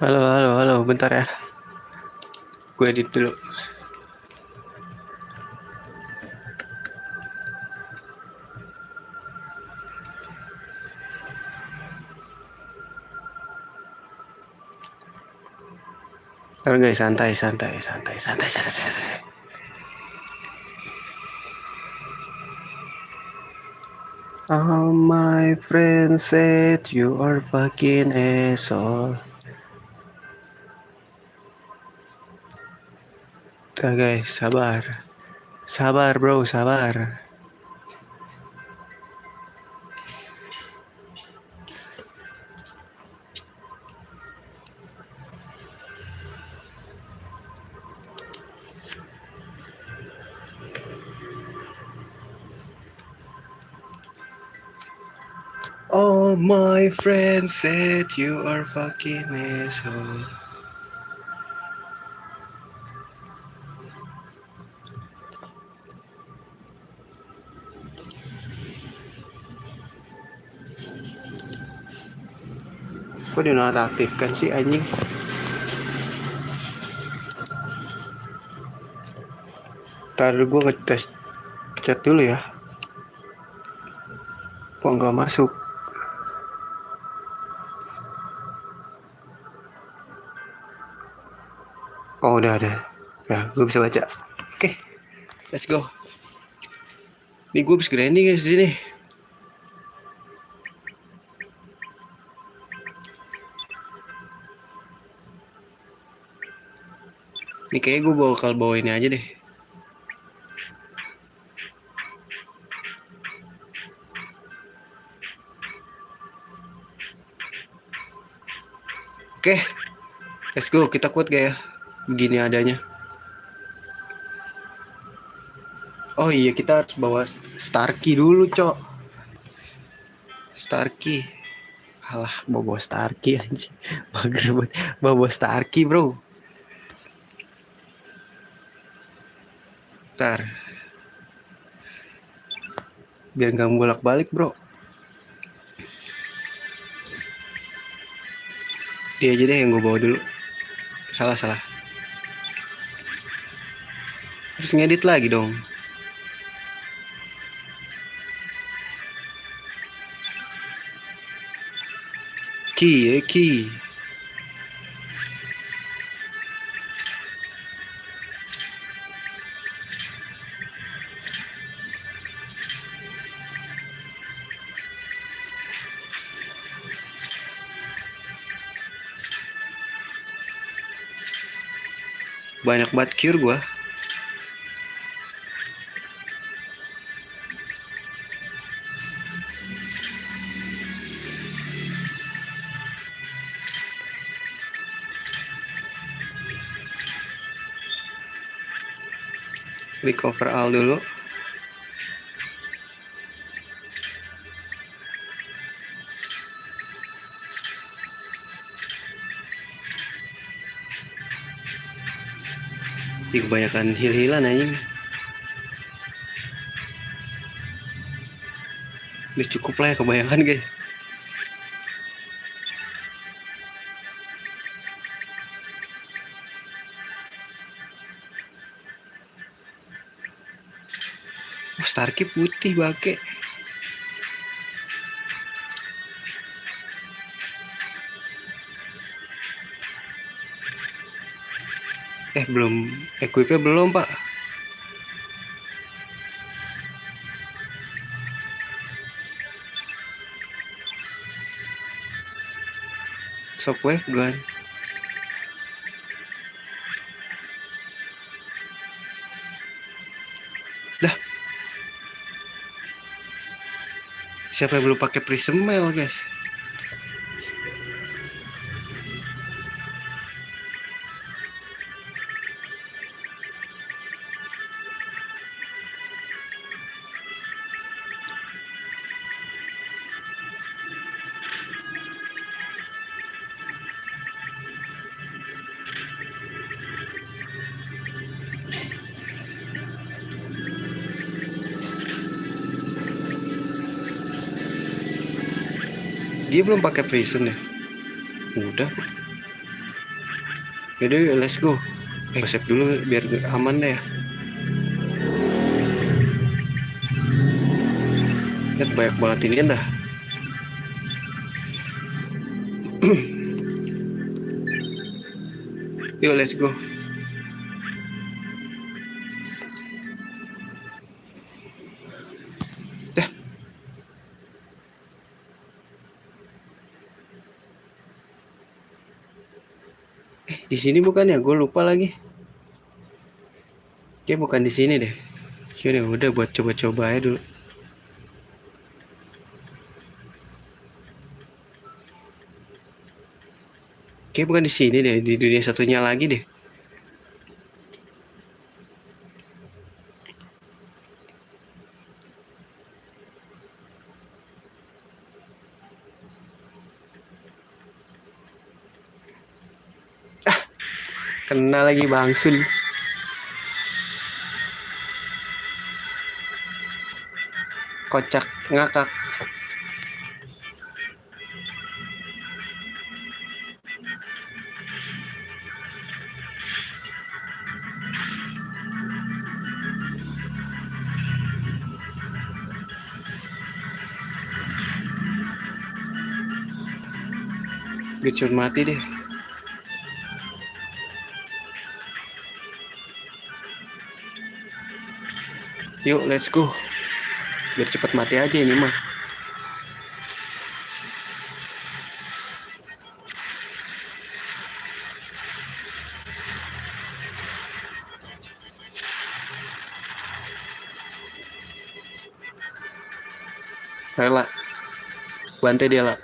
Halo, halo, halo, bentar ya. Gue edit dulu. Halo guys, santai, santai, santai, santai, santai, santai. All my friends said you are fucking asshole. Bentar guys, sabar. Sabar bro, sabar. All my friends said you are fucking asshole. Kok dinonaktifkan sih anjing? Ntar gue ngetes chat dulu ya. Kok nggak masuk? Oh udah ada. Ya, gue bisa baca. Oke, let's go. Nih gue habis grinding ya sini. Nih kayaknya gue bakal bawa ini aja deh. Oke, let's go. Kita kuat gak ya? Begini adanya. Oh iya, kita harus bawa Starkey dulu, Cok. Starkey. Alah, bawa Starkey anjing. Mager banget. Bawa Starkey, bro. Ntar. Biar gak bolak-balik, bro. Dia aja deh yang gue bawa dulu. Salah. Terus ngedit lagi dong. Key. Banyak banget cure gue. Recover all dulu. Kebanyakan heal-healan anjing. Udah cukup lah ya, kebanyakan guys. Oh, Starkey putih bake. Belum. Equipnya belum, Pak. Shockwave gun. Dah. Siapa yang belum pakai prism mail, guys? Dia belum pakai prison ya? Udah. Yaudah, let's go. Save dulu biar aman deh ya. Lihat banyak banget ini dah. Yuk, let's go. Dah. Di sini bukan ya? Gue lupa lagi. Oke, bukan di sini deh. Yaudah, udah buat coba-coba aja dulu. Oke, bukan di sini deh, di dunia satunya lagi deh. Kena lagi Bang Sul. Kocak ngakak. Gecun mati deh. Yuk, let's go. Biar cepet mati aja ini mah. Rela. Bantai dia lah.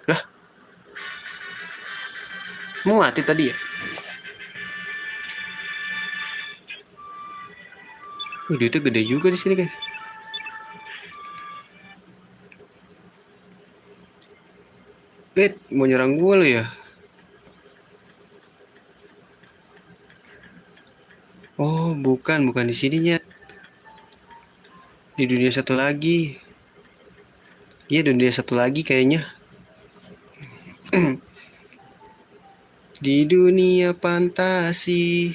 Lah. Mau mati tadi ya? Duitnya gede juga di sini guys. Mau nyerang gue lo ya? Oh, bukan di sininya. Di dunia satu lagi. Iya, dunia satu lagi kayaknya. Di dunia fantasi.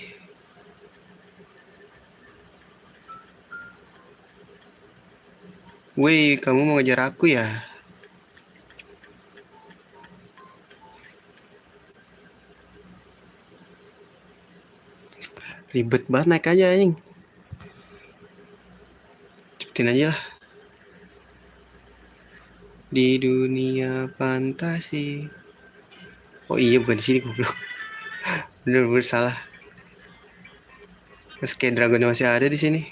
Woi, kamu mau ngejar aku ya? Ribet banget naik aja anjing. Cepetin aja lah. Di dunia fantasi. Oh iya, bukan di sini goblok. Bener salah. Kayak Dragon masih ada di sini.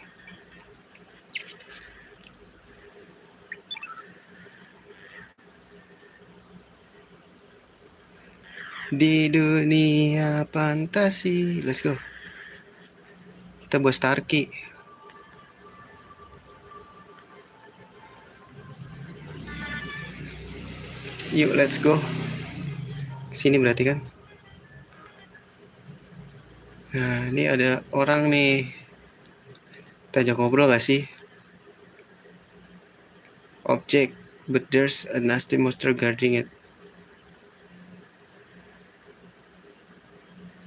Di dunia fantasi. Let's go. Kita buat Starkey. Yuk, let's go. Sini berarti kan. Nah, ini ada orang nih. Kita ajak ngobrol gak sih? Object, but there's a nasty monster guarding it.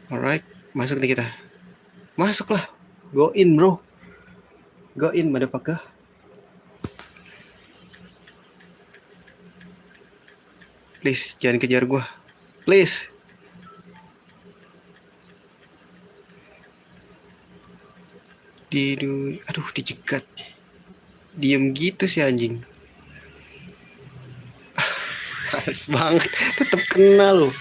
Alright, masuk nih kita. Masuklah. Go in, bro. Go in, motherfucker. Please, jangan kejar gua. Please. Aduh, dicegat. Diem gitu sih anjing. Males banget. Tetep kena loh.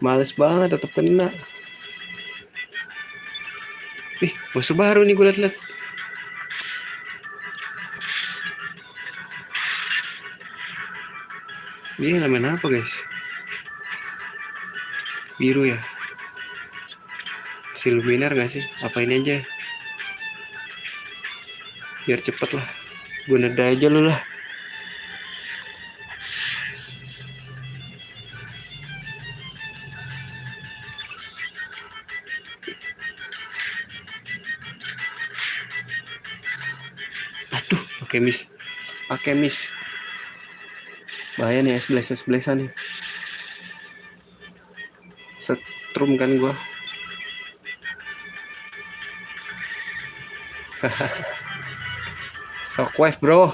Males banget, tetep kena. Musuh baru nih gue liat-liat. Ini elemen apa guys? Biru ya? Siluminer gak sih? Apa ini aja? Biar cepet lah. Gue neda aja lu lah. pakai miss. Bahaya nih S11 nih. Setrum kan gua. Shockwave bro.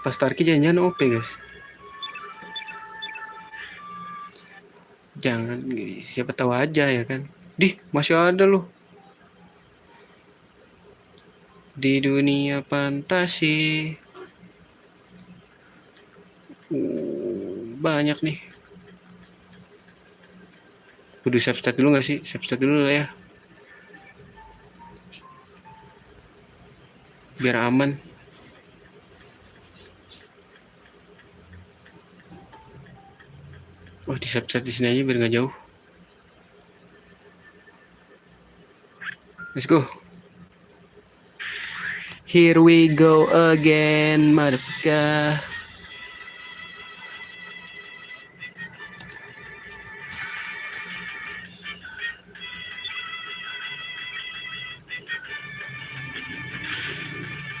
Pas Starkey jangan OP guys. Jangan, siapa tahu aja ya kan. Masih ada loh. Di dunia fantasi. Banyak nih. Kudu save stat dulu gak sih? Save stat dulu lah ya. Biar aman. Oh, di save stat di sini aja biar gak jauh. Let's go. Here we go again, motherfucker.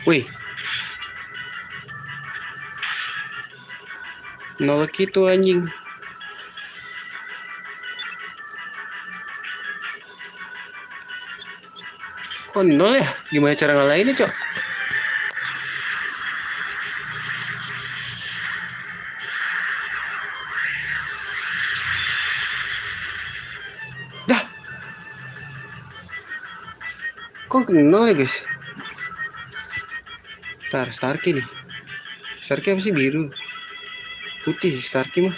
Wih, nolak itu anjing. Kok nol ya? Gimana cara ngalahinnya, Cok? Dah. Kok nol ya, guys? Starkey nih. Starkey apa sih biru? Putih Starkey mah.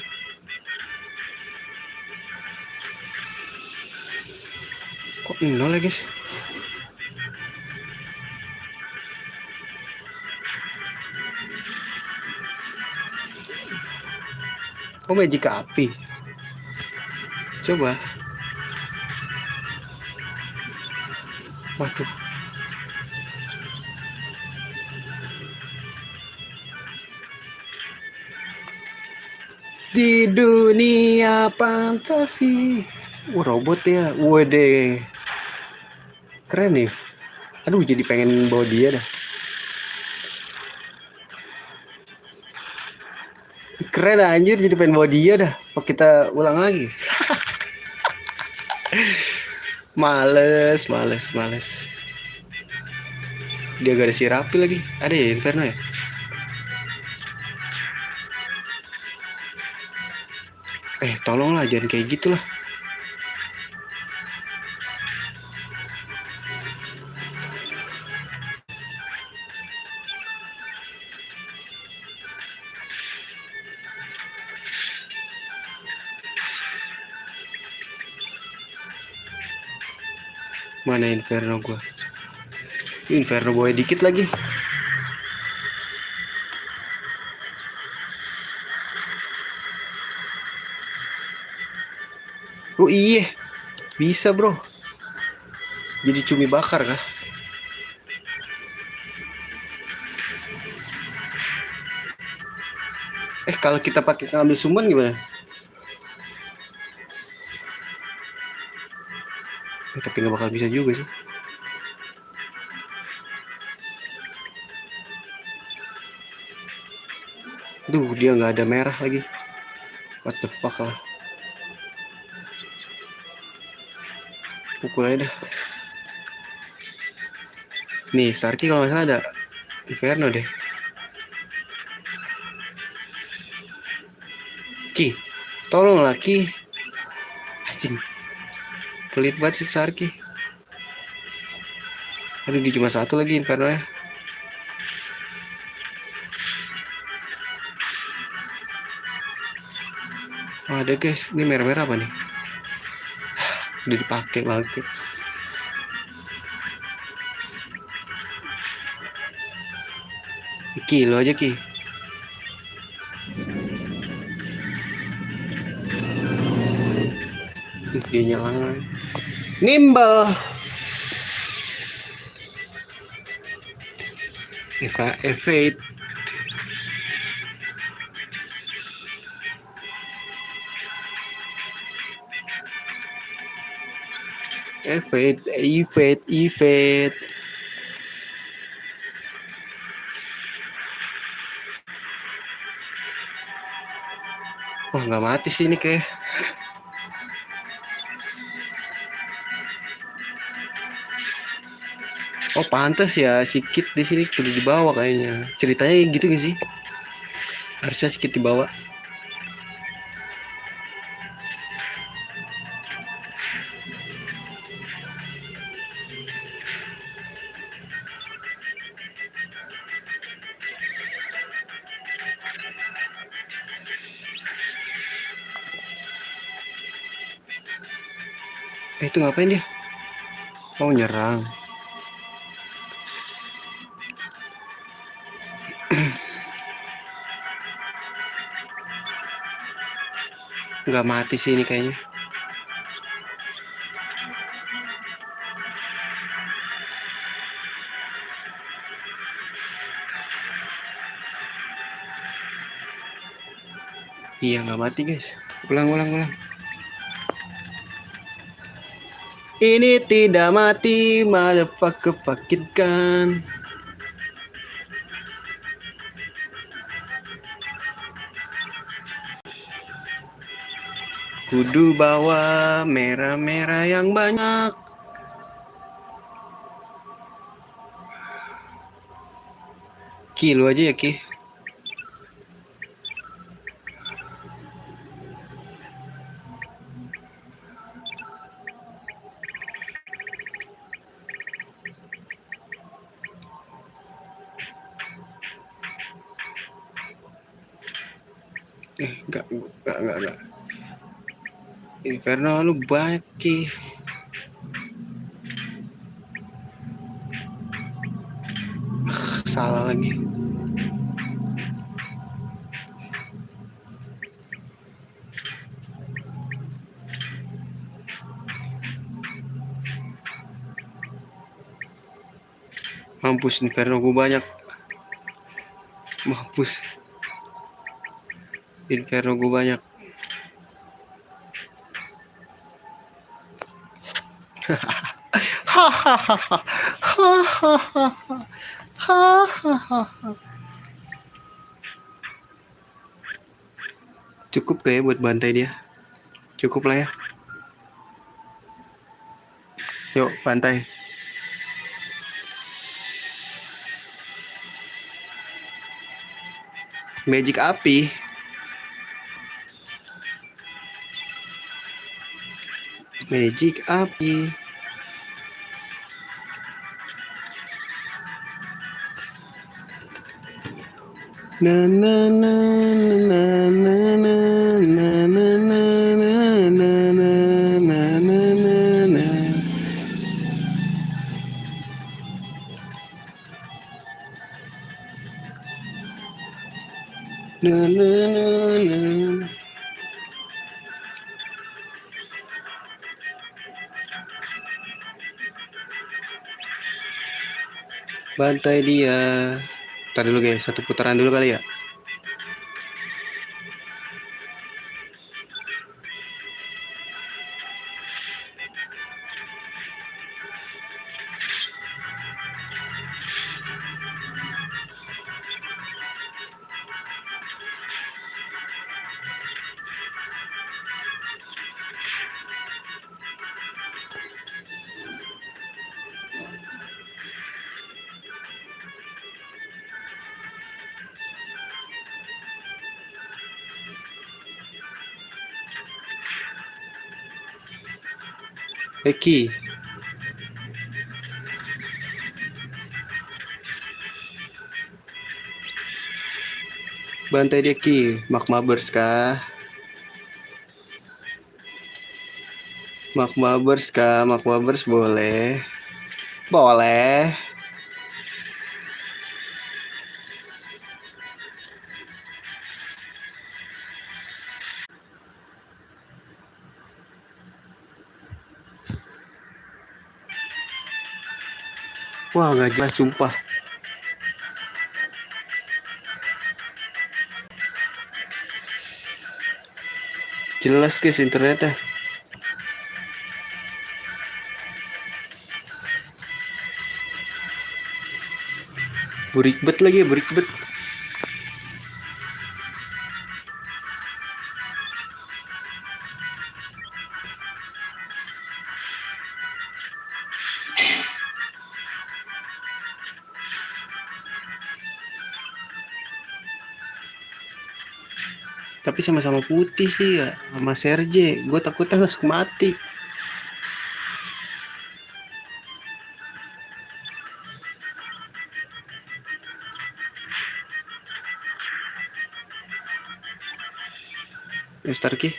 Kok nol ya, guys? Oh, magic api. Coba. Waduh. Di dunia fantasi. Robot ya. Waduh. Keren nih. Aduh, jadi pengen bawa dia dah. Keren anjir, jadi pengen bawa dia dah. Apa kita ulang lagi? Males. Dia gak ada si Rapi lagi. Ada ya Inferno ya? Tolonglah jangan kayak gitulah. Mana Inferno gua? Inferno boy dikit lagi. Oh iya, bisa bro. Jadi cumi bakar kah? Kalau kita pakai ngambil summon gimana? Tapi nggak bakal bisa juga sih. Duh, dia nggak ada merah lagi. What the fuck lah. Pukul aja dah. Nih, Starkey kalau nggak salah ada Inferno deh. Ki, tolonglah Ki. Anjing. Pelit banget sih Starkey. Aduh, dia cuma satu lagi Inferno ya. Oh, ada guys, ini merah-merah apa nih? Udah dipakai banget. Ki, lo aja Ki. Dia nyala. Nimble. Evade. Evade. Wah, nggak mati sih ini kayak. Oh, pantas ya si Kit di sini kudu dibawa kayaknya. Ceritanya gitu gak sih? Harusnya si Kit dibawa. Itu ngapain dia? Oh, nyerang. Nggak mati sih ini kayaknya. Iya, nggak mati guys. Ulang. Ini tidak mati, motherfucker, fuck it kan. Kudu bawa merah-merah yang banyak. Ki, lu aja ya Ki. Enggak. Inferno lu banyak Ki. Salah lagi. Mampus, Inferno gue banyak. Mampus. Inferno gue banyak. Cukup kayak buat bantai dia. Cukup lah ya. Yuk, bantai. Magic api. Magic api. Na na na na na na na na na na na na na na. Na na na na. Bantai dia. Ntar dulu guys, satu putaran dulu kali ya. Eki, bantai dia Ki. Magmabers kah? Magmabers kah? Magmabers boleh. Boleh. Wah, gak jelas sumpah. Jelas guys internetnya. Berikbet lagi ya, berikbet. Tapi sama-sama putih sih ya, sama Serge. Gue takutnya langsung mati. Starkey.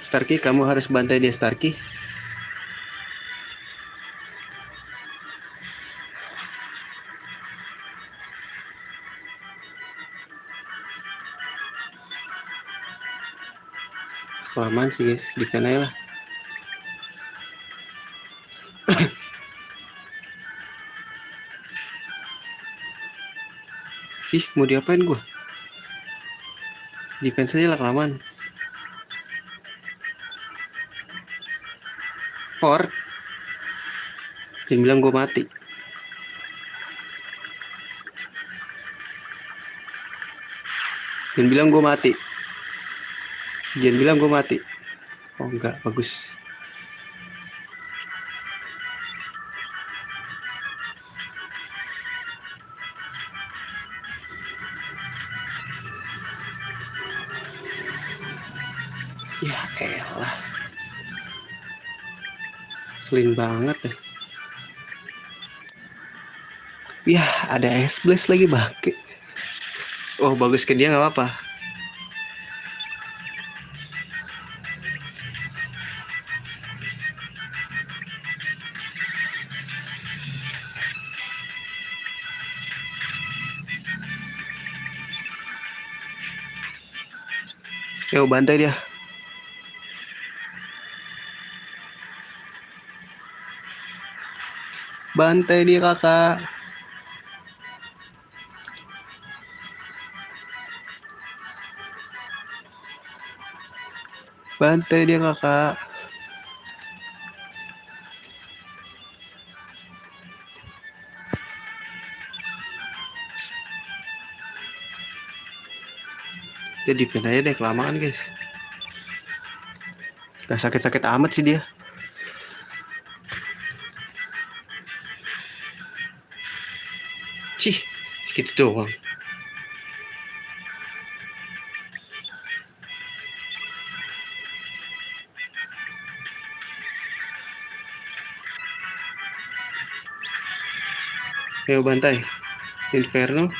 Starkey, kamu harus bantai dia, Starkey. Kelamaan sih guys, defend aja lah. Ih, mau diapain gua? Defense aja lah, kelamaan. Ford. Jangan bilang gua mati. Jangan bilang gua mati. Jangan bilang gua mati. Oh enggak, bagus. Ya elah. Selin banget ya. Yah, ada S-Blast lagi bangke. Oh, bagus ke dia nggak apa-apa. Yo, bantai dia. Bantai dia, kakak. Bantai dia, kakak. Dia defend aja deh, kelamaan guys. Gak sakit-sakit amat sih dia. Cih, segitu doang. Ayo bantai. Inferno.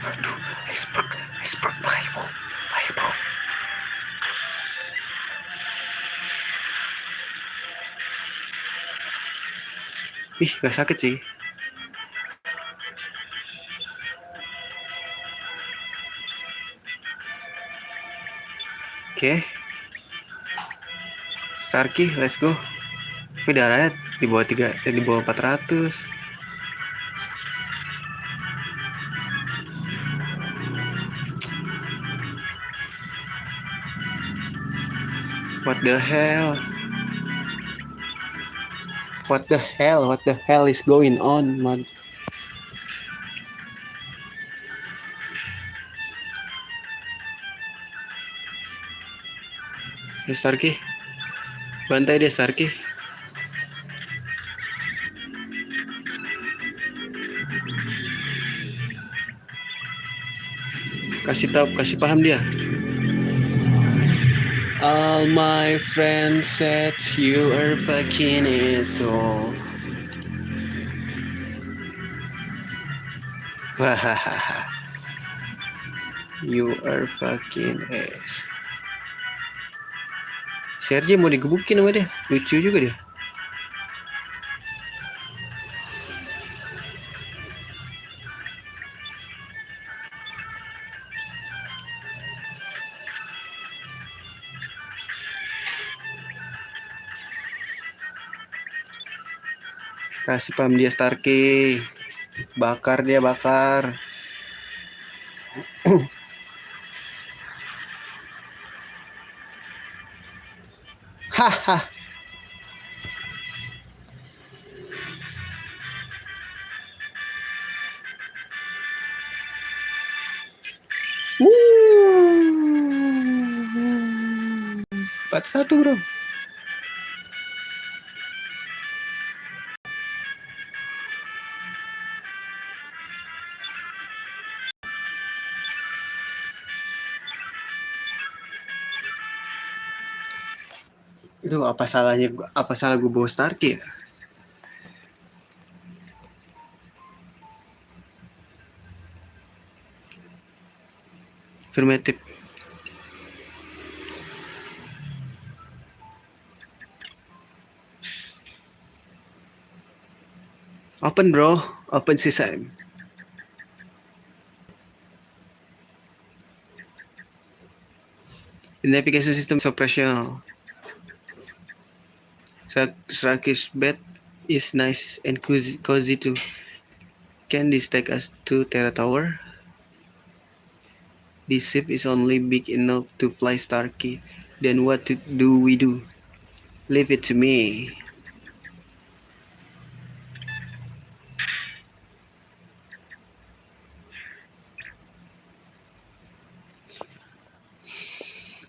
Aduh, iceberg, baik bro. Ih, gak sakit sih. Oke. Starkey, let's go. Tapi darahnya di bawah 3, di bawah 400. What the hell? What the hell? What the hell is going on, man? Starkey. Bantai dia, Starkey. Kasih paham dia. All my friends said you are fucking asshole. Wahahaha. You are fucking ass. Serge mau digebukin sama dia. Lucu juga dia. Kasih paham dia Starkey. Bakar dia, bakar. Haha. Wuh. 4-1 bro. Itu apa salah gue bawa Starkey ya? Affirmative. Open bro, open season. The navigation system is operational. Starkey's bed is nice and cozy too. Can this take us to Terra Tower? This ship is only big enough to fly Starkey. Then what do we do? Leave it to me.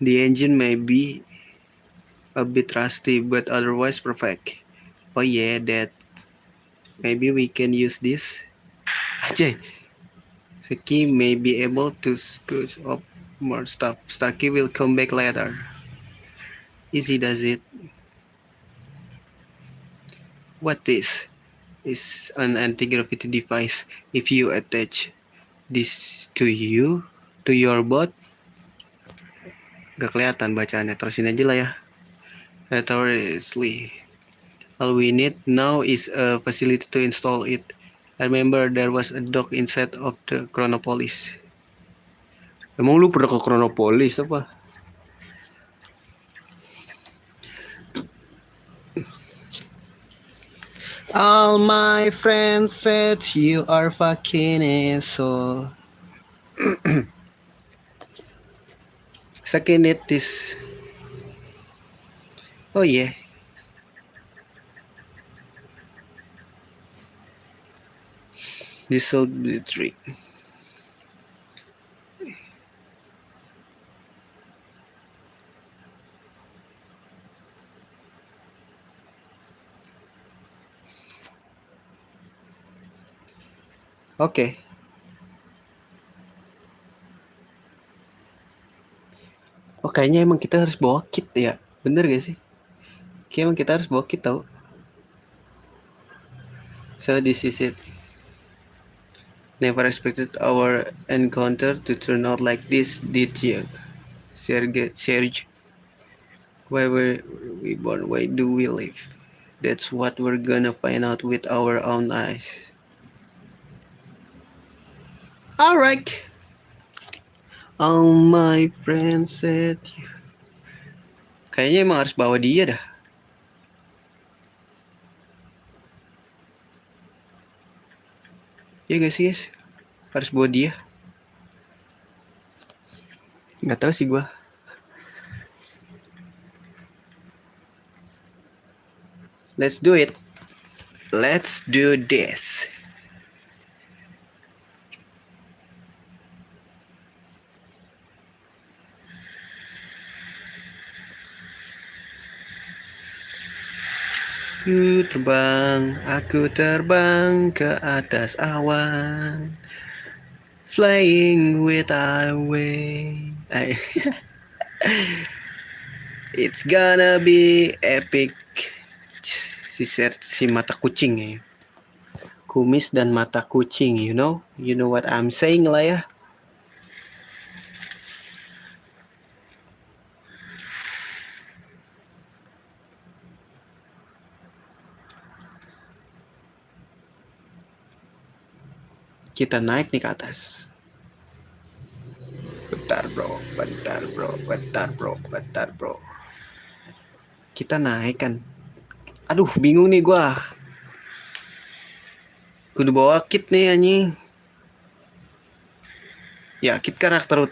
The engine may be a bit rusty, but otherwise perfect. Oh yeah, that. Maybe we can use this. Ajay. Saki may be able to screw up more stuff. Starkey will come back later. Easy does it. What this? Is an anti-gravity device. If you attach this to your boat, gak kelihatan bacaannya, terusin aja lah ya. Seriously, all we need now is a facility to install it. I remember there was a dock inside of the Chronopolis. Emang lu pernah ke Chronopolis apa? All my friends said you are fucking asshole. Second it this. Oh yeah. This will be the trick. Oke. Oh kayaknya emang kita harus bawa kit ya. Bener gak sih? Kayaknya emang kita harus bawa kit tau. So this is it. Never expected our encounter to turn out like this, did you? Serge. Why were we born? Why do we live? That's what we're gonna find out with our own eyes. Alright. All my friends said you. Kayaknya emang harus bawa dia dah. Ya gak sih guys? Harus bawa dia. Gak tahu sih gua. Let's do it. Let's do this. Aku terbang ke atas awan, flying with highway. It's gonna be epic. Si mata kucing ya. Kumis dan mata kucing, you know what I'm saying lah ya. Kita naik nih ke atas. Bentar bro. Kita naik kan. Aduh bingung nih gua. Kudu bawa kit nih anjing. Ya kit karakter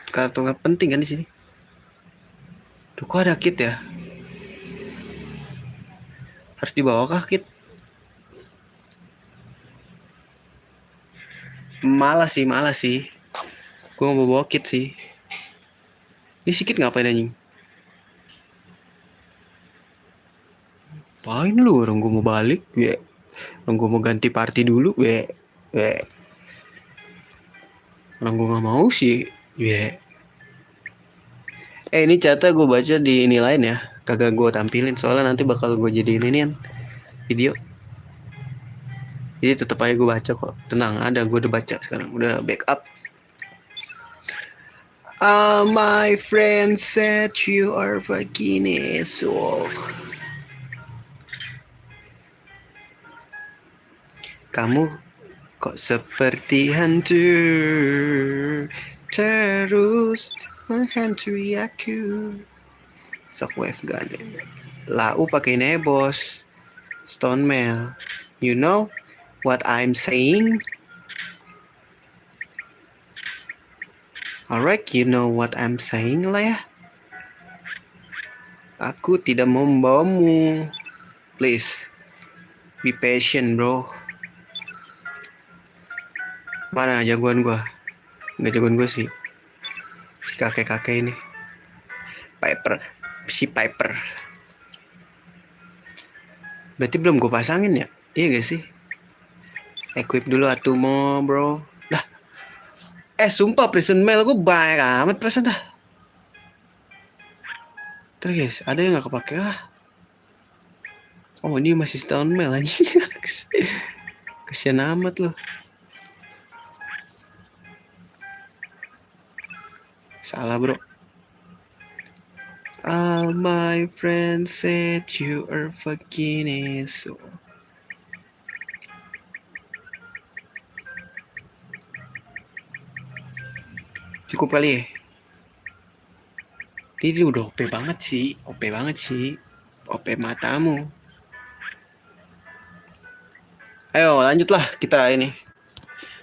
penting kan di sini. Tuh kok ada kit ya? Harus dibawa kah kit? Malas sih. Gue mau bawa kit sih. Ini si kit ngapain anjing? Pain lu, orang gue mau balik, ya. Orang gue mau ganti party dulu, ya. Orang gue gak mau sih, ya. Ini catnya gue baca di ini lain ya. Kagak gue tampilin, soalnya nanti bakal gue jadiin ini kan video. Jadi tetap aja gue baca kok. Tenang, ada gue udah baca sekarang, udah backup. My friend said you are fucking asshole. Kamu kok seperti hantu terus menghantui aku. Shockwave gun. Lau pakai nebos. Stone mail. You know what I'm saying? Alright, you know what I'm saying lah ya. Aku tidak mau membawamu. Please, be patient bro. Mana jagoan gua? Nggak jagoan gua sih. Si kakek-kakek ini. Piper. Berarti belum gue pasangin ya? Iya gak sih? Equip dulu Atumo bro. Dah. Sumpah prison mail gue banyak amat perasaan dah. Terus guys, ada yang gak kepake ah? Oh ini masih stone mail aja. Kasian amat loh. Salah bro. All my friends said you are fucking asshole. Cukup kali ya. Ini udah OP banget sih. OP matamu. Ayo lanjutlah kita ini.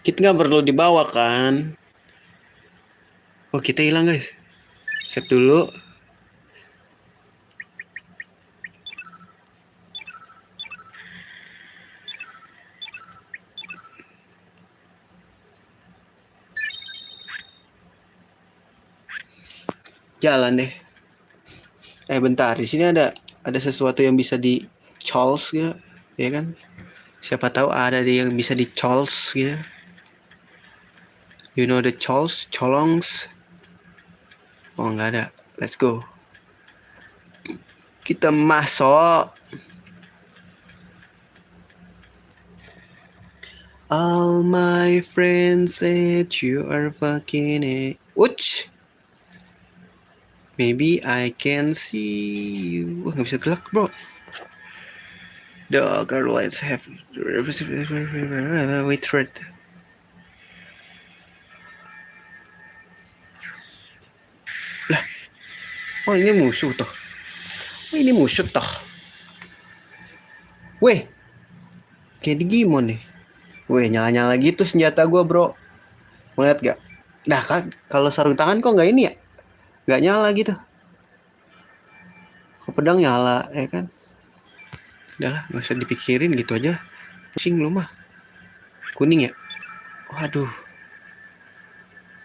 Kita nggak perlu dibawa kan. Oh kita hilang guys. Save dulu. Jalan deh. Bentar, di sini ada sesuatu yang bisa di chols gitu, ya kan? Siapa tahu ada yang bisa di chols gitu. You know the chols, cholongs? Oh nggak ada. Let's go. Kita masuk. All my friends said you are fucking it. Uch. Maybe I can see you. Wah nggak bisa gerak bro. The guardians have wait for it. Lah. Oh ini musuh toh. Weh. Kayak Digimon nih. Weh nyala-nyala gitu senjata gue bro. Ngeliat gak? Nah kan kalau sarung tangan kok nggak ini ya? Nggak nyala gitu. Kok pedang nyala ya kan? Udahlah nggak usah dipikirin gitu aja. Pusing lu mah. Kuning ya? Waduh.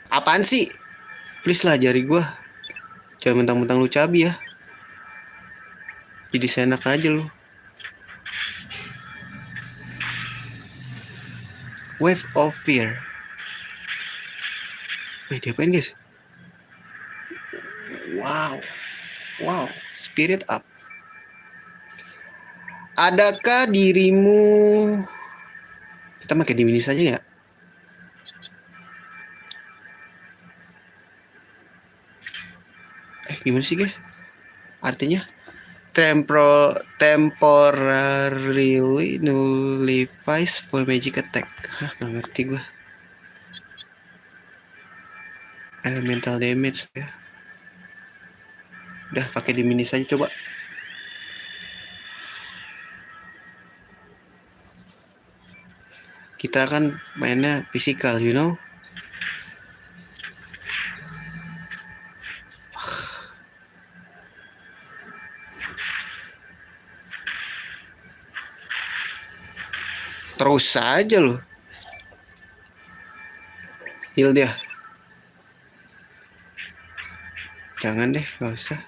Apaan sih? Please lah jari gue. Jangan mentang-mentang lu cabi ya. Jadi seenak aja lu. Wave of Fear. Wih diapain guys? Wow. Spirit up. Adakah dirimu? Kita pakai dimini saja ya. Gimana sih guys? Artinya temporarily nullifies for magic attack. Hah, nggak ngerti gue. Elemental damage ya. Udah pakai dimini saja coba. Kita kan mainnya fisikal, you know. Terus saja loh. Heal dia. Jangan deh, gak usah.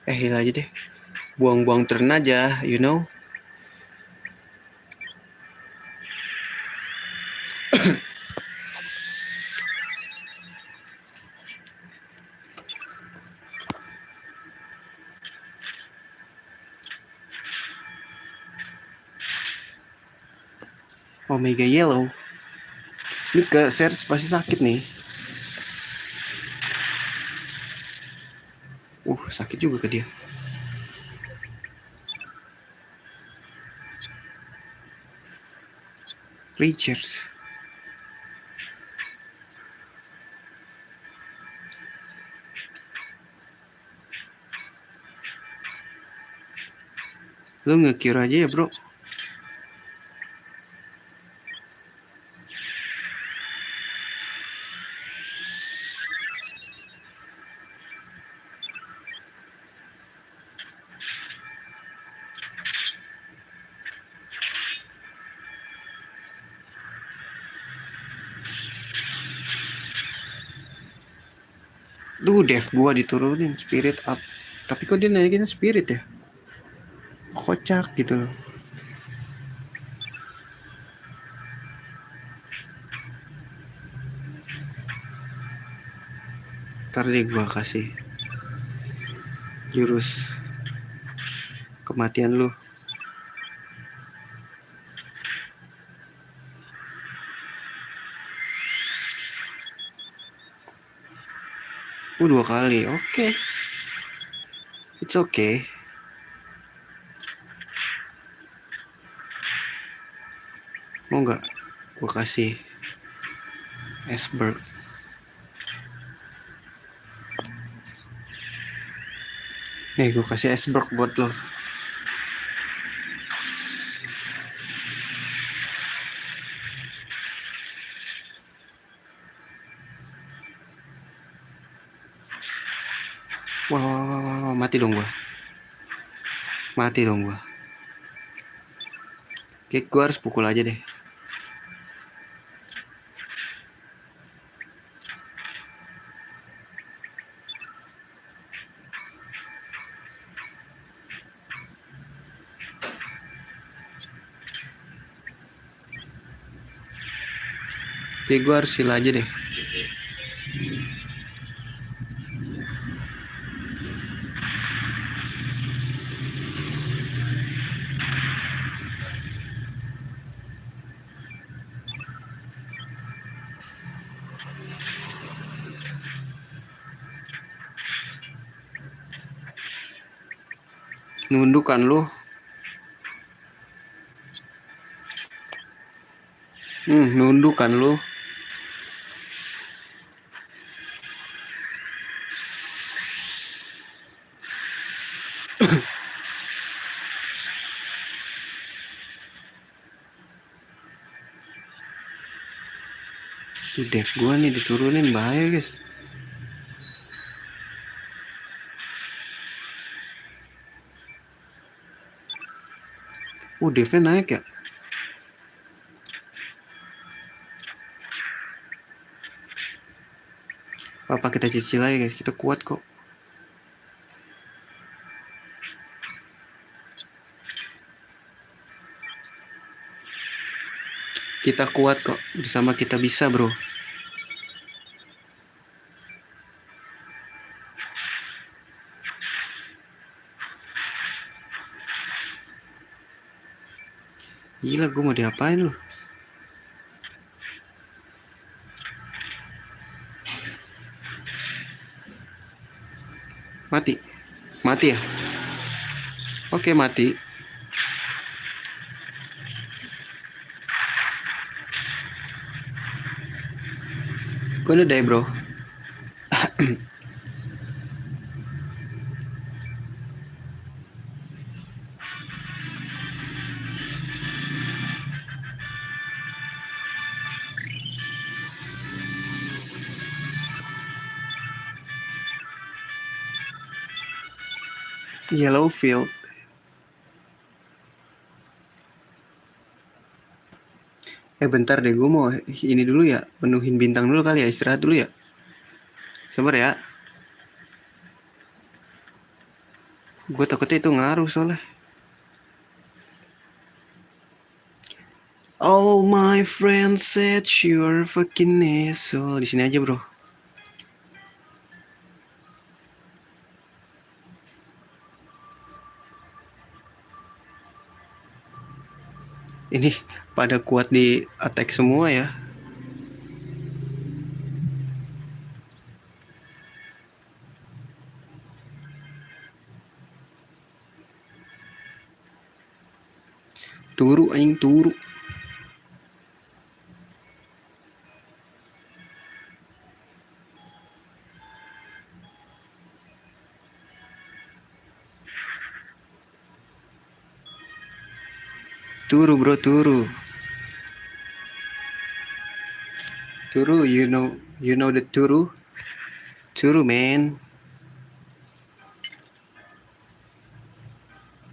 Heal aja deh. Buang-buang turn aja, you know. Omega Yellow. Ini ke Search pasti sakit nih. Sakit juga ke dia. Richards. Lu nge-cure aja ya, bro. Dev gua diturunin spirit up. Tapi kok dia naikin spirit ya? Kocak gitu loh. Ntar deh gua kasih jurus kematian lu. Dua kali. Oke. It's okay. Mau nggak gua kasih iceberg? Nih gua kasih iceberg buat lo. Wah, mati dong gua. Oke, gua harus pukul aja deh. Oke, gua harus heal aja deh. Nundukkan lu. Nundukkan lu. Tuh dev gua nih diturunin, bahaya guys. Devnya naik ya. Apa kita cicil aja guys, kita kuat kok. Kita kuat kok, bersama kita bisa bro. Gila, gue mau diapain lu? Mati. Mati ya? Oke, mati. Gue udah die bro. Yellow field. Bentar deh, gue mau ini dulu ya, penuhin bintang dulu kali ya, istirahat dulu ya. Sabar ya. Gue takutnya itu ngaruh soalnya. All my friends said you're fucking asshole. Di sini aja bro. Ini pada kuat di attack semua ya. Turu anjing, turu. Turu bro, turu. Turu, you know the turu. Turu man.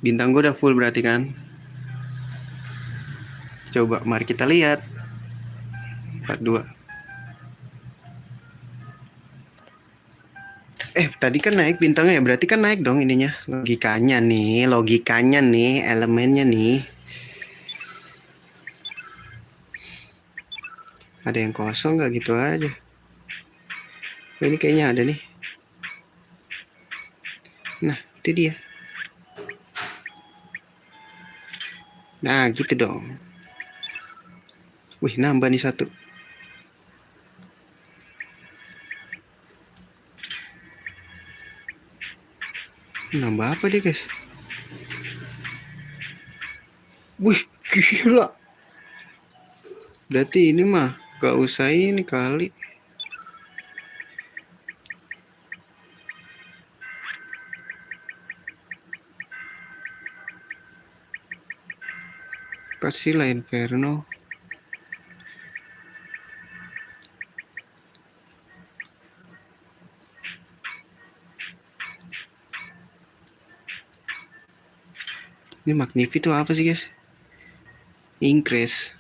Bintang gue udah full berarti kan. Coba mari kita lihat. 42. Tadi kan naik bintangnya ya, berarti kan naik dong ininya. Logikanya nih, elemennya nih. Ada yang kosong gak gitu aja? Ini kayaknya ada nih. Nah, itu dia. Nah, gitu dong. Wih, nambah nih satu. Nambah apa dia, guys? Wih, gila. Berarti ini mah gak usah ini kali. Kasihlah Inferno. Ini Magnifi tuh apa sih, guys? Increase.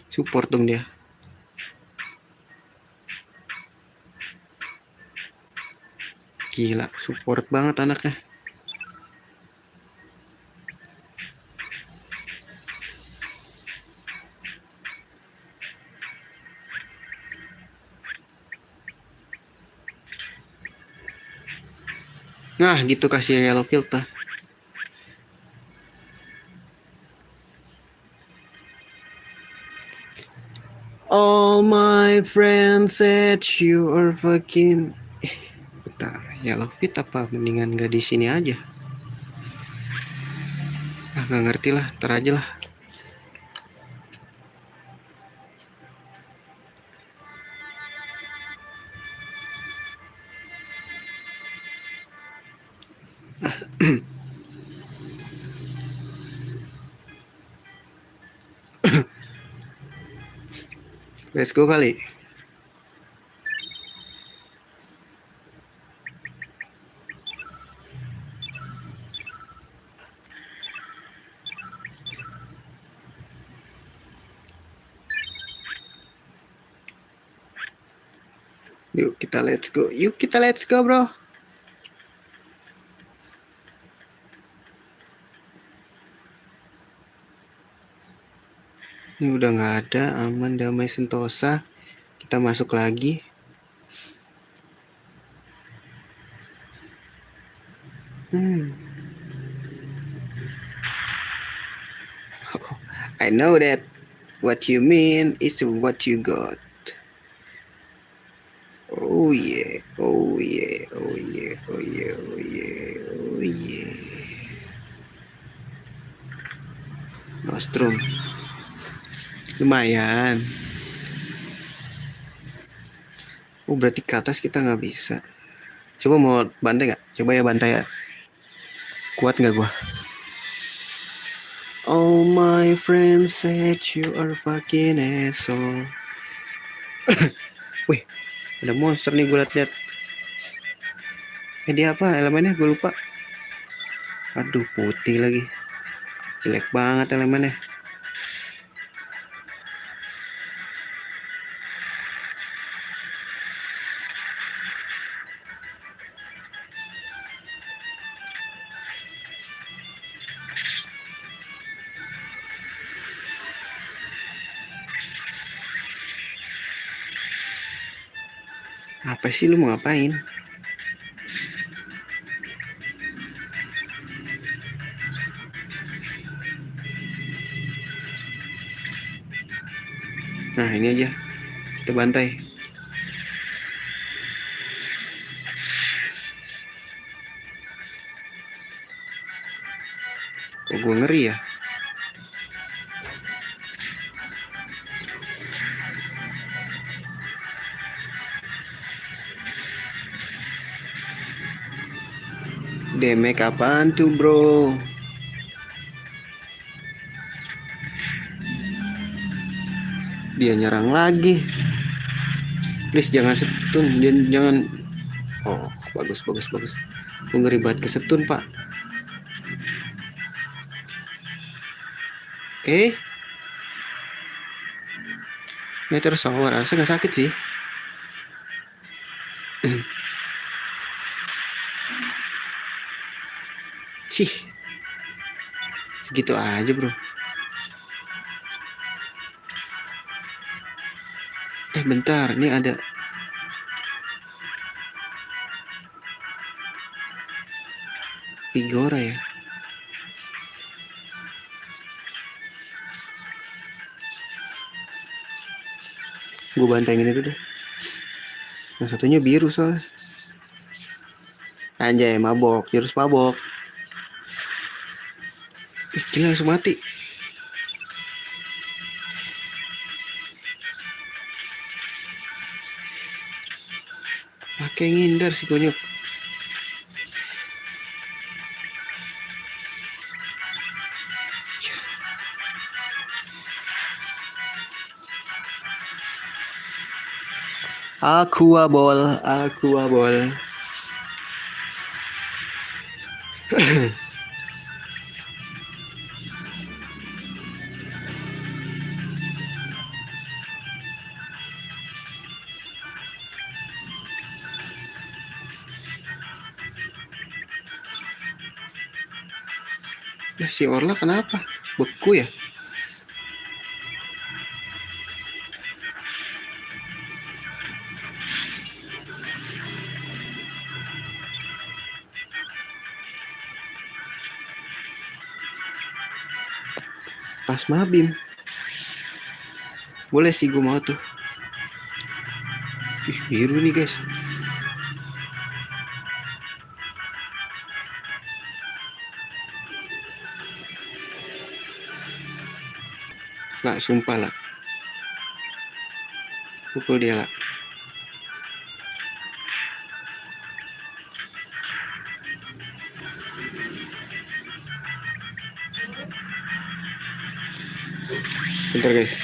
Support dong dia. Gila, support banget anaknya. Nah, gitu kasih yellow field lah. All my friends said you are fucking. Bentar, yellow field apa? Mendingan gak di sini aja. Gak ngerti lah, ntar aja lah. Let's go kali. Yuk kita let's go. Yuk kita let's go bro. Ini udah gak ada. Aman, damai, sentosa. Kita masuk lagi. I know that what you mean is what you got. Oh yeah, oh yeah, oh yeah, oh yeah, oh yeah, oh yeah. Nostrum. Lumayan. Oh berarti ke atas kita nggak bisa. Coba mau bantai nggak? Coba ya bantai ya. Kuat nggak gua? All my friends said you are fucking asshole. Wih, ada monster nih gue liat-liat. Dia apa elemennya? Gue lupa. Aduh, putih lagi. Jelek banget elemennya. Apa sih lu mau ngapain? Nah, ini aja. Kita bantai. Kok gue ngeri ya? Damage apaan tuh, bro? Dia nyerang lagi. Please jangan setun, jangan. Oh, bagus. Gue ngeri banget kesetun, Pak. Meter shower, harusnya nggak sakit sih. Cih, segitu aja, bro. Bentar, ini ada Vigora ya. Gue bantengin itu deh. Yang satunya biru soalnya. Anjay, mabok, jurus mabok. Gila, langsung mati. Pakai ngindar si konyol. Aqua ball. Ya si Orla kenapa? Beku ya? Pas mabim. Boleh sih, gue mau tuh. Ih, biru nih guys. Nggak, sumpah lah. Pukul dia lah. Bentar guys.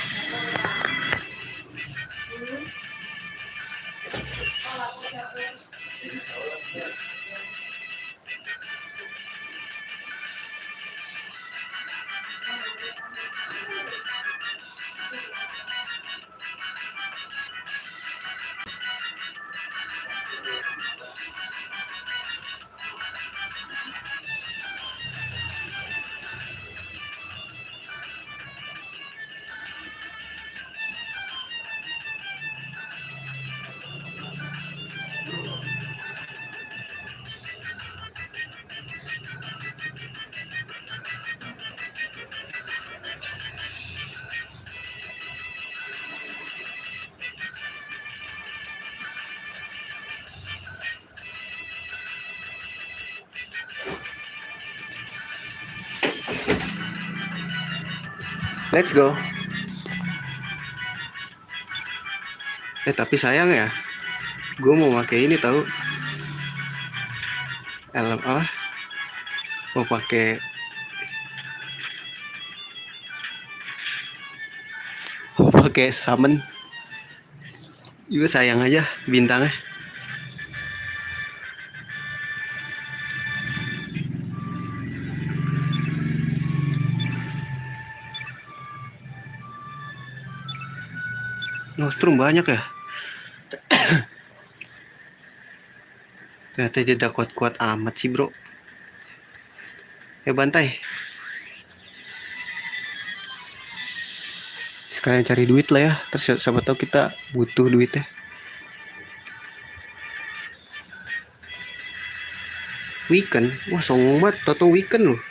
Let's go. Tapi sayang ya, gue mau pakai ini tahu. LMA mau pakai summon. Juga sayang aja bintangnya. Nostrum banyak ya. Ternyata dia udah kuat-kuat amat sih bro. Bantai. Sekalian cari duit lah ya. Terus siapa tahu kita butuh duit ya. Weekend? Wah songong banget. Toto weekend loh.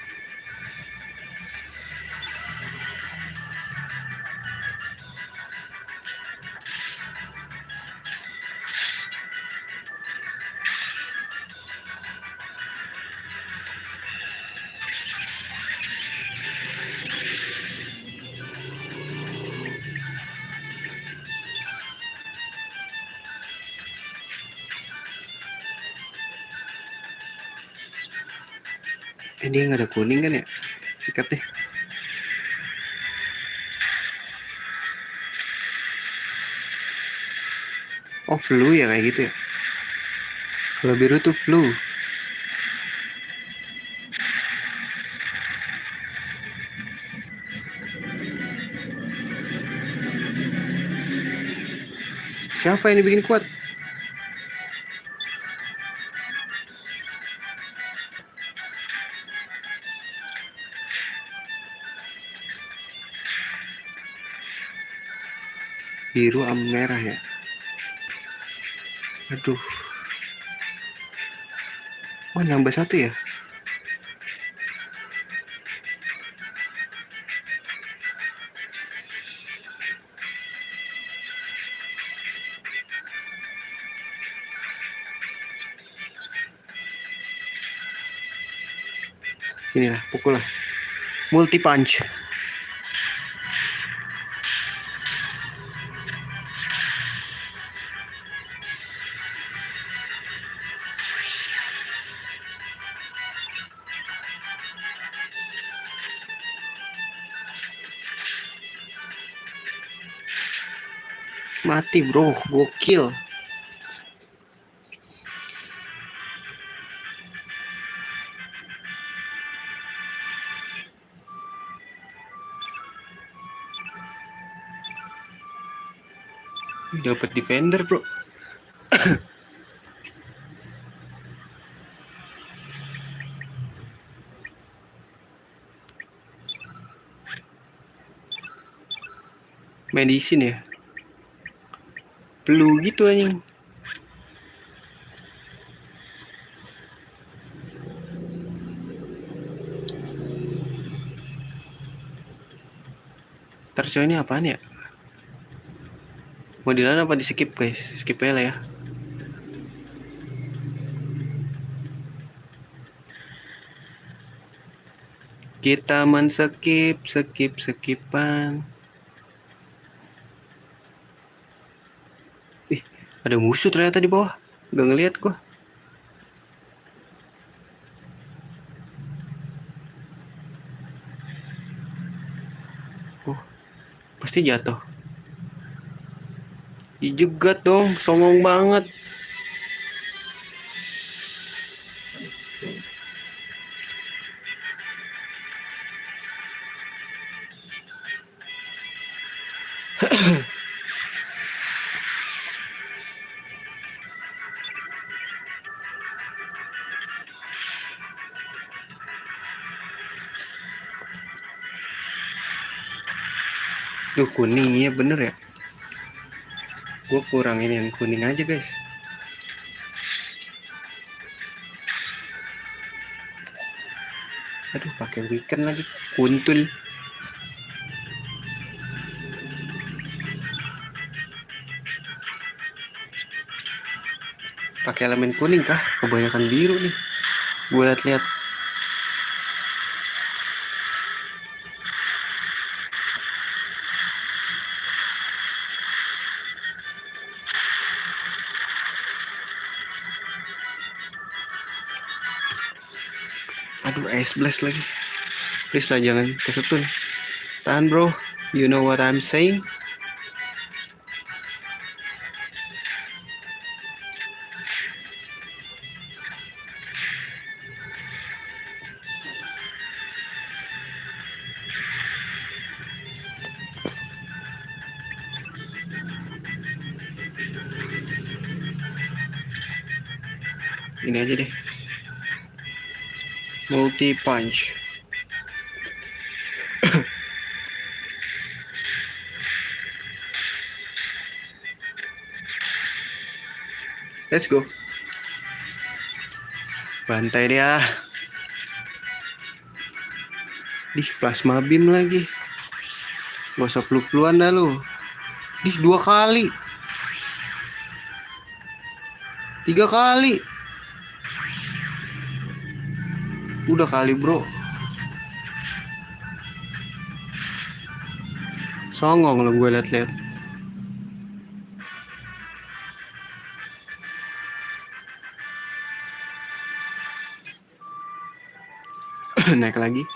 Dia nggak ada kuning kan ya? Sikat deh. Oh flu ya kayak gitu ya. Kalau biru tuh flu. Siapa yang dibikin kuat? Biru sama merah ya. Aduh. Oh nambah satu ya. Sini lah, pukul lah. Multi punch. Mati bro, gokil. Dapat defender bro. Medicine ya. Blue gitu anjing. Terus ini apaan ya? Modelan apa di skip guys? Skip aja lah ya. Kita skipan. Ih, ada musuh ternyata di bawah. Gak ngeliat gua. Oh, pasti jatuh. Dijegat dong, songong banget. Duh kuning ya bener ya. Gue kurangin yang kuning aja guys. Aduh pakai weekend lagi. Kuntul. Pakai elemen kuning kah? Kebanyakan biru nih. Gue liat-liat. Aduh ice blast lagi. Please lah jangan kesetun. Tahan bro. You know what I'm saying? Ini aja deh. Multi punch. Let's go. Bantai dia. Plasma beam lagi. Gak usah flu-fluan dah lu. 2 kali. 3 kali. Udah kali bro. Songong lo gue liat-liat. Naik lagi.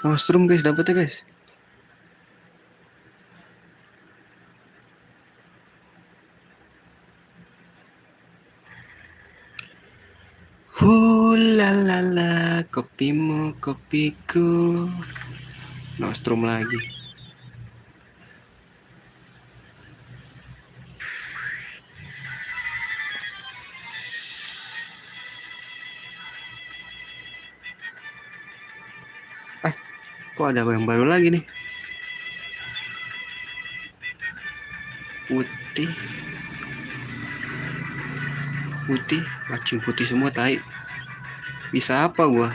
Nostrum guys, dapet ya guys. Lalala, kopimu, kopiku. Nostrum lagi. Kok ada yang baru lagi nih? Putih. Putih, macam putih semua tai. Bisa apa gua?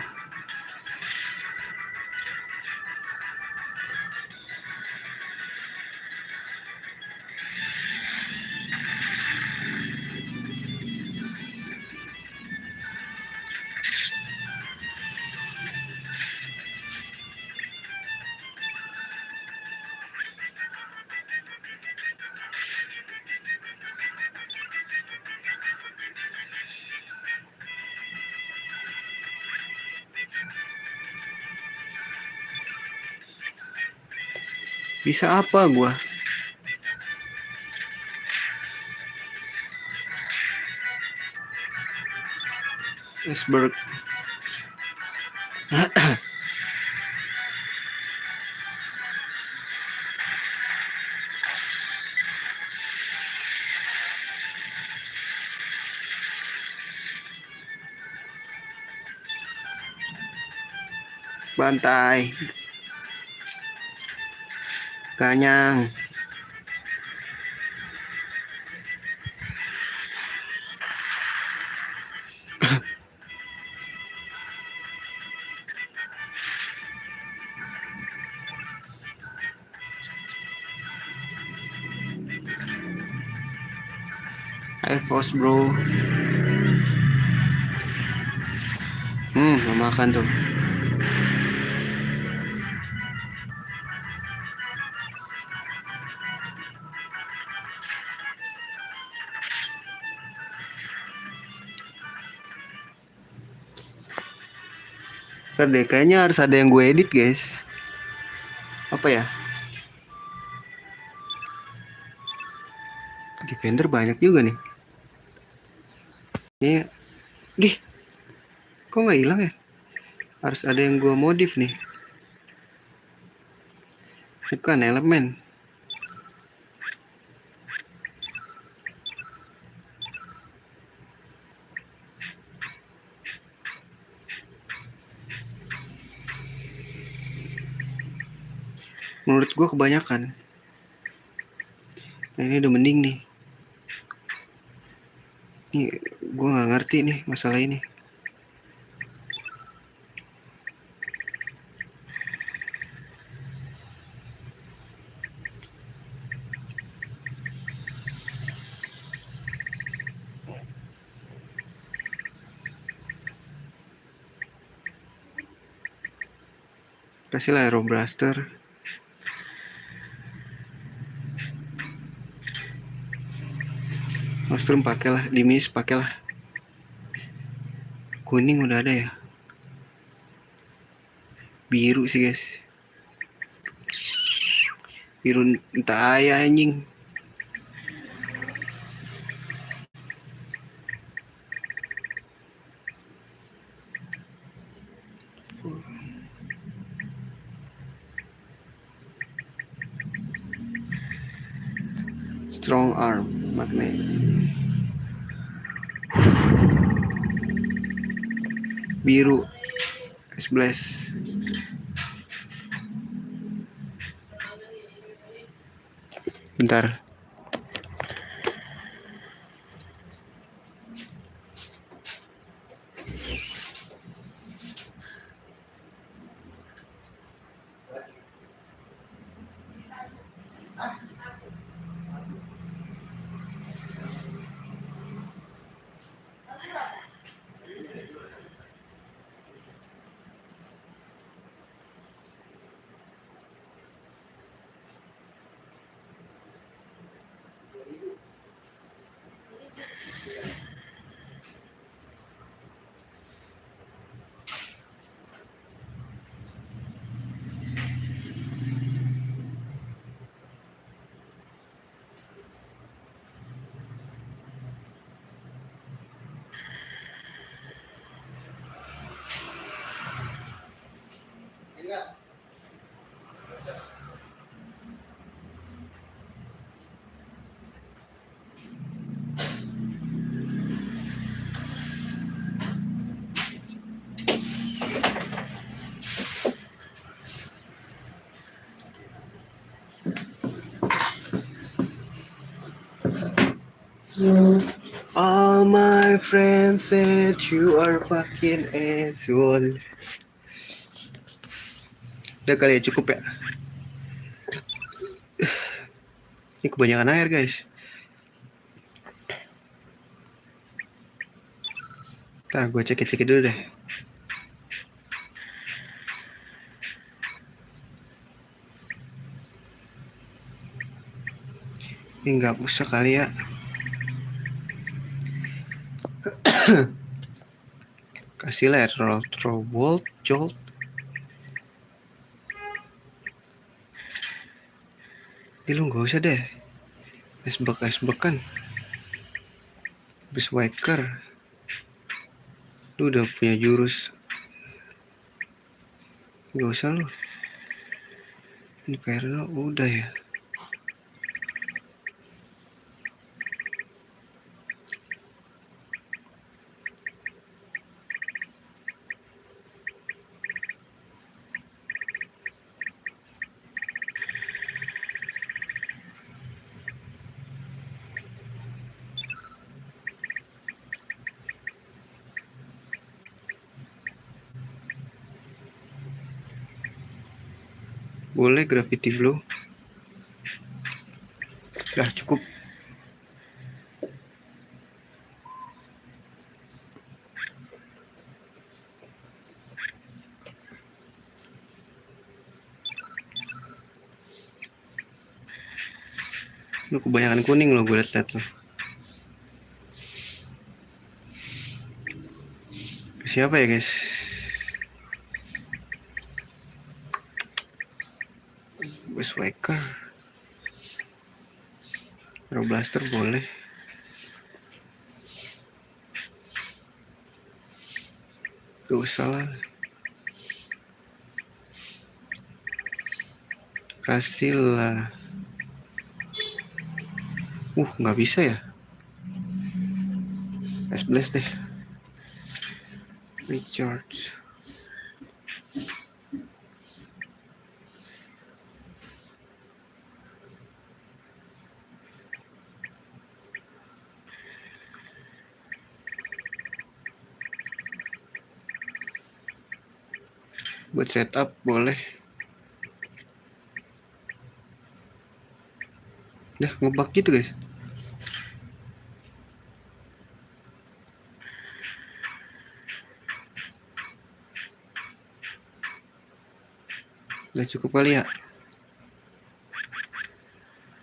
Bisa apa gua? Iceberg. Bantai. Ganyang. Air Force bro. Mau makan tuh. Ntar deh, kayaknya harus ada yang gue edit guys. Apa ya? Defender banyak juga nih. Ini, kok nggak hilang ya? Harus ada yang gue modif nih. Bukan elemen. Menurut gue kebanyakan. Nah, ini udah mending nih. Nih, gue nggak ngerti nih masalah ini. Kasihlah Aero Blaster. Nostrum pakailah, Dimis pakailah. Kuning udah ada ya. Biru sih guys. Biru entah ayah anjing. Strong arm. magnet. Biru S11. Bentar. All my friends said you are fucking asshole. Udah kali ya, cukup ya. Ini kebanyakan air guys. Ntar gue cek dulu deh. Ini nggak usah kali ya. Kasih lah roll volt jolt. Ini lu nggak usah deh. Iceberg kan. Beast Waker. Lu udah punya jurus. Nggak usah lu. Ini Perno udah ya. Boleh Gravity Blow. Dah cukup. Lu kebanyakan kuning loh gue liat tuh. Siapa ya guys? Beast Waker. Hero Blaster boleh. Gak usah lah. Kasih lah. Nggak bisa ya. S11 deh. Recharge. Buat setup boleh. Dah ngebug gitu guys. Udah cukup kali ya.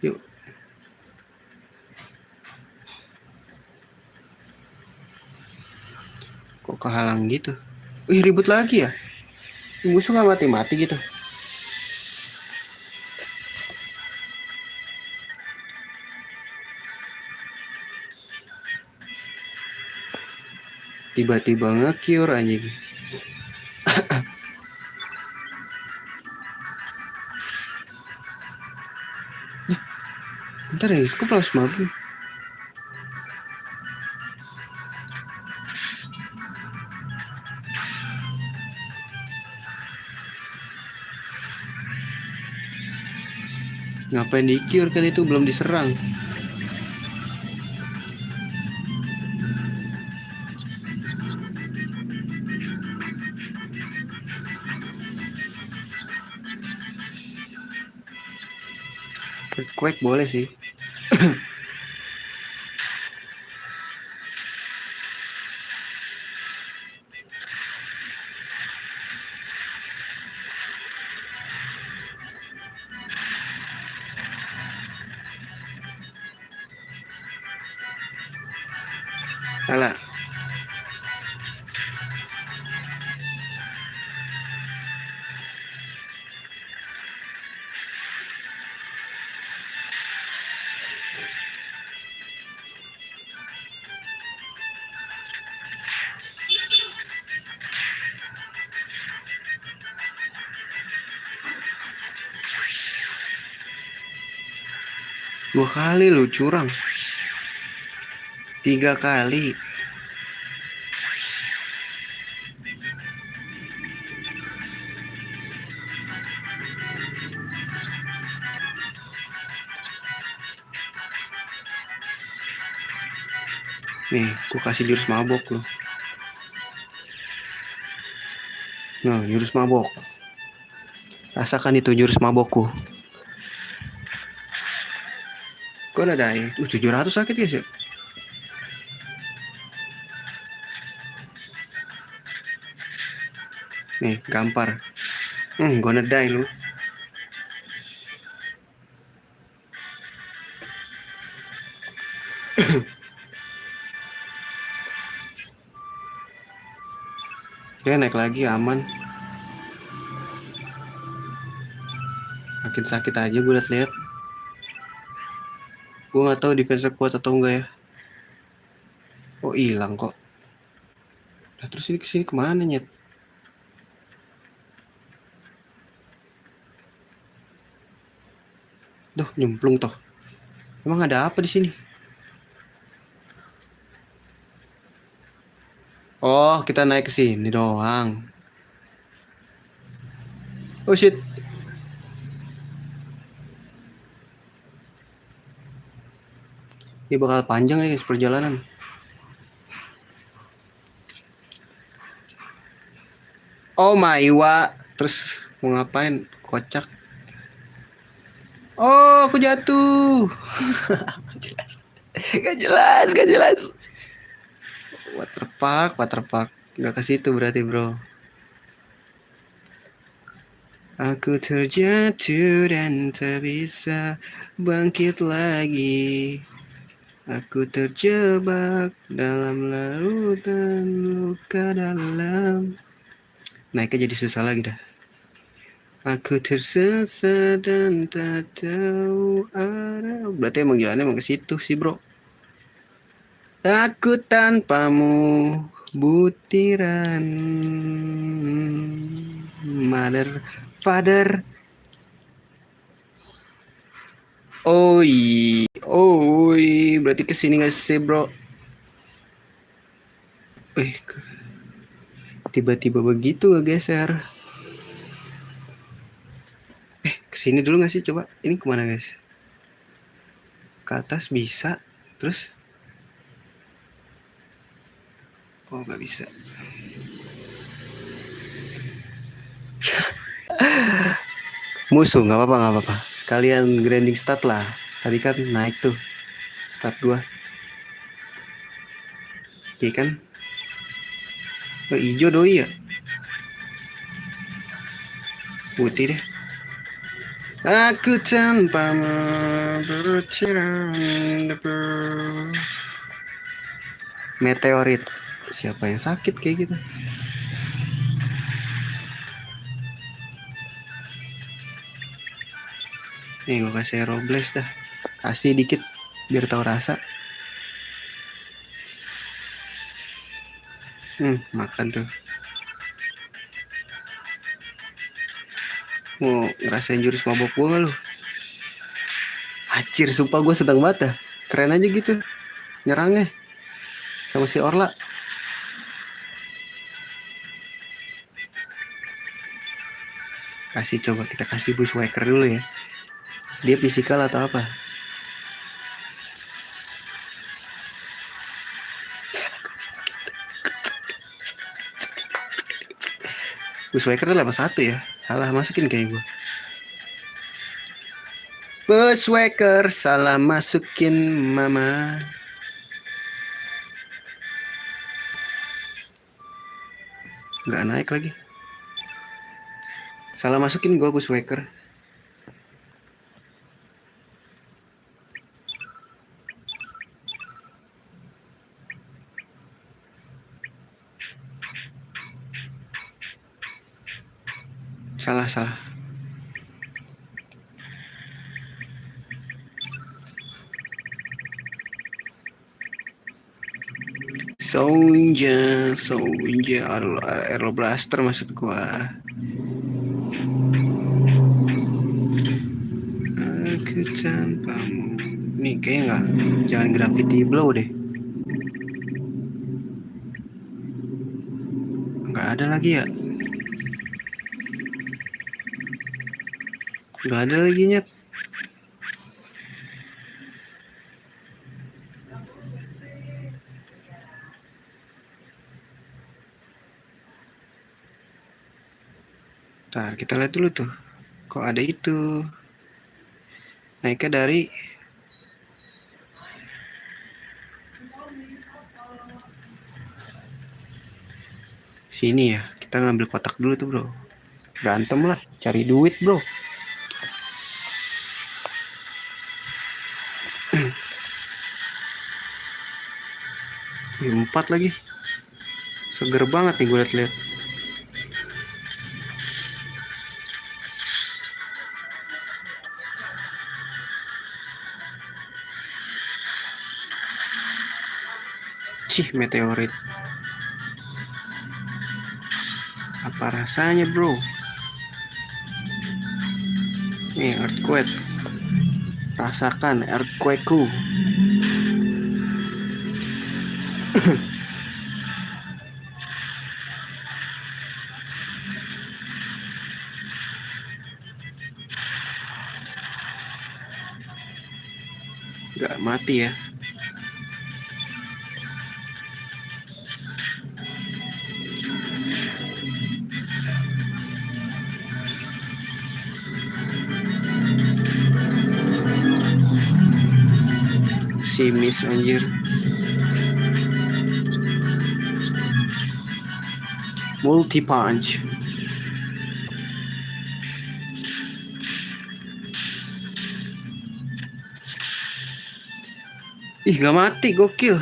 Yuk. Kok kehalang gitu? Ribut lagi ya. Musuh nggak mati-mati gitu. Tiba-tiba nge-cure anjing. Bentar ya, kok plasma bro? Ngapain di cure kan itu belum diserang. Earthquake boleh sih. Alah. Dua kali lu curang. 3 kali. Nih, ku kasih jurus mabok lu. Nah, jurus mabok. Rasakan itu jurus mabokku. Kok udah dai? 700 sakit guys ya? Nih, gampar. Gonna die lu. Oke, naik lagi aman. Makin sakit aja gue liat-liat. Gue nggak tahu defense kuat atau enggak ya. Oh, hilang kok. Nah, terus ini kesini kemana nyet? Duh, nyemplung toh. Emang ada apa di sini? Oh, kita naik ke sini doang. Oh shit. Ini bakal panjang nih guys perjalanan. Oh my wa. Terus mau ngapain? Kocak. Oh, aku jatuh. Gak jelas. Gak jelas, gak jelas. Waterpark. Gak ke situ berarti, bro. Aku terjatuh dan tak bisa bangkit lagi. Aku terjebak dalam larutan luka dalam. Naiknya jadi susah lagi dah. Aku tersesat dan tak tahu arah. Berarti emang jalannya emang ke situ sih, bro. Aku tanpamu butiran mother father. Oi, berarti kesini nggak sih, bro? Tiba-tiba begitu geser. Kesini dulu nggak sih? Coba. Ini kemana, guys? Ke atas bisa. Terus? Oh, nggak bisa. Musuh, nggak apa-apa. Kalian grinding stat lah. Tadi kan naik tuh. Stat 2. Iya kan? Oh, hijau doi ya? Putih deh. Aku tanpa berciran meteorit. Siapa yang sakit kayak gitu? Nih gue kasih Robles dah. Kasih dikit biar tahu rasa. Makan tuh. Mau ngerasain jurus mabok gue gak lu? Acir, sumpah gue sedang banget dah. Keren aja gitu nyerangnya sama si Orla. Coba kita kasih Bushwhacker dulu ya. Dia fisikal atau apa? Buswaker tuh level 1 ya. Salah masukin kayak gue. Buswaker salah masukin mama. Nggak naik lagi. Salah masukin gue Buswaker. Salah. Sounja, Aero Blaster maksud gua. Aku tanpamu. Nih kayaknya nggak, jangan Gravity Blow deh. Nggak ada lagi ya. Nggak ada lagi nyet. Ntar kita lihat dulu tuh. Kok ada itu? Naiknya dari sini ya. Kita ngambil kotak dulu tuh bro. Berantem lah, cari duit bro. Empat lagi. Seger banget nih gue liat-liat. Cih, meteorit. Apa rasanya bro? Nih, earthquake. Rasakan earthquake-ku. Gak mati ya. Si miss anjir. Multi punch. Ih, gak mati, gokil.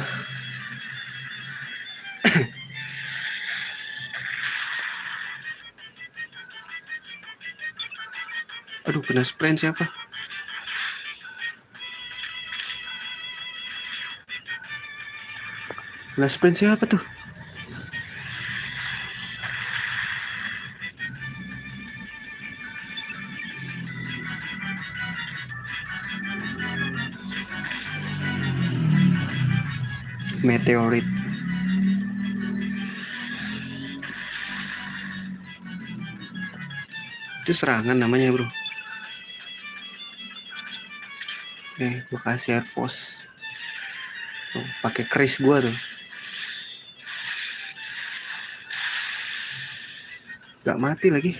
Aduh, kena sprint siapa? Kena sprint siapa tuh? Meteorit. Itu serangan namanya bro. Gue kasih air force. Oh, pakai Chris gue tuh. Gak mati lagi.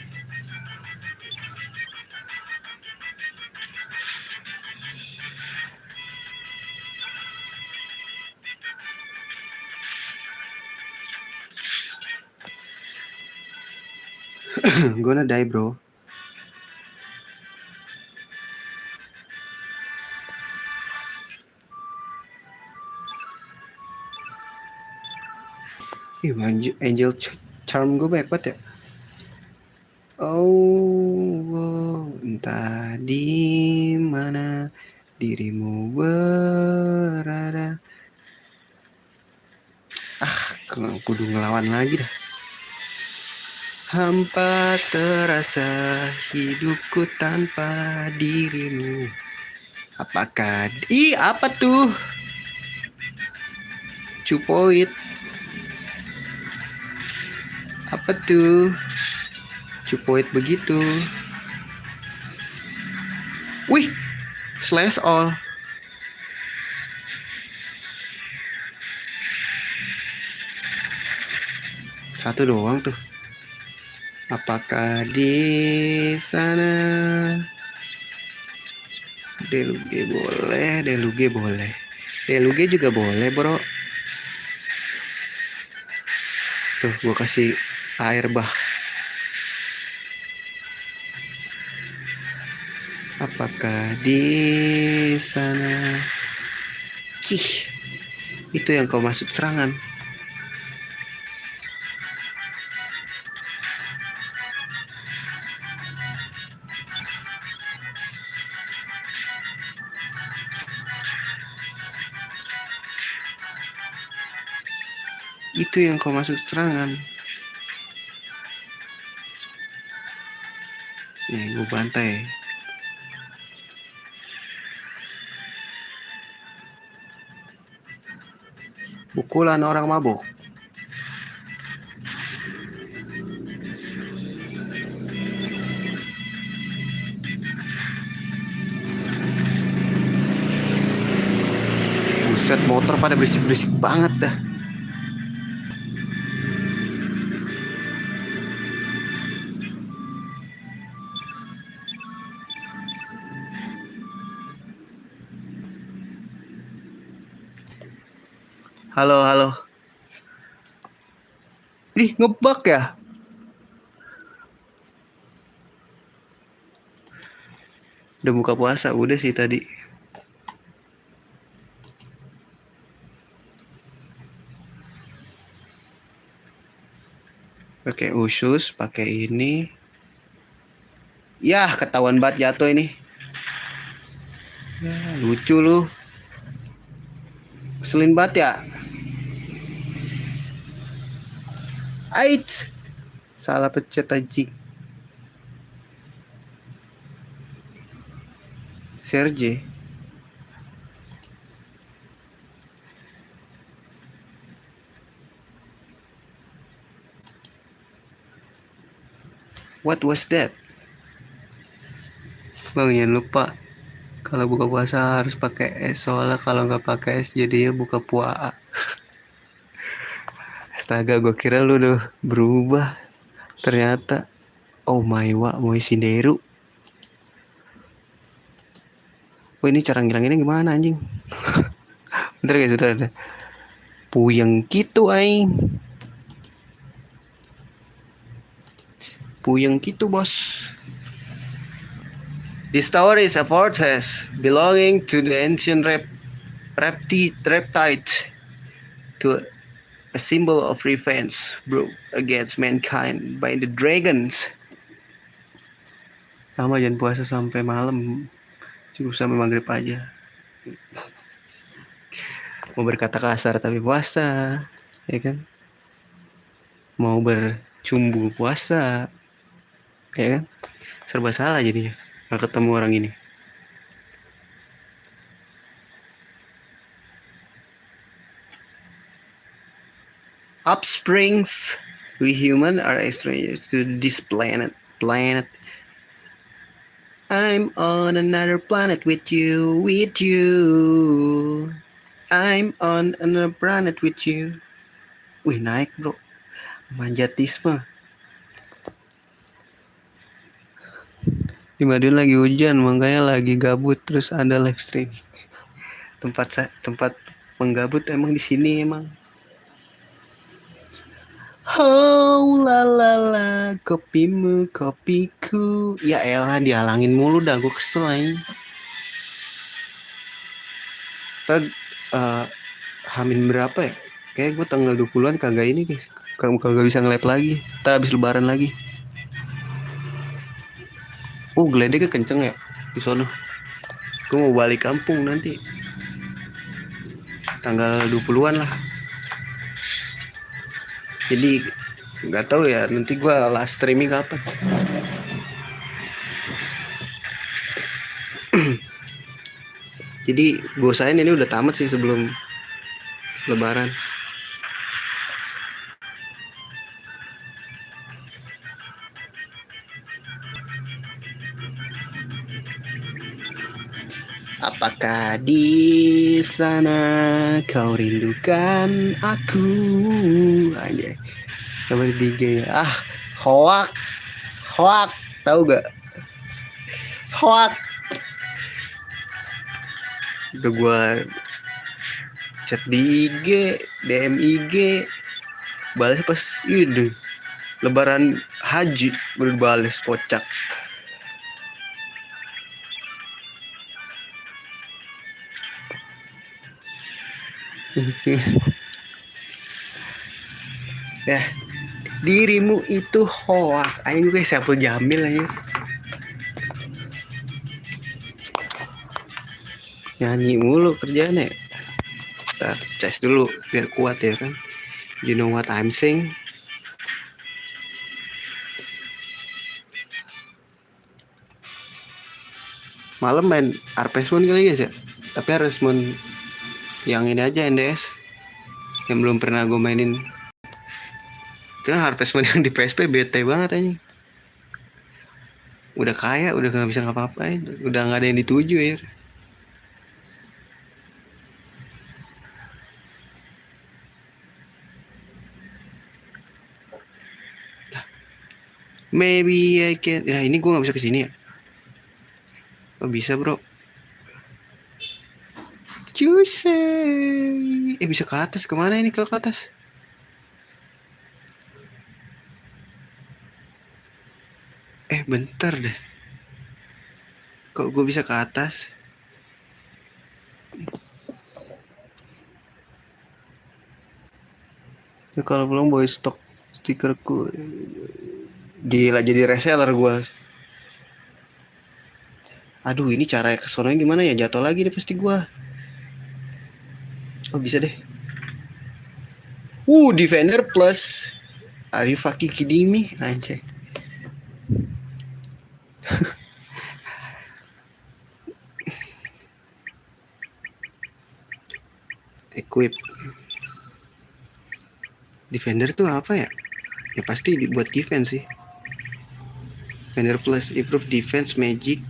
Gonna die bro. Ih, angel charm gue banyak banget ya. Oh, entah di mana dirimu berada. Kudu ngelawan lagi dah. Hampa terasa hidupku tanpa dirimu. Apakah... apa tuh? Cupoit. Apa tuh? Cupoit begitu. Wih, slash all. Satu doang tuh. Apakah di sana? Deluge boleh, deluge boleh. Deluge juga boleh, bro. Tuh, gua kasih air bah. Apakah di sana? Cih, itu yang kau maksud serangan. Itu yang kau maksud serangan. Nih, gue bantai. Pukulan orang mabuk. Buset, motor pada berisik-berisik banget dah. Halo, halo. Ih, ngebug ya? Udah buka puasa, udah sih tadi. Pakai usus, pakai ini. Yah, ketahuan banget jatuh ini. Ya, lucu lu. Keselin banget ya. Ait. Salah pencet anjing. Serge. What was that? Bang, jangan lupa kalau buka puasa harus pakai es, soalnya kalau nggak pakai es jadinya buka puasa. Astaga, gue kira lu udah berubah. Ternyata, oh my wa, mau sinderu. Wah, ini cara ngilanginnya gimana anjing? Bentar guys, bentar ada. Puyeng gitu aing. Puyeng gitu bos. This tower is a fortress belonging to the ancient reptide, to a symbol of revenge bro against mankind by the dragons. Sama, jangan puasa sampai malam, cukup sampai maghrib aja. Mau berkata kasar tapi puasa, ya kan? Mau bercumbu puasa, ya kan? Serba salah jadinya kalau ketemu orang ini. Upsprings, we human are strangers to this planet. I'm on another planet with you. I'm on another planet with you. Wih, naik bro. Manjatisme. Di Madiun lagi hujan, makanya lagi gabut, terus ada live stream. Tempat penggabut emang di sini emang. Oh la la la, kopimu kopiku. Ya elah, dihalangin mulu dah, gue kesel aja. Tad Hamin berapa ya? Kayak gue tanggal 20-an kagak ini guys. Kagak bisa nge-live lagi. Ntar habis lebaran lagi. Geledeknya kenceng ya di sono. Gue mau balik kampung nanti. Tanggal 20-an lah. Jadi nggak tahu ya nanti gue last streaming kapan. Jadi gue usahain ini udah tamat sih sebelum lebaran. Apakah di sana kau rindukan aku? Aja. Coba di IG ya. Hoak, hoak, tahu gak? Hoak. Udah gua chat di IG, DM IG, balas pas ini Lebaran haji baru balas kocak. Ya, dirimu itu hoak. Ayo gue Saiful Jamil aja. Nyanyi mulu kerjaannya. Ntar tes dulu biar kuat ya kan. You know what I'm saying? Malam main Harvest Moon kali ya, tapi Harvest Moon yang ini aja NDS yang belum pernah gue mainin. Itu kan Harvest Moon yang di PSP bete banget aja. Udah kaya, udah gak bisa ngapa-ngapain, udah gak ada yang dituju ya. Maybe I can. Ya ini gue gak bisa kesini ya. Oh bisa bro. Cusay. Bisa ke atas, kemana ini kalau ke atas? Bentar deh. Kok gue bisa ke atas? Ya kalau belum boy stok stikerku. Gila jadi reseller gue. Aduh ini cara kesononya gimana ya? Jatuh lagi deh pasti gue. Oh bisa deh. Defender plus. Are you fucking kidding me? Anjay. Equip. Defender tuh apa ya? Ya pasti buat defense sih. Defender plus improve defense magic.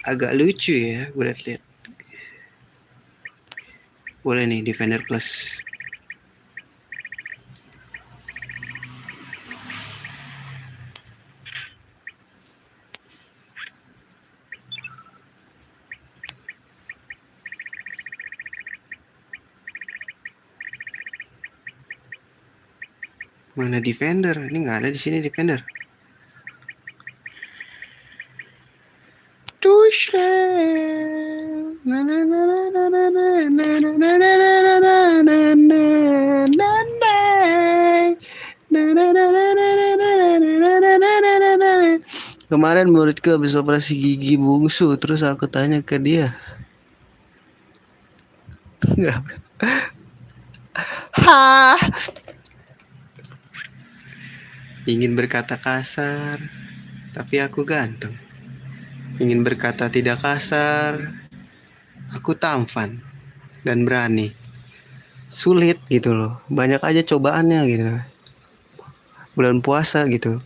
Agak lucu ya, gue lihat. Boleh nih Defender plus. Mana Defender? Ini nggak ada di sini Defender. Kemarin muridku habis operasi gigi bungsu, terus aku tanya ke dia. Hah? Ingin berkata kasar, tapi aku ganteng. Ingin berkata tidak kasar, aku tampan dan berani. Sulit gitu loh, banyak aja cobaannya gitu. Bulan puasa gitu.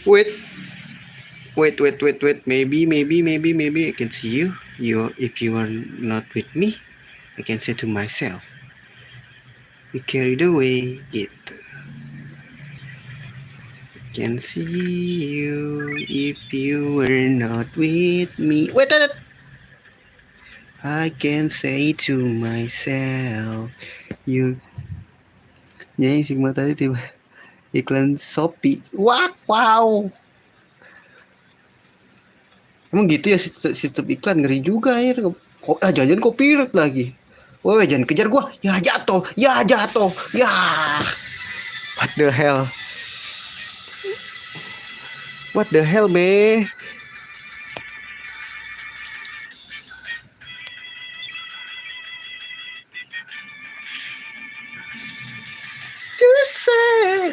Wait. Maybe I can see you. If you are not with me, I can say to myself, we carried away gitu. Can see you if you were not with me. Wait. I can say to myself, you. Nyanyi Sigma tadi tiba iklan Shopee. Wow. Emang gitu ya sistem iklan, ngeri juga ya. Jangan copyright lagi. Woi, jangan kejar gua. Ya jatuh. Ya. What the hell, be?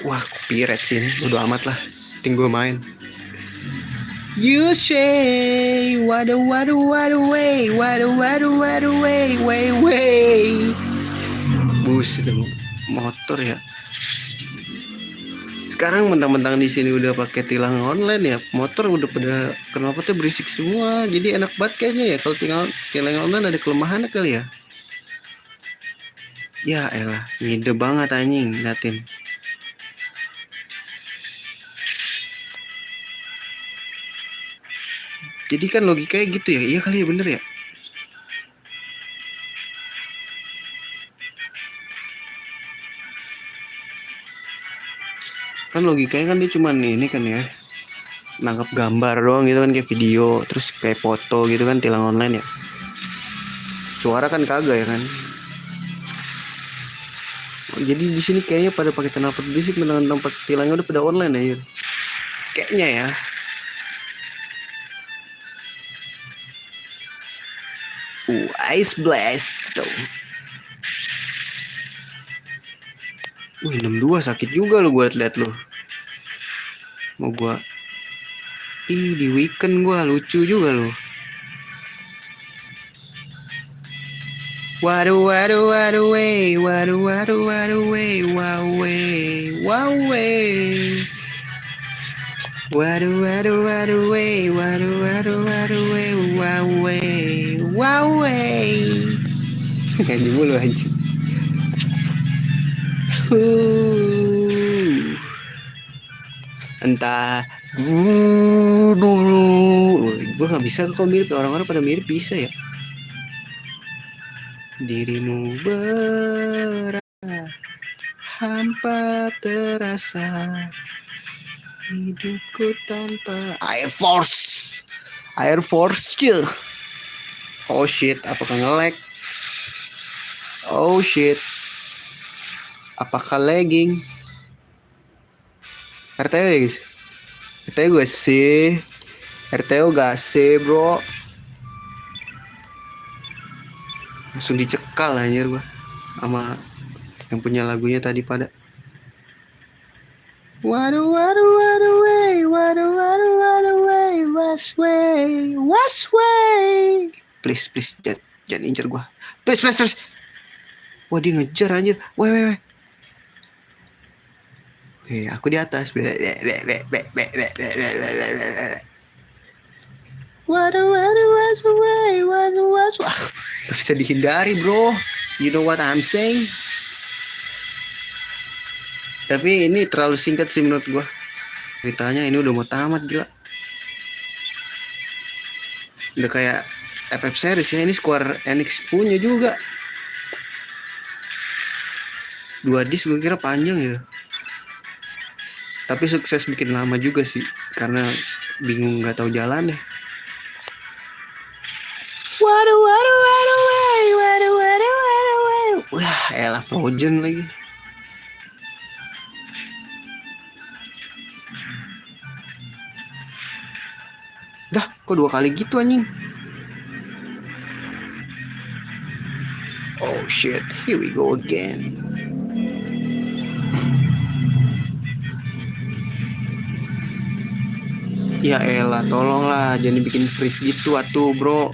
Wah, copyright sih. Udah amat lah. Tinggal main. You say what a way. Bus itu motor ya. sekarang mentang-mentang di sini udah pakai tilang online ya, motor udah pada knalpotnya berisik semua, jadi enak banget kayaknya ya kalau tilang online. Ada kelemahannya kali ya. Ya elah, ngide banget anjing liatin. Jadi kan logikanya gitu ya. Iya kali ya, bener ya. Kan logikanya kan dia cuman ini kan ya, nangkap gambar doang gitu kan, kayak video, terus kayak foto gitu kan tilang online ya. Suara kan kagak ya kan. Jadi di sini kayaknya pada pakai knalpot berisik, mentang-mentang tilangnya udah pada online ya. Kayaknya ya. Ice blast tuh. 62 sakit juga lo, gue liat lo. Mau gua di weekend gua lucu juga lo. Waduh waduh waduh wey, waduh waduh waduh wey, wow wey, wow wey. Waduh waduh waduh wey, waduh waduh waduh wey, wow wey, wow wey. Nyanyi mulu anjing. Entah dulu. Gue nggak bisa kok mirip, orang-orang pada mirip bisa ya. Dirimu hampa terasa, hidupku tanpa Air Force cuy. Oh shit, apakah nge-lag? Oh shit, apakah lagging? RTW ya guys, RTW gue sih, RTW gak sih bro. Langsung dicekal anjir gue sama yang punya lagunya tadi pada. Waduh waduh waduh wey, waduh waduh waduh wey, was way. Please jangan incer gue. Please. Wah dia ngejar anjir. Weh. Aku di atas. Waduh was way, waduh was. Wah, gak bisa dihindari bro. You know what I'm saying? Tapi ini terlalu singkat sih menurut gua. Ceritanya ini udah mau tamat gila. Udah kayak FF series ya, ini Square Enix punya juga. 2 disk gue kira panjang ya. Tapi sukses bikin lama juga sih, karena bingung nggak tahu jalan deh. Waduh. Wah, elah Frozen lagi. Dah, kok 2 kali gitu anjing? Oh shit, here we go again. Ya elah, tolonglah jangan bikin freeze gitu atuh bro.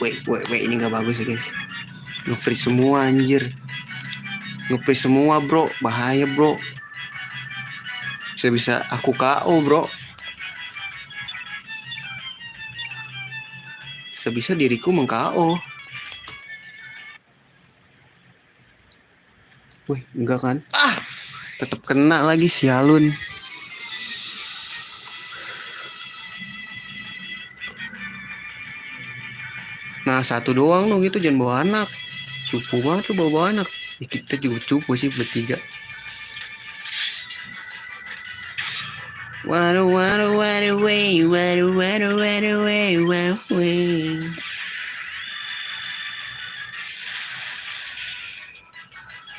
Wait, ini nggak bagus ya guys. Nge-freeze semua anjir. Nge-freeze semua bro, bahaya bro. Bisa aku KO bro. Bisa diriku meng-KO. Wih, enggak kan? Tetap kena lagi sialun. Nah, 1 doang dong itu, jangan bawa anak. Cupu banget tuh bawa anak. Ya, kita juga cupu sih bertiga. Waduh wey, waduh wey.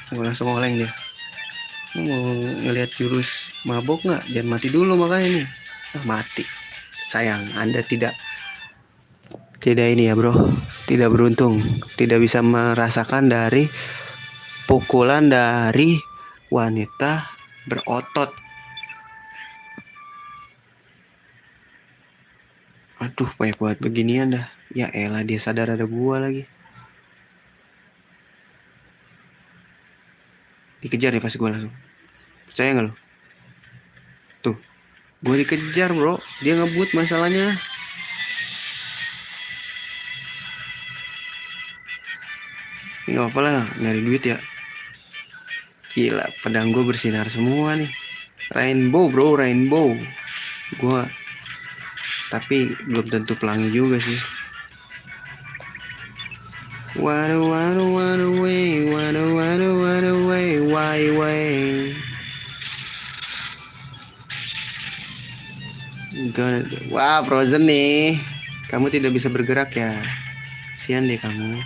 Gue langsung oleng dia. Mau ngelihat jurus mabok nggak? Jangan mati dulu makanya nih. Mati. Sayang, Anda tidak ini ya bro. Tidak beruntung. Tidak bisa merasakan dari pukulan dari wanita berotot. Aduh, banyak banget beginian dah. Ya elah, dia sadar ada gua lagi. Dikejar ya pas gue langsung. Percaya nggak lo? Tuh, gue dikejar bro. Dia ngebut masalahnya. Ini gak apa lah, nyari duit ya. Gila, pedang gue bersinar semua nih. Rainbow bro, rainbow. Gue tapi belum tentu pelangi juga sih. Waduh, waduh, waduh, way, waduh, waduh, waduh, way, way. Wah, Frozen nih. Kamu tidak bisa bergerak ya. Kasian deh kamu.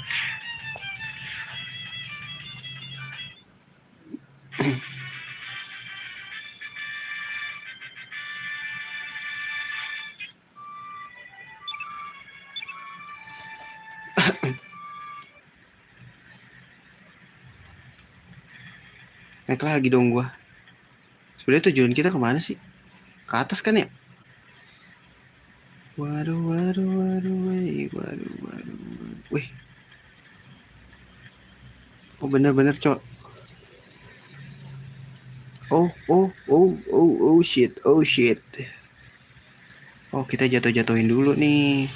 Naik lagi dong gua. Sebenarnya tujuan kita kemana sih? Ke atas kan ya? Waduh, waduh, waduh, wey, waduh, waduh, waduh. Wih. Oh bener-bener cok. Oh, oh, oh, oh, oh shit, oh shit. Oh kita jatuh-jatuhin dulu nih.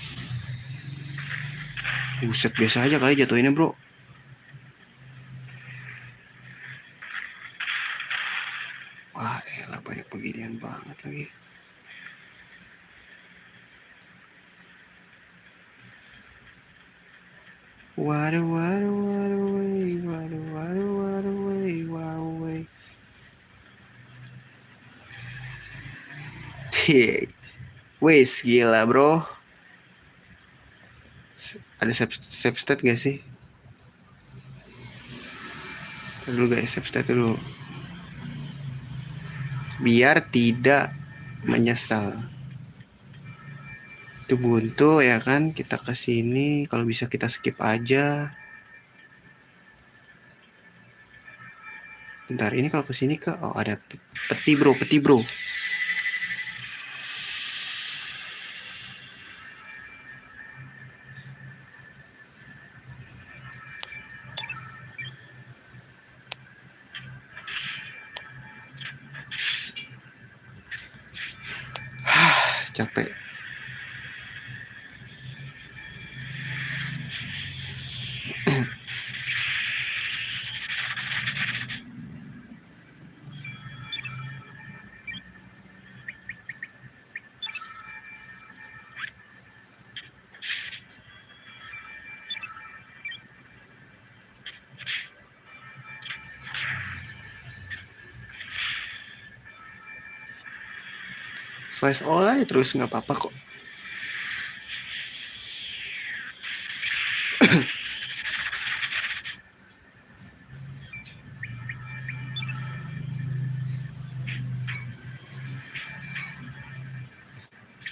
Buset, biasa aja kali jatuhinnya bro. Wah elah, banyak beginian banget lagi. Waduh, waduh, waduh, wey, waduh, waduh, waduh, wey, wow, wey. Wis gila bro. Ada save state gak sih? Tunggu dulu guys, save state dulu. Biar tidak menyesal. Itu buntu ya kan, kita ke sini, kalau bisa kita skip aja. Bentar, ini kalau ke sini ke oh ada peti bro, peti bro. Capek. Slice all aja terus, nggak apa-apa kok.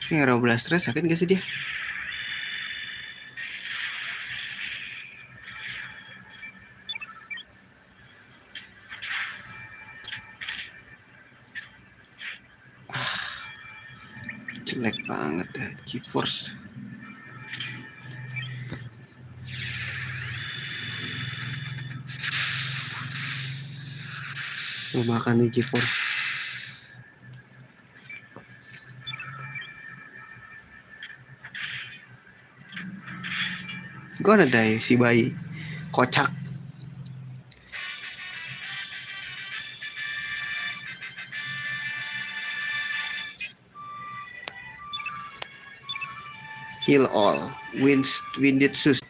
Ini Hero Blaster sakit gak sih dia? Jelek banget ya, GeForce. Mau makan nih GeForce. Gonna die si bayi. Kocak. Heal all. Winded sus.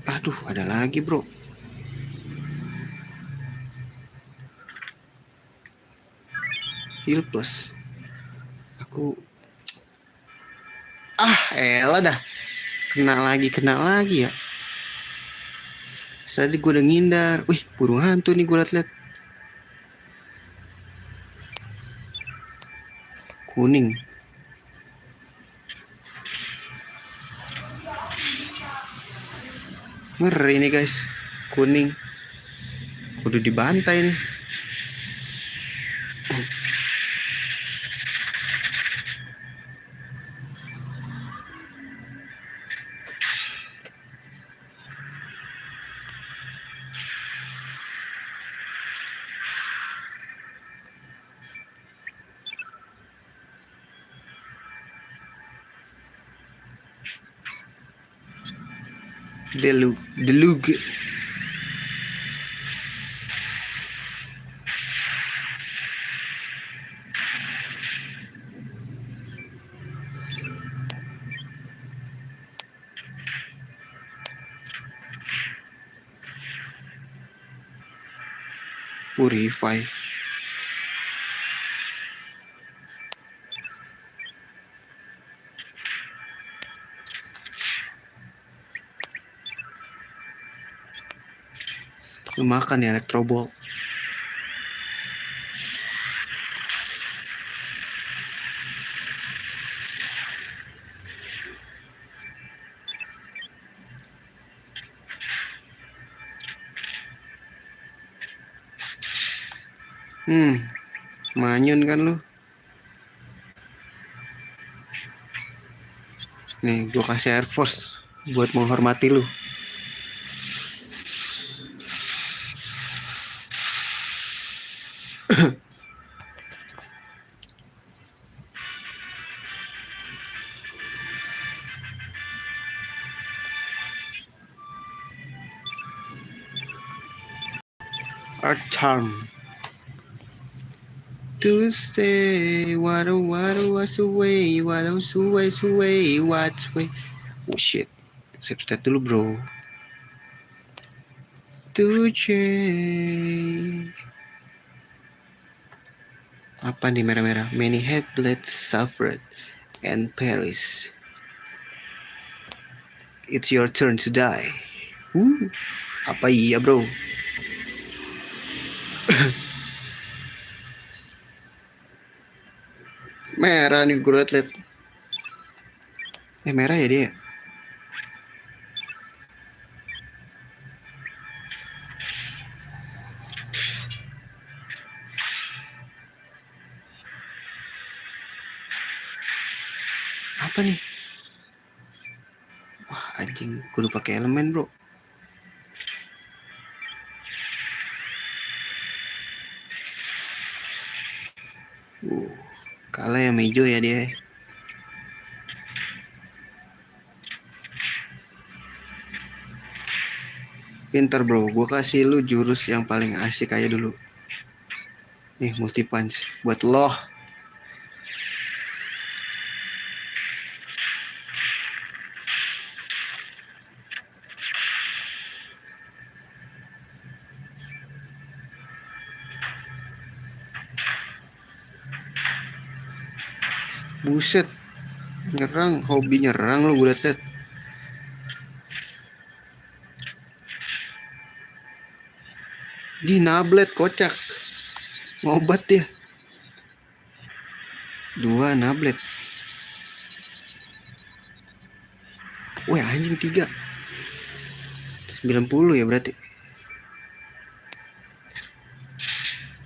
Aduh, ada lagi bro. Heal plus. Aku elah dah. Kena lagi ya. Tadi gue udah ngindar. Wih, burung hantu nih gue liat-liat. Kuning. Ngeri nih guys. Kuning. Udah dibantai nih. Delug. Purify. Lu makan ya Electroball. Manyun kan lu. Nih, gue kasih Air Force buat menghormati lu. Art Charm. Tuesday, what was away, what's way. Oh shit, save stat dulu bro. To change. Apa nih merah-merah? Many have bled, suffered, and perished. It's your turn to die. Apa iya bro? Merah nih gue liat. Merah ya dia. Apa nih? Wah anjing, kudu pakai elemen bro. Kalah yang hijau ya dia. Pintar bro, gue kasih lu jurus yang paling asik aja dulu. Nih multi punch buat lo. Buset, nyerang, hobi nyerang lu gue liat. Di nablet kocak. Ngobat dia. 2 nablet. Wah anjing 3. 90 ya berarti.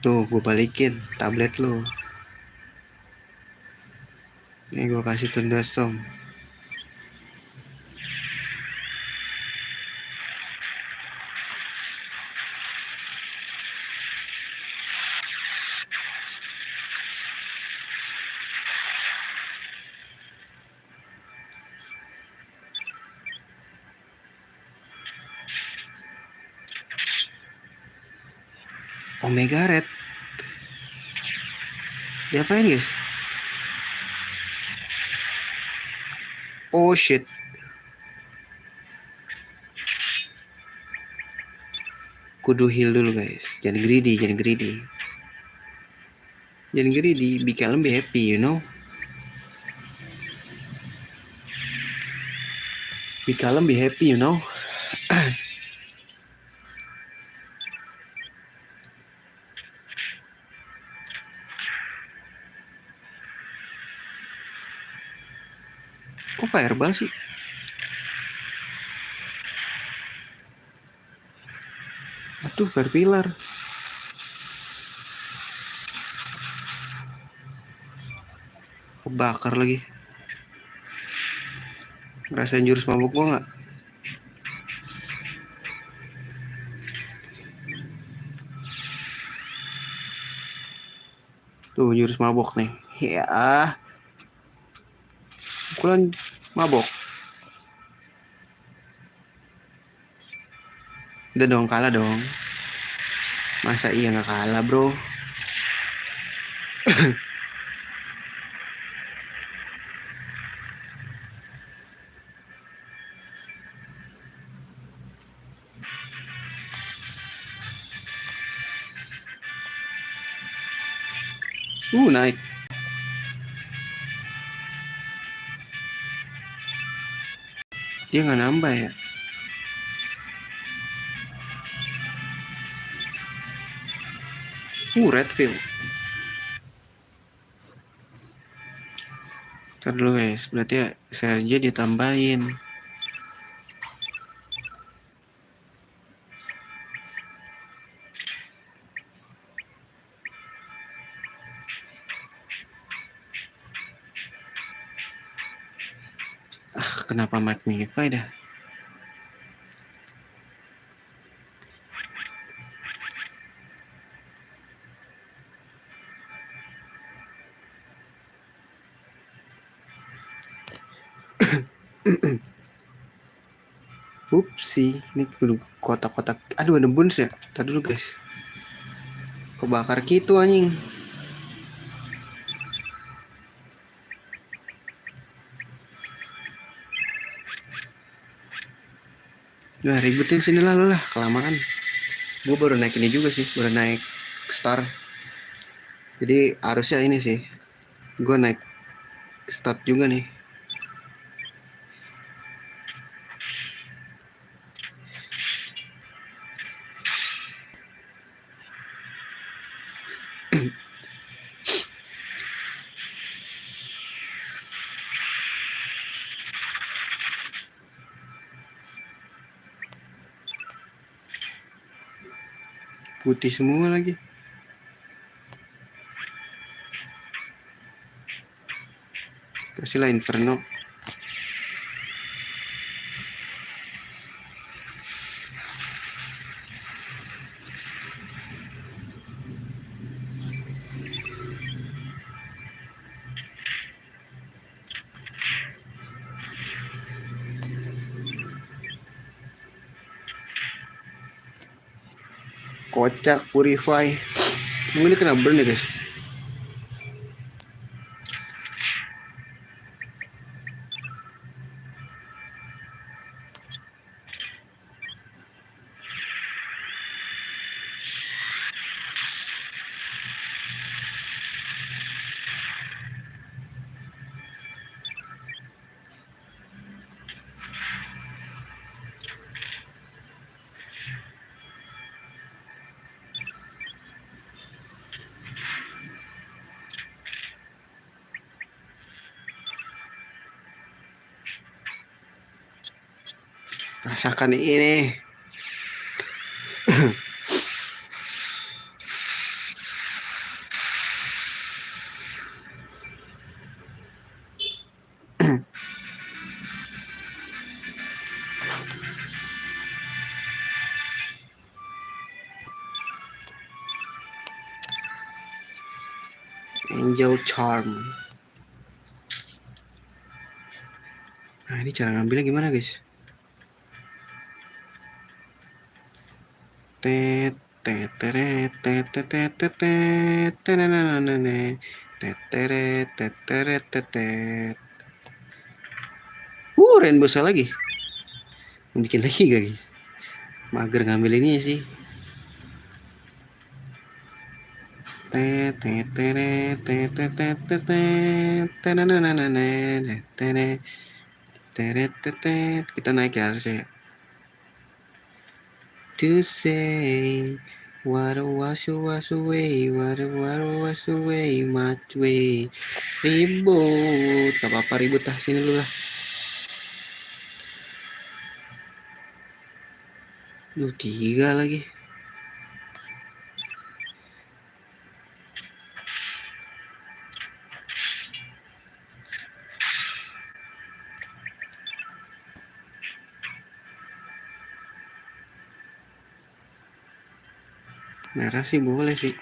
Tuh gue balikin tablet lu. Nih gue kasih thunderstorm. Omega Red. Diapain guys? Oh shit. Kudu heal dulu guys. Jangan greedy. Jangan greedy. Be calm, be happy, you know. Be calm, be happy, you know. Kok fireball sih? Aduh, fire pillar. Kebakar lagi. Ngerasain jurus mabuk gua nggak? Tuh jurus mabok nih. Ya. Pukulan mabok. Udah dong, kalah dong. Masa iya nggak kalah, bro? Naik. Dia nggak nambah ya? Redfield. Ntar dulu guys, berarti ya Sergio ditambahin. Kenapa Magnify dah? Upsi, ini kudu kotak-kotak. Aduh, ada buns ya. Tadi dulu guys. Kebakar gitu anjing. Nah, ributin sini lah, kelamaan. Gue baru naik ini juga sih, baru naik star. Jadi harusnya ini sih. Gue naik start juga nih. Putih semua lagi. Kasihlah Inferno. Kocak Purify. Mungkin ini kena burn ya guys. Rasakan ini. Angel Charm. Nah, ini cara ngambilnya gimana guys? Tet tet teret tet tet tet tet tet tenenenene tet teret tet teret tet tet. Rainbow Cell lagi. Bikin lagi guys. Mager ngambil ini sih. Tet tet teret tet tet tet tet tet tenenenene teret teret tet tet. Kita naik ya harusnya. To say what was away, what was away, much way. Ribut, gak apa-apa ribut lah, sini dulu lah. Duh, 3 lagi. Merah sih boleh sih.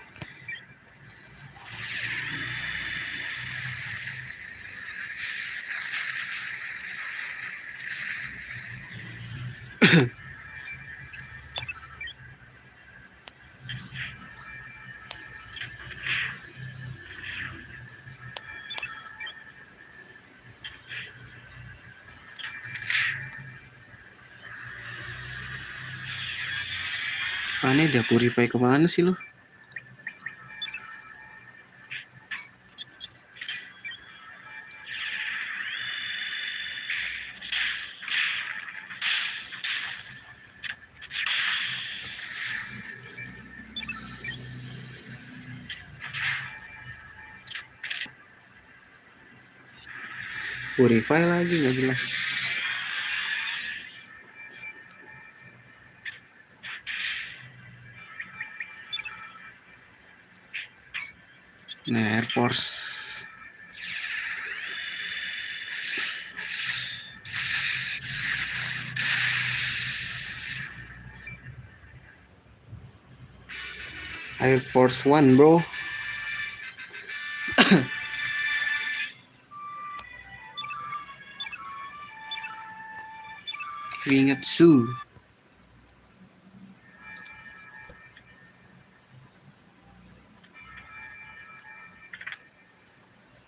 Aneh dah, purify kemana sih lu? Purify lagi nggak jelas. Nah, Air Force. Air Force One, bro. Wingetsu.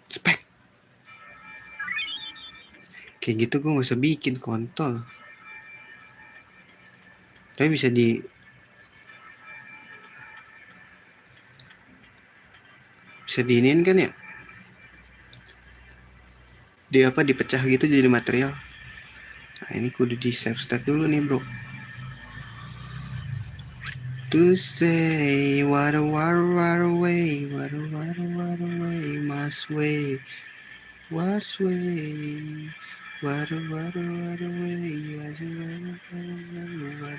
Spek. Kayak gitu gue gak usah bikin kontol. Tapi bisa diinin kan ya? Dia apa dipecah gitu jadi material. Nah, ini kudu di save state dulu nih, bro. To say what away, what away, must way, what's way, what away, what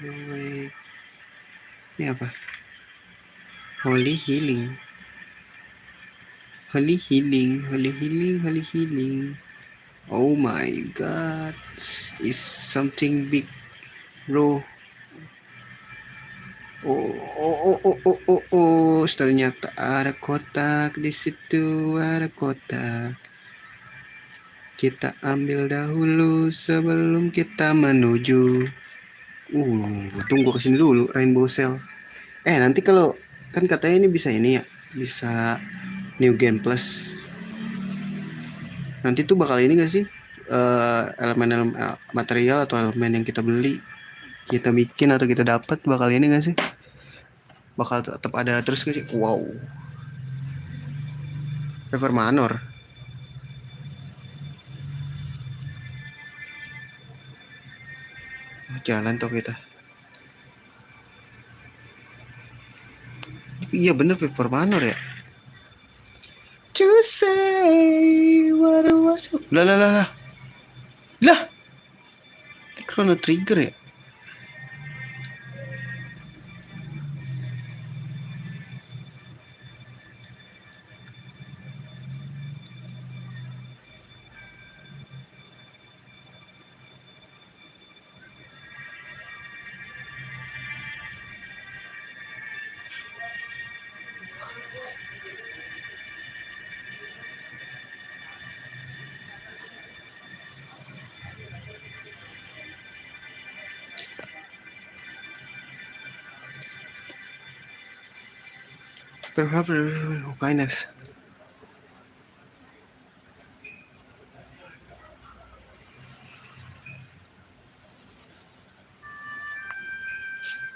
away. Ini apa? Holy healing. Holy healing, holy healing, holy healing. Oh my god, is something big, bro. Oh, ternyata ada kotak di situ, ada kotak. Kita ambil dahulu sebelum kita menuju. Tunggu kesini dulu, Rainbow Cell. Nanti kalau kan katanya ini ya, bisa New Game Plus. Nanti tuh bakal ini gak sih? Elemen-elemen material atau elemen yang kita beli, kita bikin atau kita dapat bakal ini gak sih? Bakal tetap ada terus gak sih? Wow. River Manor. Jalan tuh kita. Iya bener River Manor ya. To say what it was. Lah. Chrono Trigger ya. Perhaps kindness.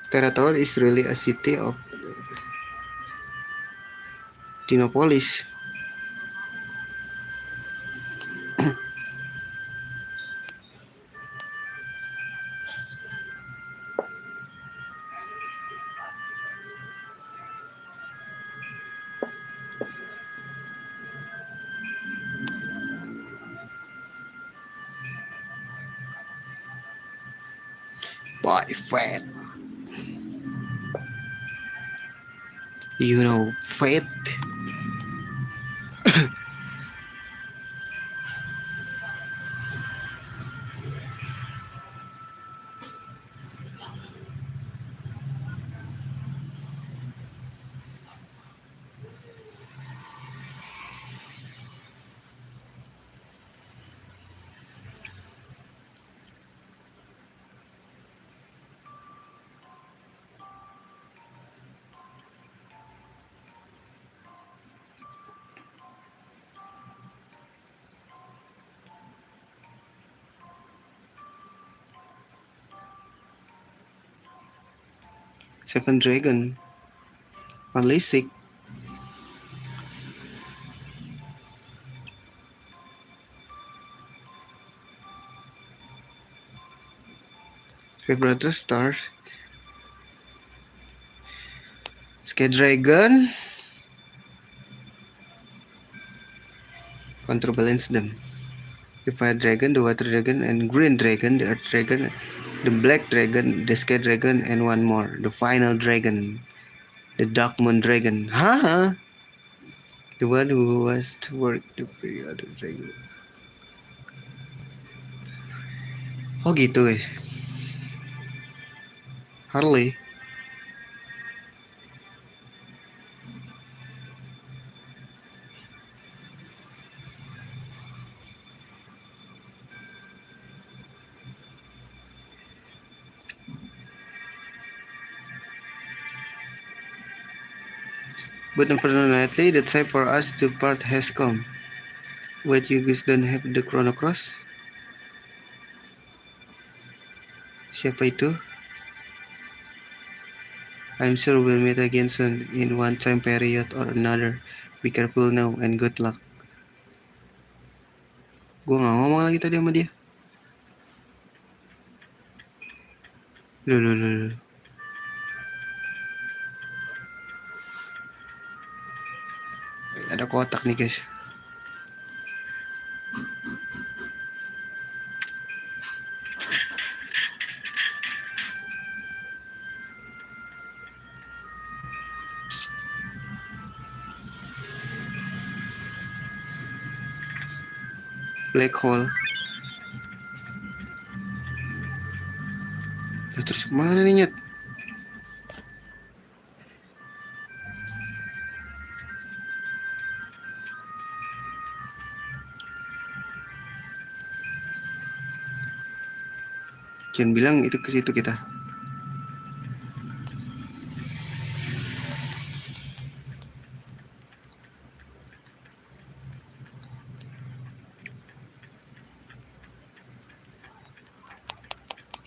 Territory is really a city of Dinopolis. By fate. You know fate. Seven dragon. Only six. Vibrator stars. Sky dragon. Counterbalance them. The fire dragon, the water dragon, and green dragon, the earth dragon, the black dragon, the sky dragon, and one more. The final dragon. The dark moon dragon. Huh? The one who was to work the free other dragon. Oh gitu guys. Harley. But unfortunately, the time for us to part has come. Wait, you guys don't have the Chrono Cross? Siapa itu? I'm sure we'll meet again soon in one time period or another. Be careful now and good luck. Gue gak ngomong lagi tadi sama dia. Loh. Ada kotak nih guys. Black hole. Nah, terus kemana nih Nyet? Jangan bilang itu ke situ kita.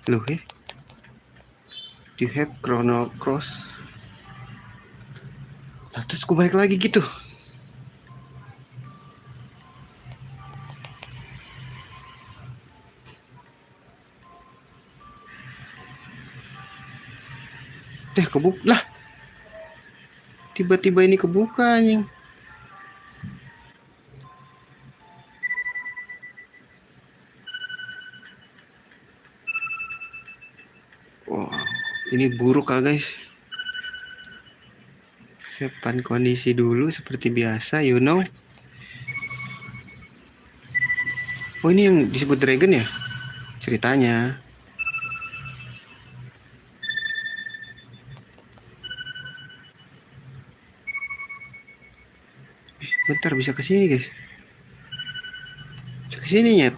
Loh ya? Do you have Chrono Cross? Nah, terus gue balik lagi gitu. Kebuka lah. Tiba-tiba ini kebuka anjing. Wow, ini buruk guys. Siapkan kondisi dulu seperti biasa, you know. Oh, ini yang disebut dragon ya? Ceritanya. Bentar, bisa ke sini guys. Bisa ke sini Nyet.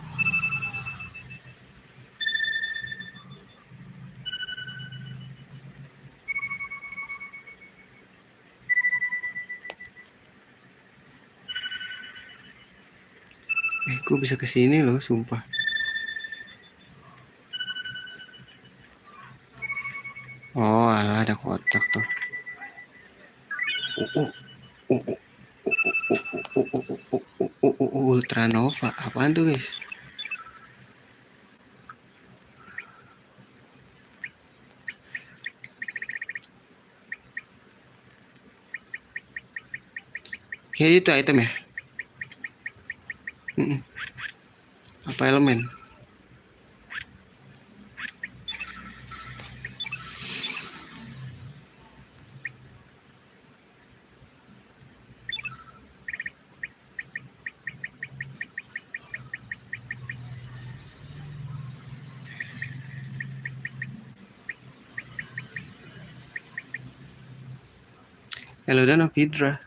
Gue bisa ke sini loh, sumpah. Oh, alah, ada kotak tuh. Ultranova. Apaan tuh guys? Kayak itu item ya? Apa elemen? Elodan of Hydra.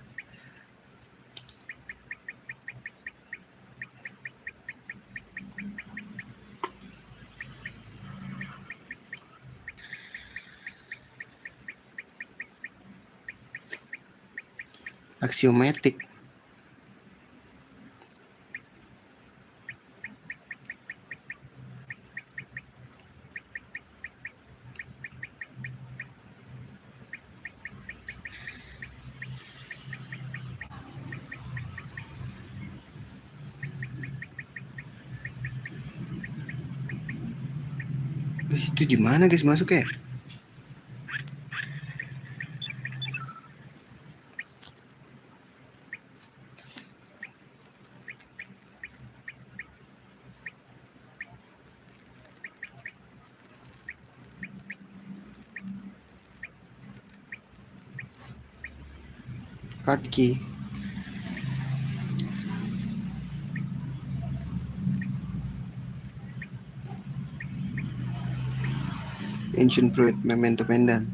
Axiomatic. Itu gimana guys masuk ya? Card key. Ancient Fruit, Memento Pendant.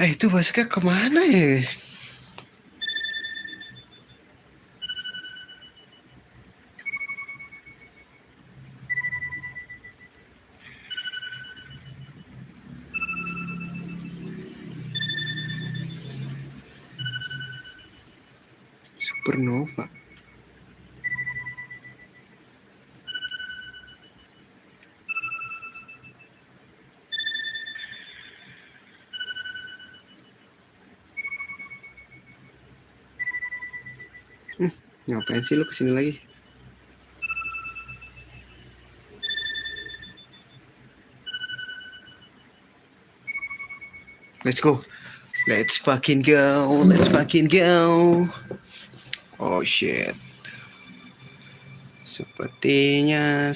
Itu masuknya kemana ya guys? Supernova. Ngapain sih lu kesini lagi? Let's go. Let's fucking go. Let's fucking go. Oh shit. Sepertinya.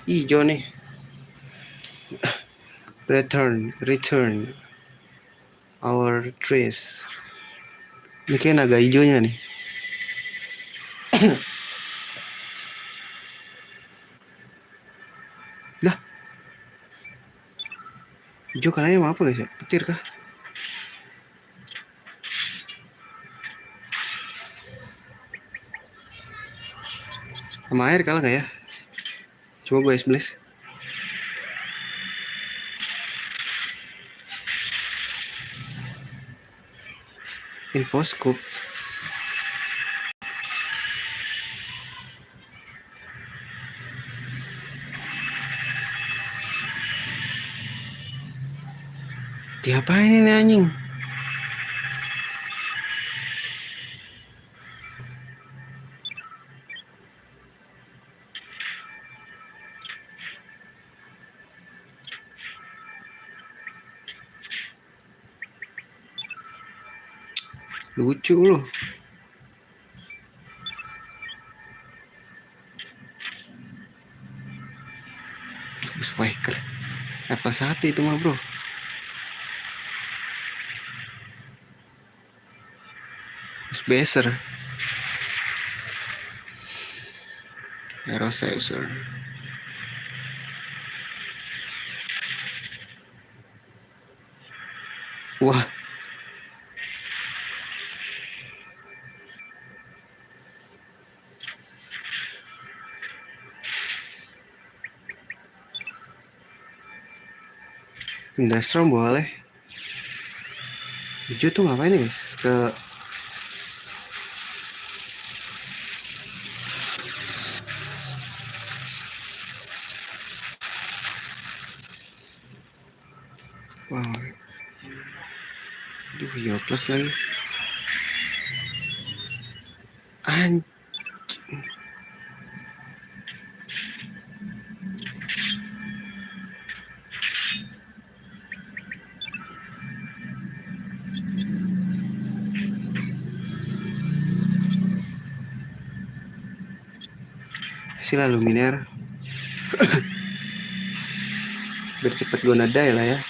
Hijau nih. Return our trace. Ini kayak naga hijaunya nih. Lah. Hijau kalanya mau apa guys ya? Petir kah? Sama air kalah gak ya? Coba gue blast. Infoscope. Diapain ini anjing? Lucu loh. Spiker. Apa satu itu mah bro? Beser. Aerosaur. Wah. Industrom boleh. Hijau tuh ngapain nih guys? Ke wow. Aduh, ya plus lagi. Anjing. Sila Luminaire. Biar cepet gue nadai lah ya.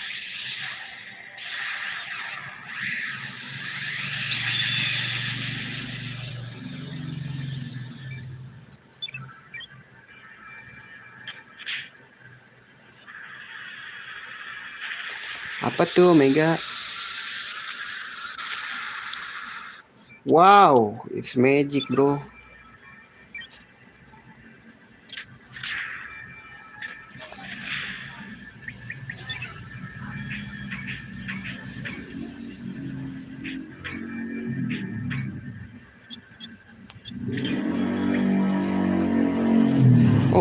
Apa tuh Mega? Wow, it's magic bro.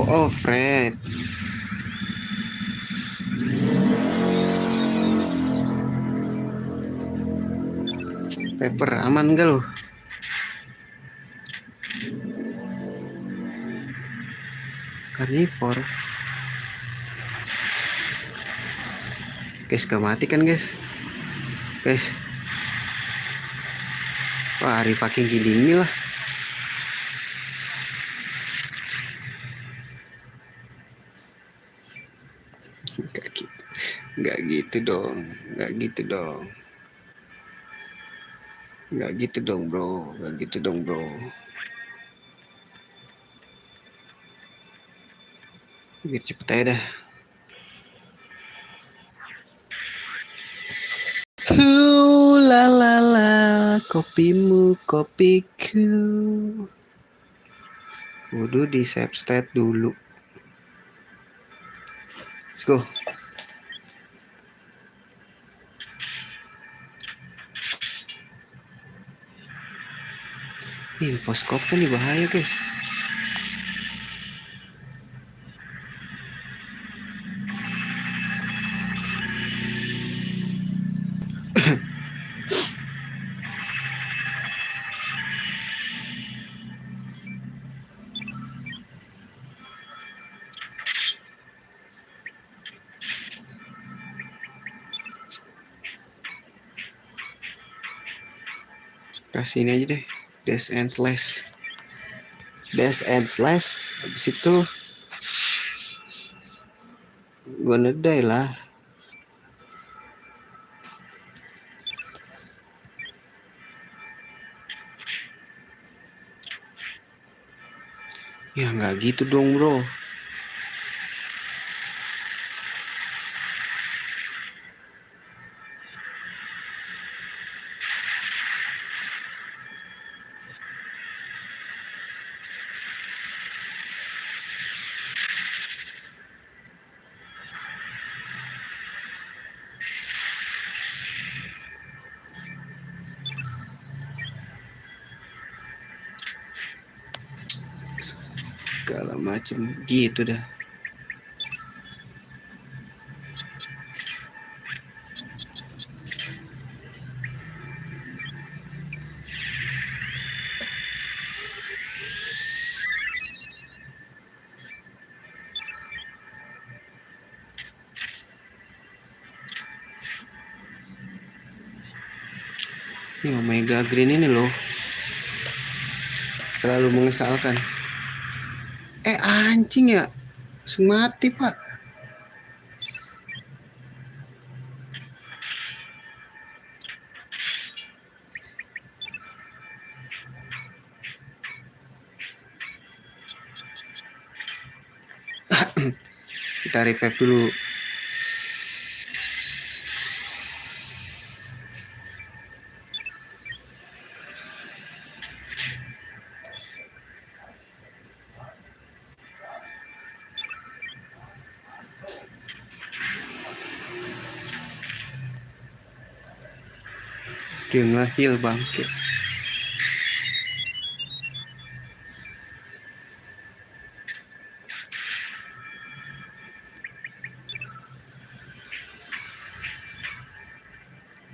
Oh, Fred. Paper aman gak lo? Carnivore. Guys, gak mati kan guys? Guys. Wah, Ari fucking kidding me lah. Gak gitu dong. Gak gitu dong. Gak gitu dong bro. Gak gitu dong bro. Biar cepet aja dah. La la la, kopimu kopiku. Kudu di save state dulu. Let's go. Ini infoscope kan nih bahaya guys. Kasih ini aja deh. Dash and slash. Dash and slash. Habis itu gua nedai lah. Ya nggak gitu dong bro. Segala macem gitu dah. Ini Omega Green ini loh selalu mengesalkan. Anjing ya, langsung mati pak. Kita revive dulu. Dia nge-heal bangke.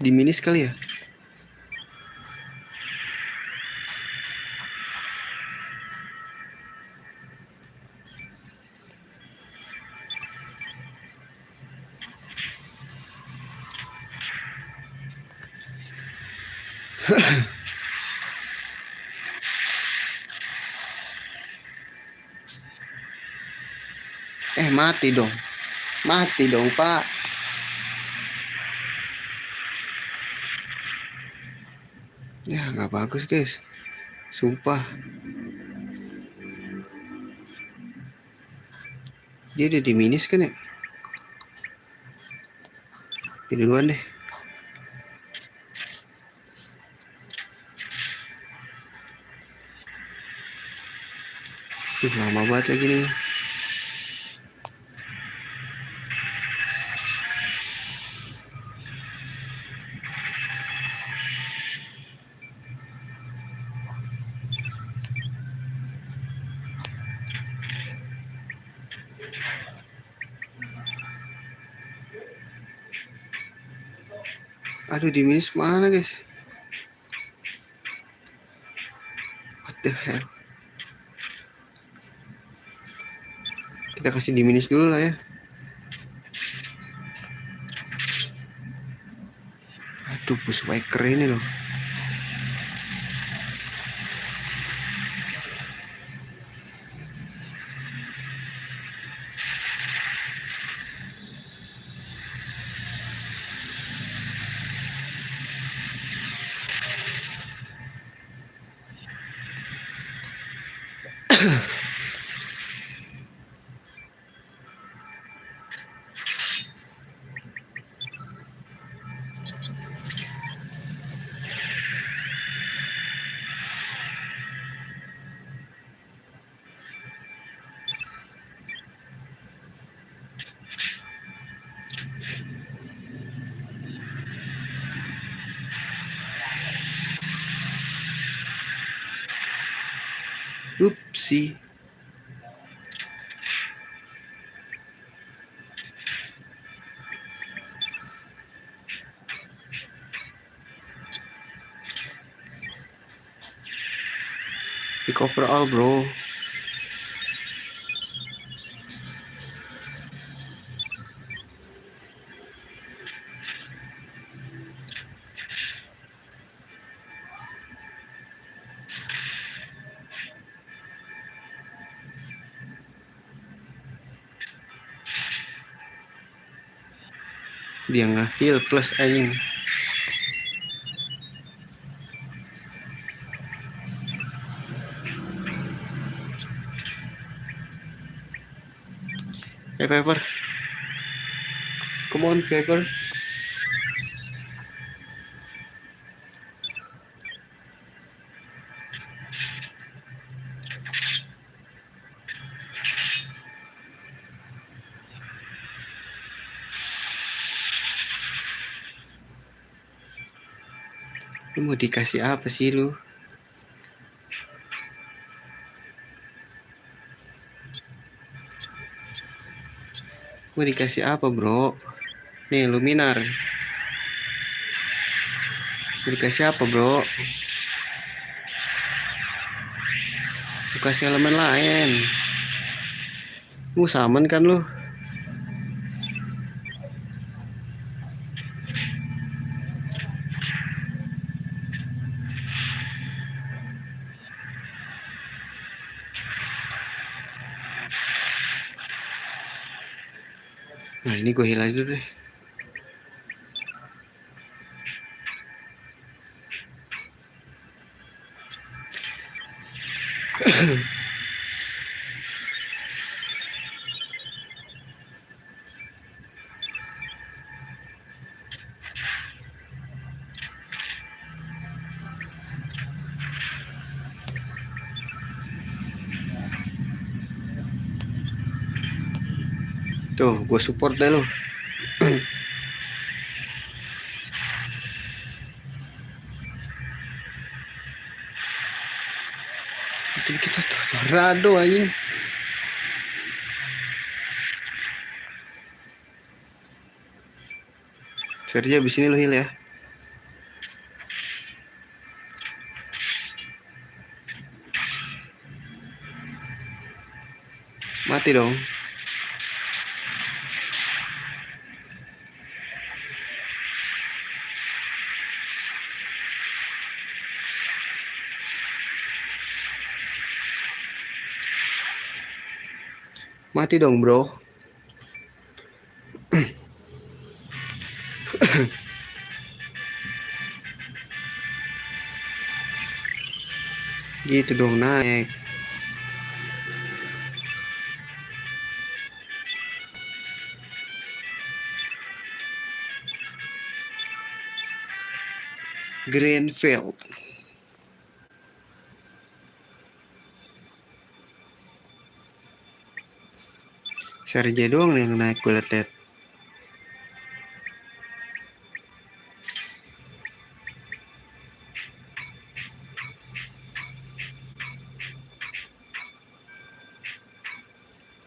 Diminis kali ya. Mati dong. Mati dong pak. Ya nggak bagus guys. Sumpah. Dia udah diminis kan ya. Ini duluan deh. Lama banget lagi nih. Aduh, diminish mana guys? What the hell? Kita kasih diminish dulu lah ya. Aduh, Bushwhacker ini loh. Upsi. Recover all bro. Dia nge-heal plus aing. Hey Pepper. Come on Pepper. Lu mau dikasih apa sih lu? Mau dikasih apa bro? Nih Luminar. Mau dikasih apa bro? Lu kasih elemen lain. Lu summon kan lu? Nah ini gue hilang dulu deh. Tuh, gue support deh lo. Itu kita tuh rado aja. Serja abis ini lo heal ya. Mati dong. Mati dong bro. Gitu dong naik. Greenfield. Serja doang yang naik gue liat.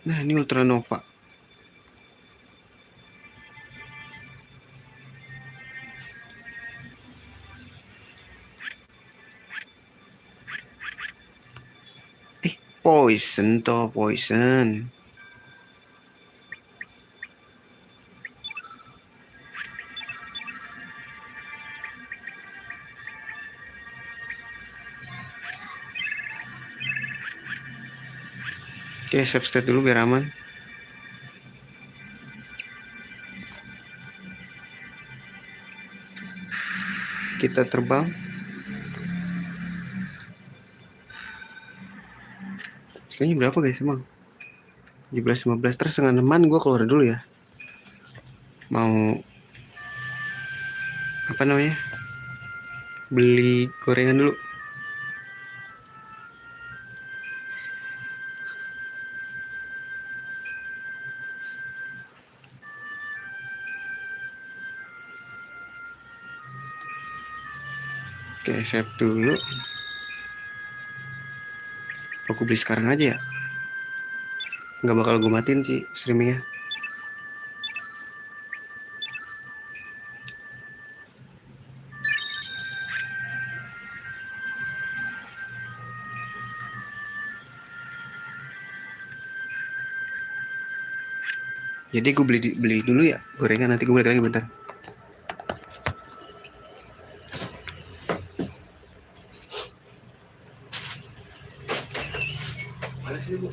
Nah ini Ultranova. Poison toh, poison. Oke, save state dulu biar aman. Kita terbang. Kayaknya berapa guys emang? 17.15. Terus setengah 6 gue keluar dulu ya. Mau apa namanya? Beli gorengan dulu. Oke, save dulu. Aku beli sekarang aja ya. Nggak bakal gue matiin sih streamingnya. Jadi gue beli dulu ya gorengan, nanti gue balik lagi bentar. Mana sih bu?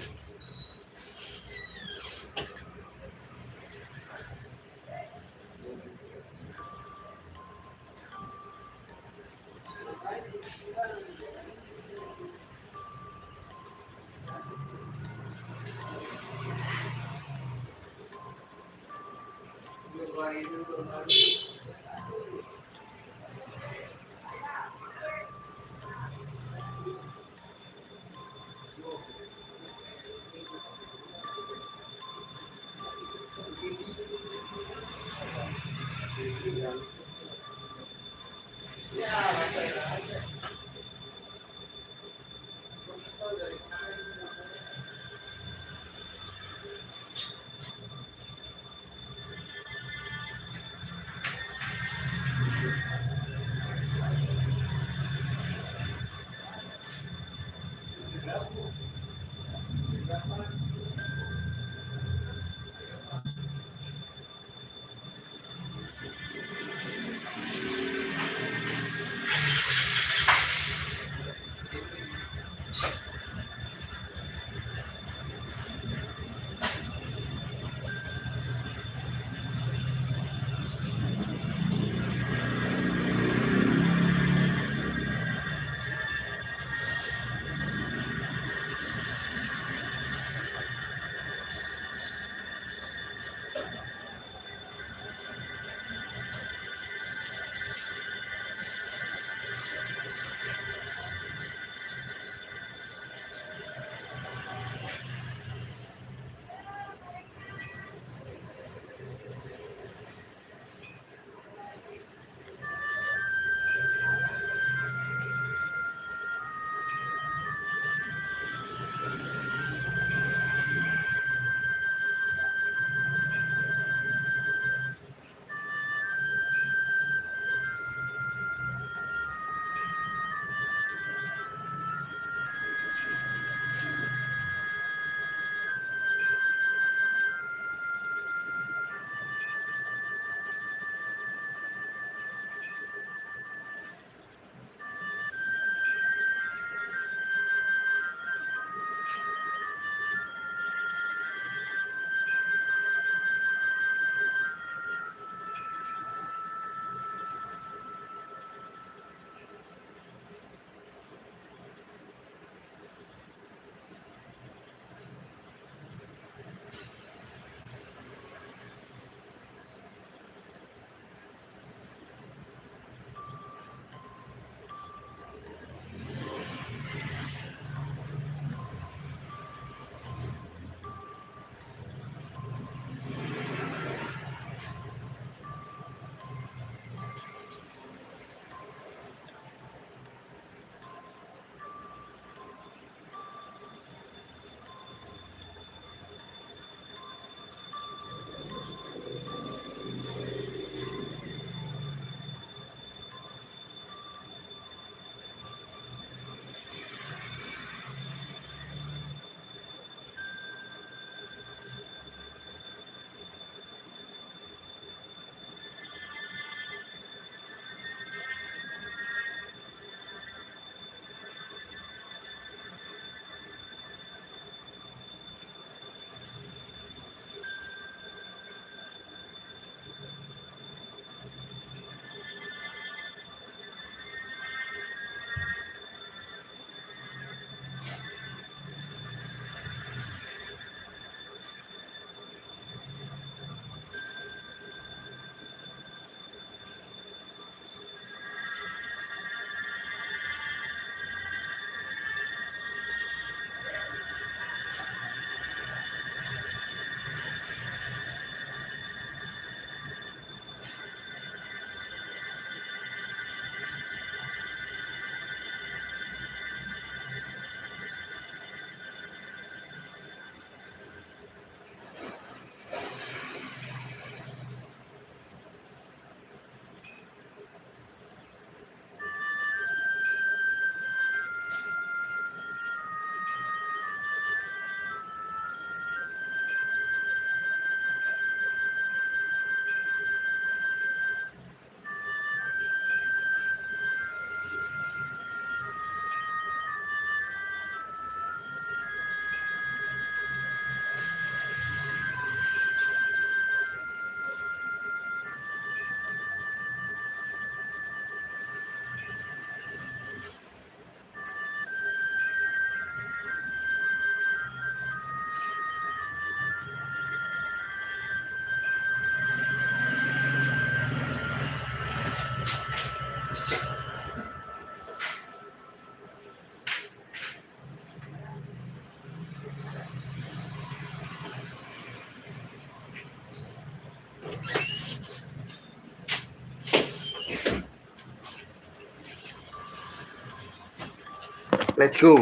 Let's go.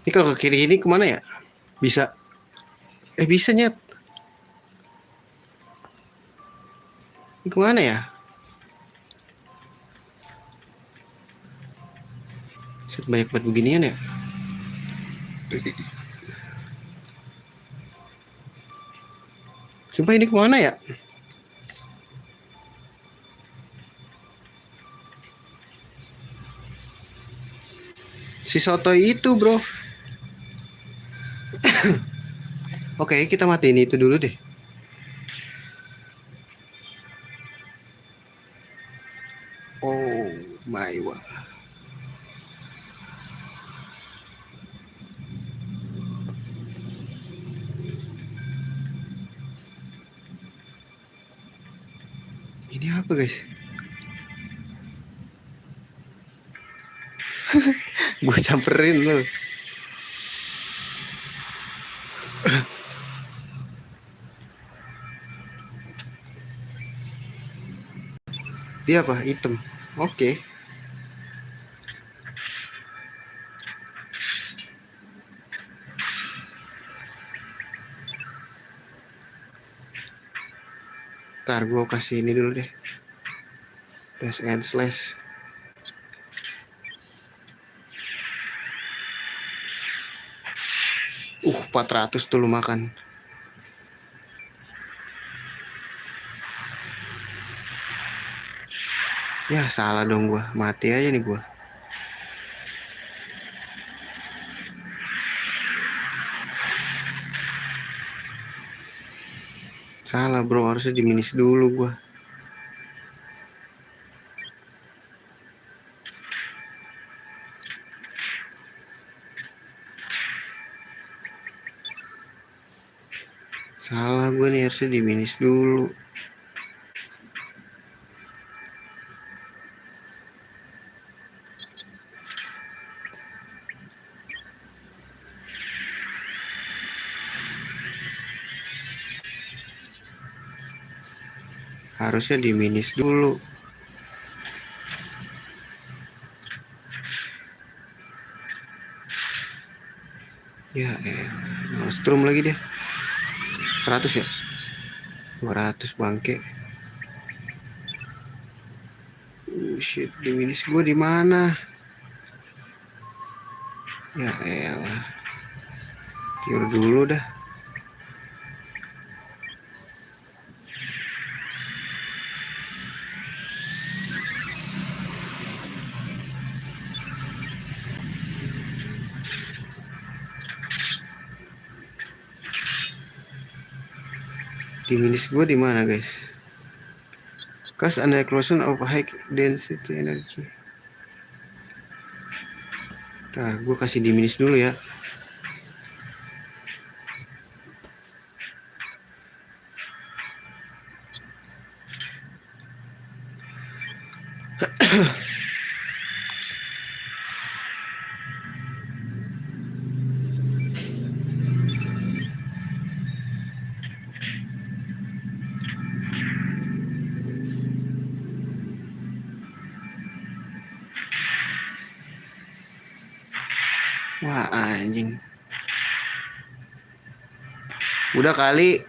Ini kalau ke kiri ini kemana ya? Bisa. Bisa nyet. Ini kemana ya? Set banyak banget beginian ya. Sumpah ini kemana ya? Si sotoy itu bro. Oke, kita matiin itu dulu deh. Oh my god. Ini apa guys? Gue samperin lo. Dia apa? Hitam. Oke. Ntar gue kasih ini dulu deh. Dash and slash. Uh, 400 tuh lu makan. Ya salah dong gua. Mati aja nih gua. Salah bro, harusnya diminis dulu gua. Salah gue nih, harusnya diminis dulu. Harusnya diminis dulu. Ya strum lagi deh. 100 ya? 200 bangke. Shit, diminis gue di mana? Ya elah. Cure dulu dah. Diminis gue di mana guys? Cause an explosion of high density energy. Nah, gue kasih diminis dulu ya. Wah anjing. Udah kali.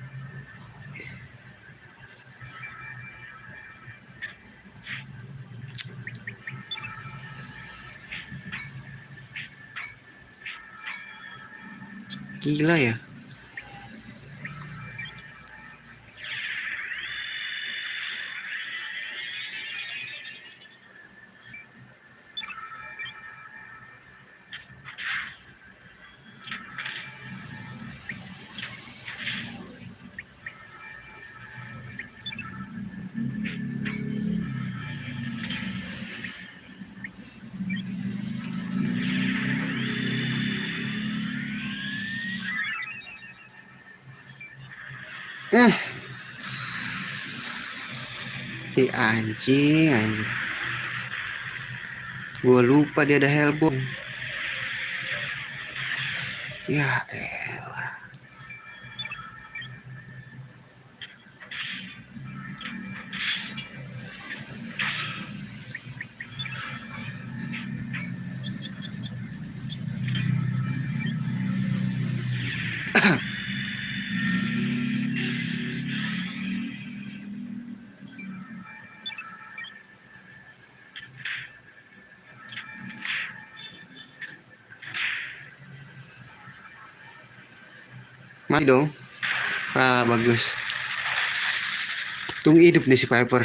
Gila ya. Si anjing. Gue lupa dia ada Hellbound. Ya elah. Mati dong. Ah, bagus. Tunggu hidup nih si Piper.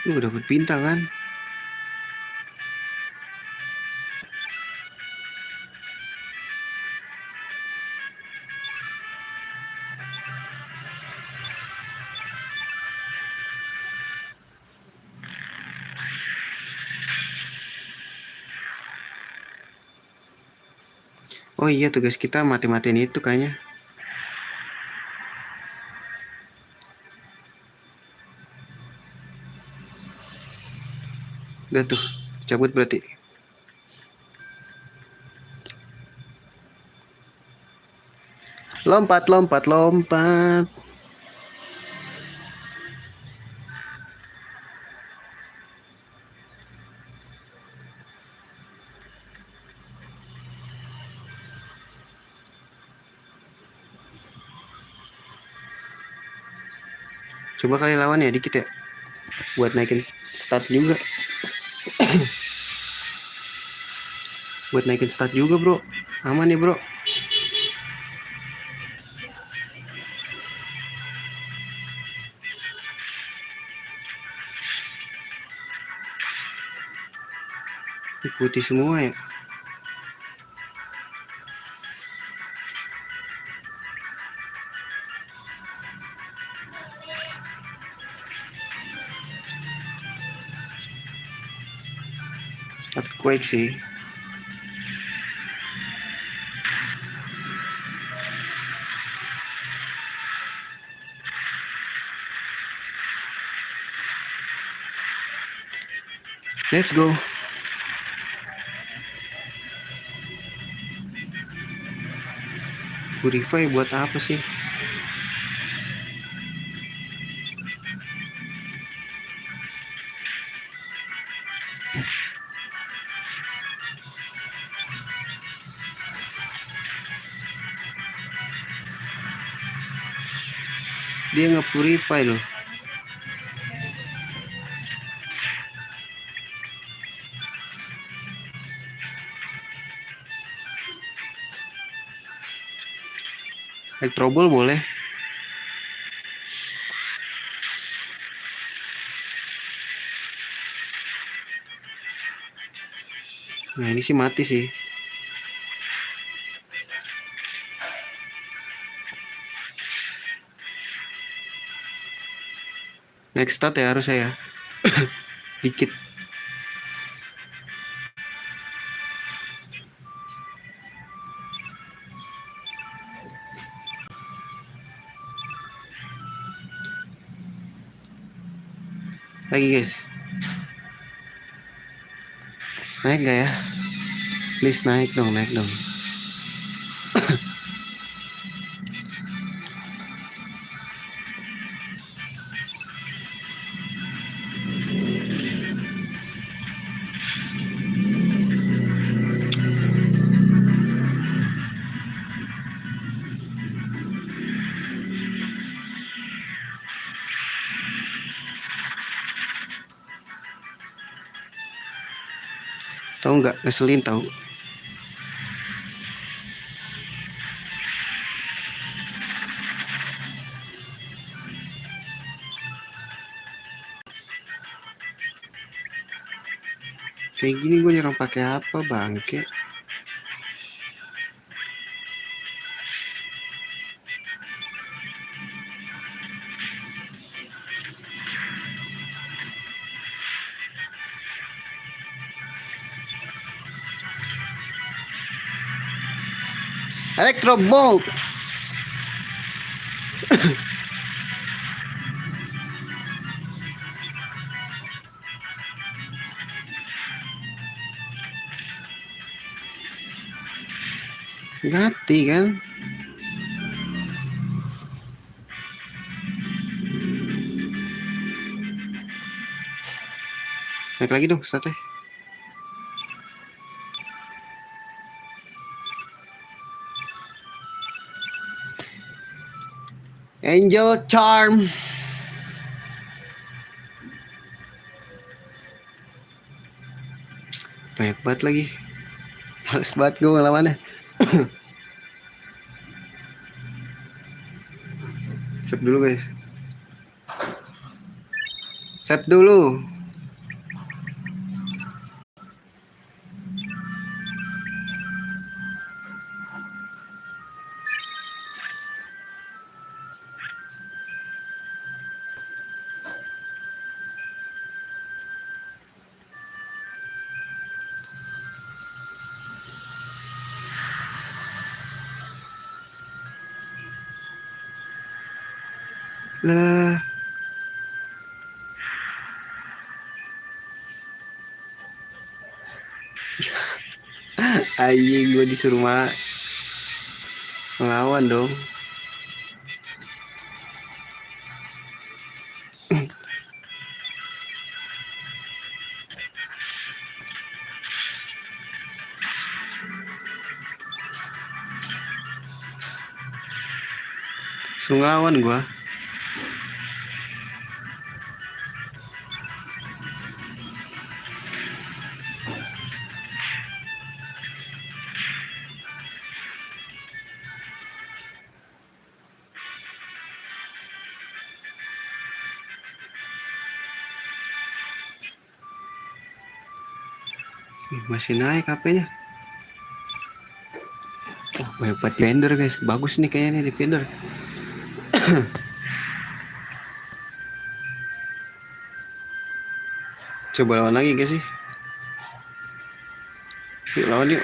Lu dapat bintang kan? Oh iya, tugas kita mati-matiin itu kayaknya. Udah tuh, cabut berarti. Lompat, lompat, lompat. Coba kali lawan ya dikit ya. Buat naikin stat juga. Buat naikin stat juga, bro. Aman nih, bro. Putih semua ya. Earthquake sih. Let's go. Purify buat apa sih? Dia nge-purify loh. Trouble boleh. Nah ini sih mati sih. Next stat ya harus saya. Dikit. Lagi guys. Naik gak ya? Please naik dong, naik dong. Tahu nggak, ngeselin tahu. Kayak gini gue nyerang pakai apa bangke? Electro Bolt. Ganti kan? Naik lagi dong sate. Angel Charm. Banyak banget lagi. Males banget gue ngelawannya. Save dulu guys. Save dulu. Lah, anjing gue disuruh ngelawan dong. Suruh ngelawan gue. Masih naik HP-nya. Oh, banyak banget vendor guys. Bagus nih kayaknya nih di vendor. Coba lawan lagi guys sih. Yuk lawan yuk.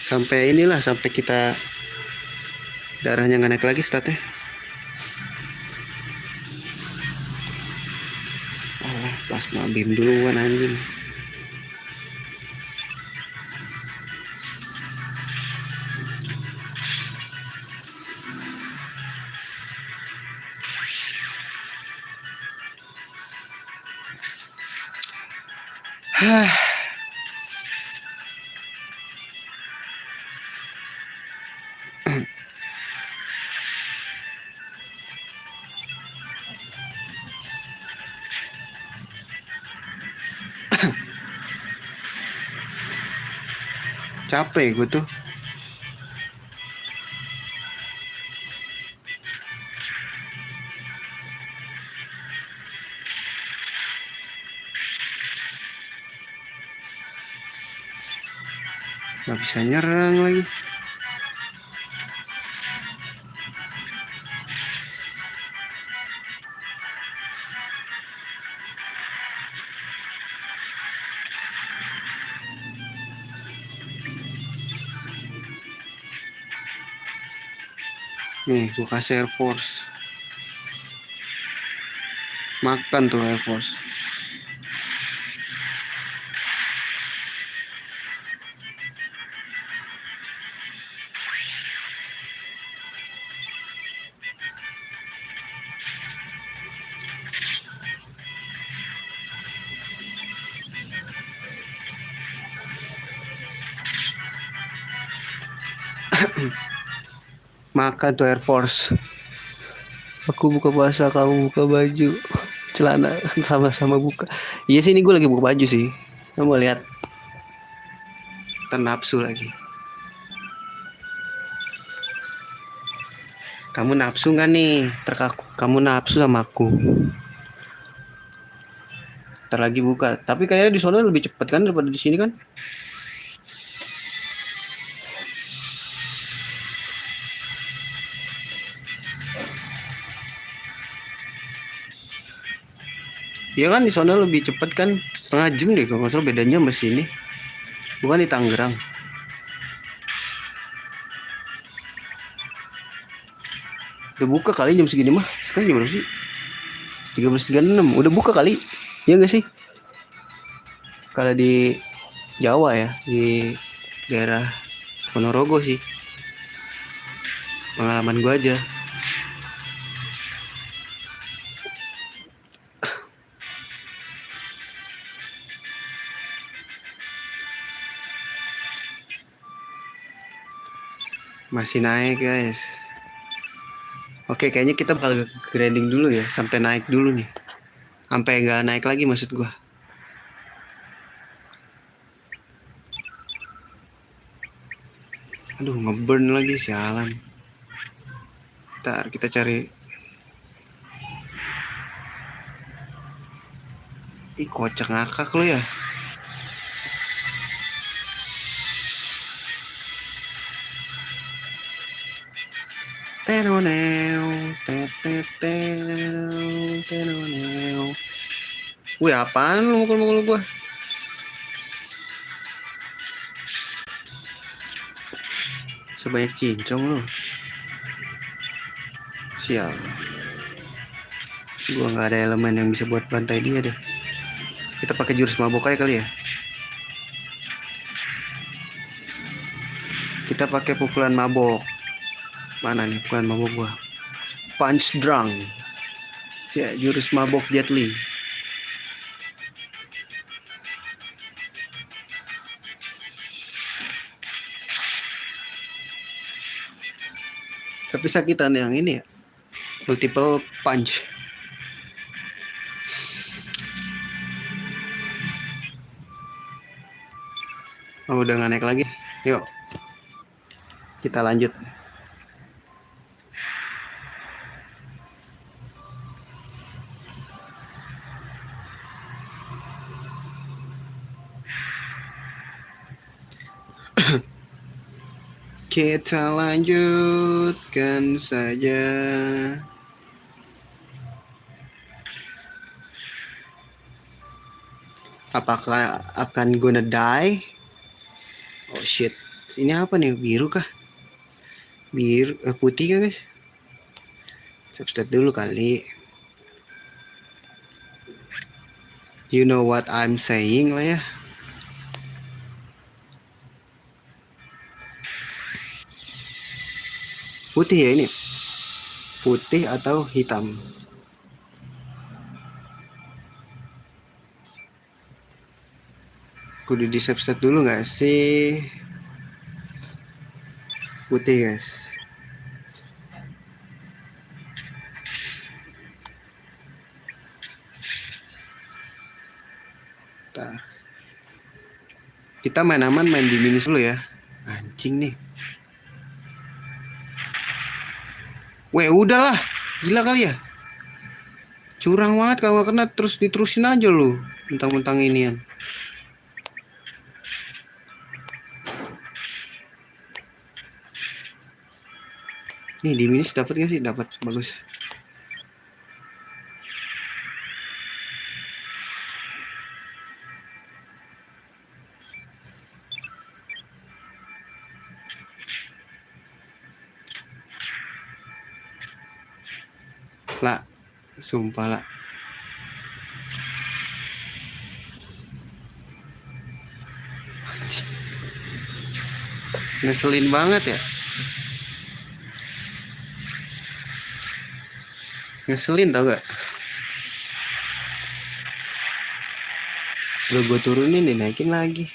Sampai inilah, sampai kita darahnya nggak naik lagi statnya. Alah, plasma beam duluan anjing. Hah. Capek gue tuh. Gak bisa nyerang lagi. Nih, gue kasih Air Force. Makan tuh Air Force. Makan tuh Air Force. Aku buka puasa, kamu buka baju, celana sama-sama buka. Iya sih, ini gue lagi buka baju sih. Kamu mau lihat? Nafsu lagi. Kamu nafsu nggak nih? Kamu nafsu sama aku. Ntar lagi buka. Tapi kayaknya di sana lebih cepat kan daripada di sini kan? Iya kan, di sana lebih cepat kan, setengah jam deh kalau nggak salah bedanya sama sini. Bukan di Tangerang. Udah buka kali jam segini mah. Sekarang jam berapa sih? 13.36. Udah buka kali. Iya nggak sih? Kalau di Jawa ya, di daerah Ponorogo sih. Pengalaman gua aja. Masih naik guys. Oke, kayaknya kita bakal grinding dulu ya, sampai naik dulu nih. Sampai nggak naik lagi maksud gua. Aduh, ngeburn lagi, sialan. Ntar kita cari. Ih, kocak ngakak lo ya. Tenoneo, tenoneo. Wih, apaan lu mukul-mukul gua? Sebanyak cincong lu. Sial. Gua nggak ada elemen yang bisa buat bantai dia deh. Kita pakai jurus mabok aja kali ya. Kita pakai pukulan mabok. Mana nih pukulan mabok gua? Punch drunk. Jurus mabok Jet Li. Tapi sakitan yang ini ya. Multiple punch. Oh, udah nggak naik lagi. Yuk. Kita lanjut. Kita lanjutkan saja. Apakah akan gonna die? Oh shit. Ini apa nih? Biru kah? Biru, putih kan guys? Substat dulu kali. You know what I'm saying lah ya. Putih ya ini. Putih atau hitam? Kudu di substat dulu nggak sih? Putih guys. Bentar. Kita main aman, main di minus dulu ya. Anjing nih. Weh, udahlah. Gila kali ya. Curang banget kalau nggak kena, terus diterusin aja lu. Mentang-mentang inian. Nih di minus dapat nggak sih? Dapat, bagus. Lah, sumpah lah. Ngeselin banget ya. Ngeselin tau gak? Udah gue turunin, dinaikin lagi.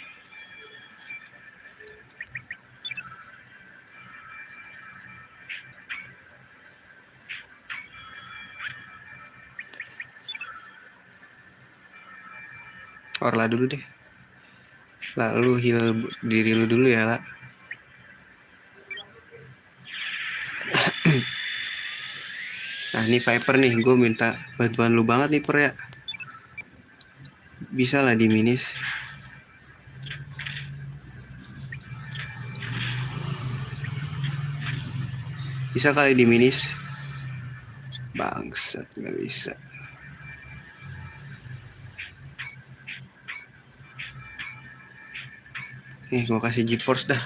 Orla dulu deh. Lalu heal diri lu dulu ya lah. Nah ini Viper nih, gue minta bantuan lu banget nih Per ya. Bisa lah di minis. Bisa kali di minis. Bangsat, gak bisa. Nih gue kasih GeForce dah.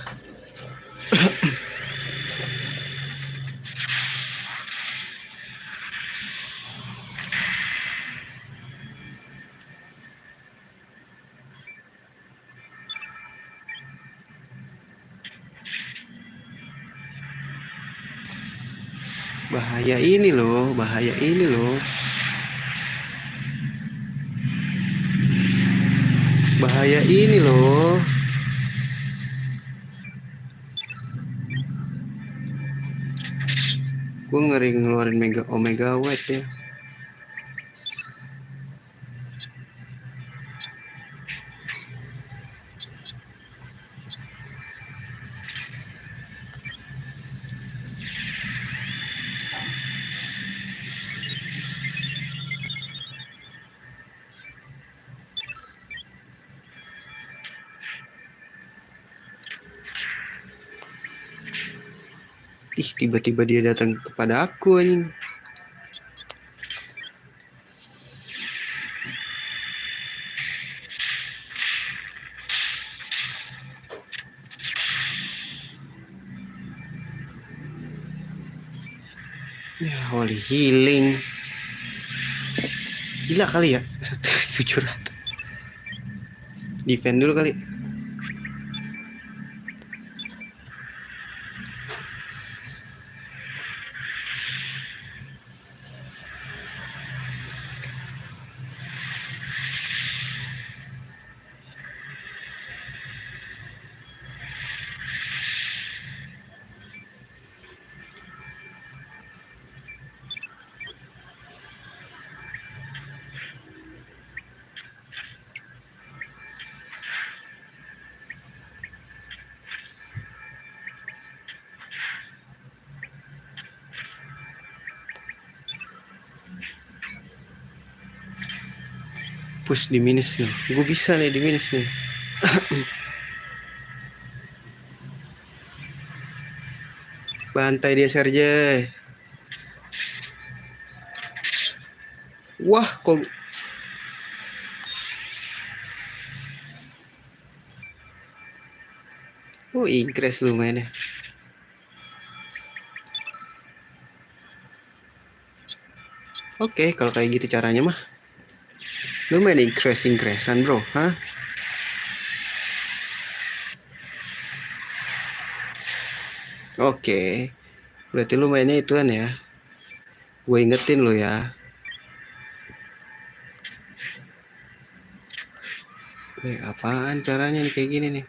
Bahaya ini loh, bahaya ini loh. Bahaya ini loh. Gue ngeri ngeluarin Omega White ya. Tiba-tiba dia datang kepada aku anjing. Ya, holy healing. Gila kali ya. 700. Defend dulu kali. Push di minus nih. Gue bisa nih di minus nih. Bantai dia Sergei. Wah, kok increase lu mainnya. Oke, kalau kayak gitu caranya mah. Lu main increase-increasean bro, hah? Oke, berarti lu mainnya ituan ya. Gue ingetin lu ya. Apaan caranya nih kayak gini nih?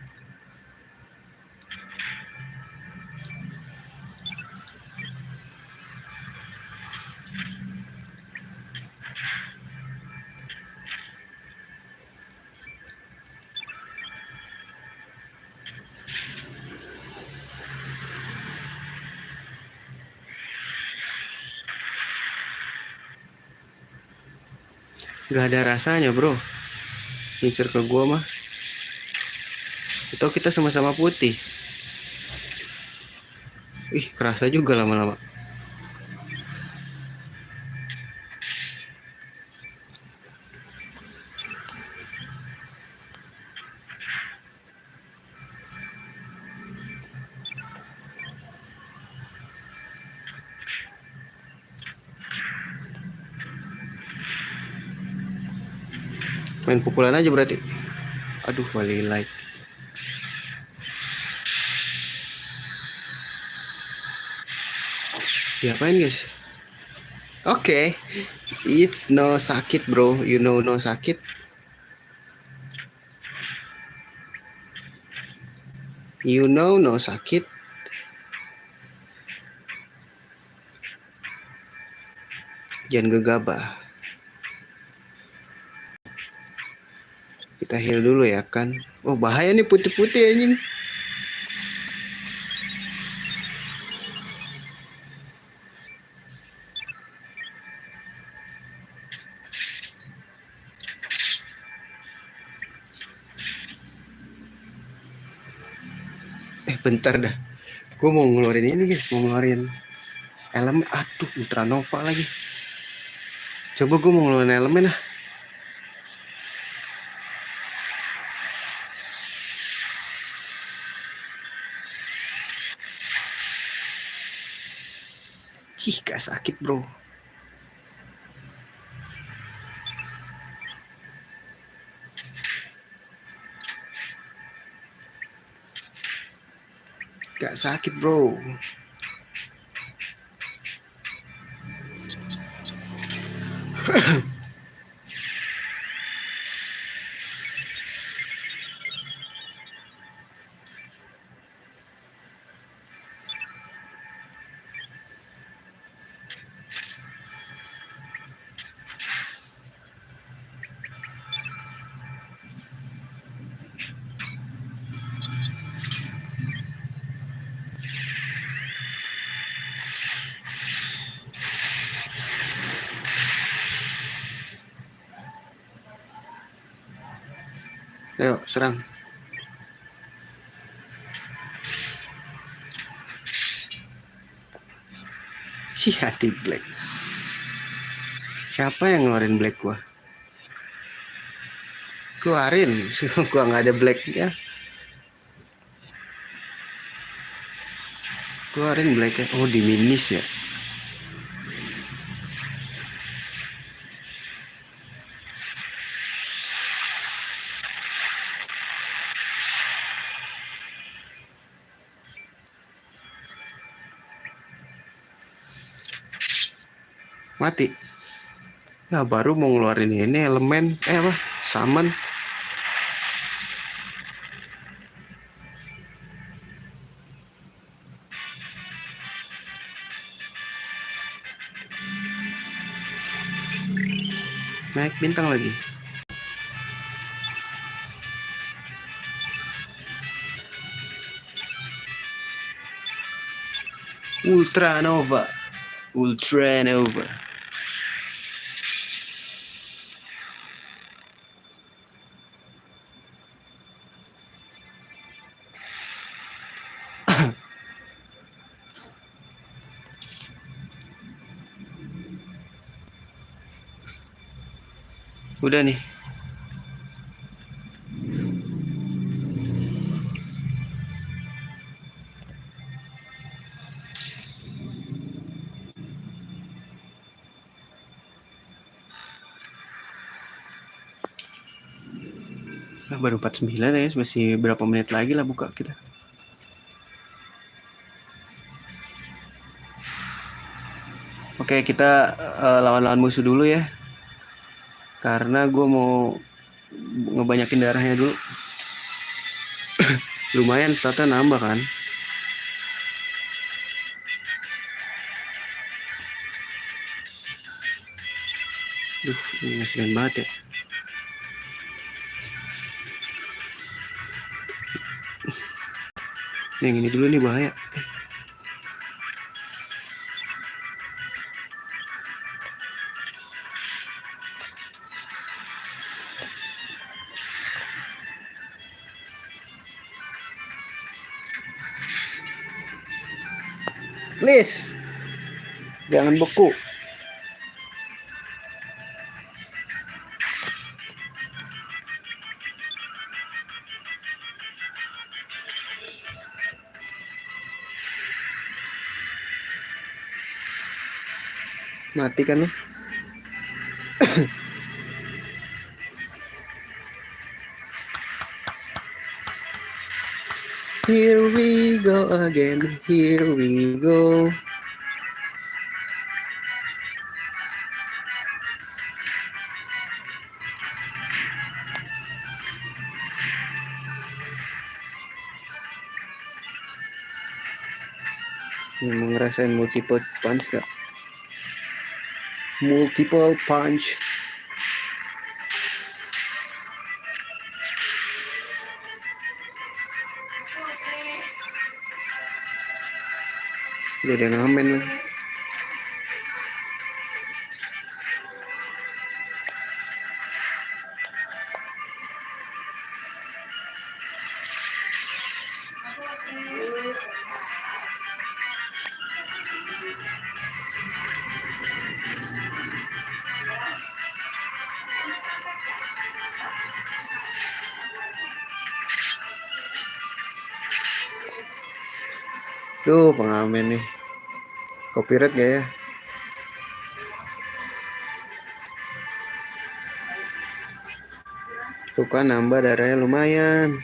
Gak ada rasanya bro. Ngincer ke gua mah. Atau kita sama-sama putih. Ih, kerasa juga lama-lama. Main pukulan aja berarti. Aduh, wali like. Diapain guys? Oke, it's no sakit bro. You know no sakit. You know no sakit. Jangan gegabah. Kita heal dulu ya kan. Oh bahaya nih putih-putih anjing. Bentar dah. Gue mau ngeluarin ini guys. Mau ngeluarin elemen. Aduh Ultranova lagi. Coba gue mau ngeluarin elemen lah. Cih gak sakit bro. Gak sakit bro. Ayo serang. Hati black. Siapa yang ngeluarin black gua? Keluarin. Gua nggak ada black ya. Keluarin black ya. Oh, diminis ya. Mati. Ya baru mau ngeluarin ini elemen apa? Summon. Naik bintang lagi. Ultra Nova. Ultra Nova. Udah nih. Nah, baru 49 ya, masih berapa menit lagi lah buka kita. Oke, kita lawan-lawan musuh dulu ya. Karena gue mau ngebanyakin darahnya dulu. Lumayan statnya nambah kan. Duh, ini ngeselin banget ya. Yang ini dulu nih bahaya. Please, jangan beku. Mati kan lu? Here we go again, here we go. Ini mau ngerasain multiple punch gak? Multiple punch. Udah ada ngamen lah. Duh, pengamen nih. Copyright gak ya? Tuh kan nambah darahnya lumayan.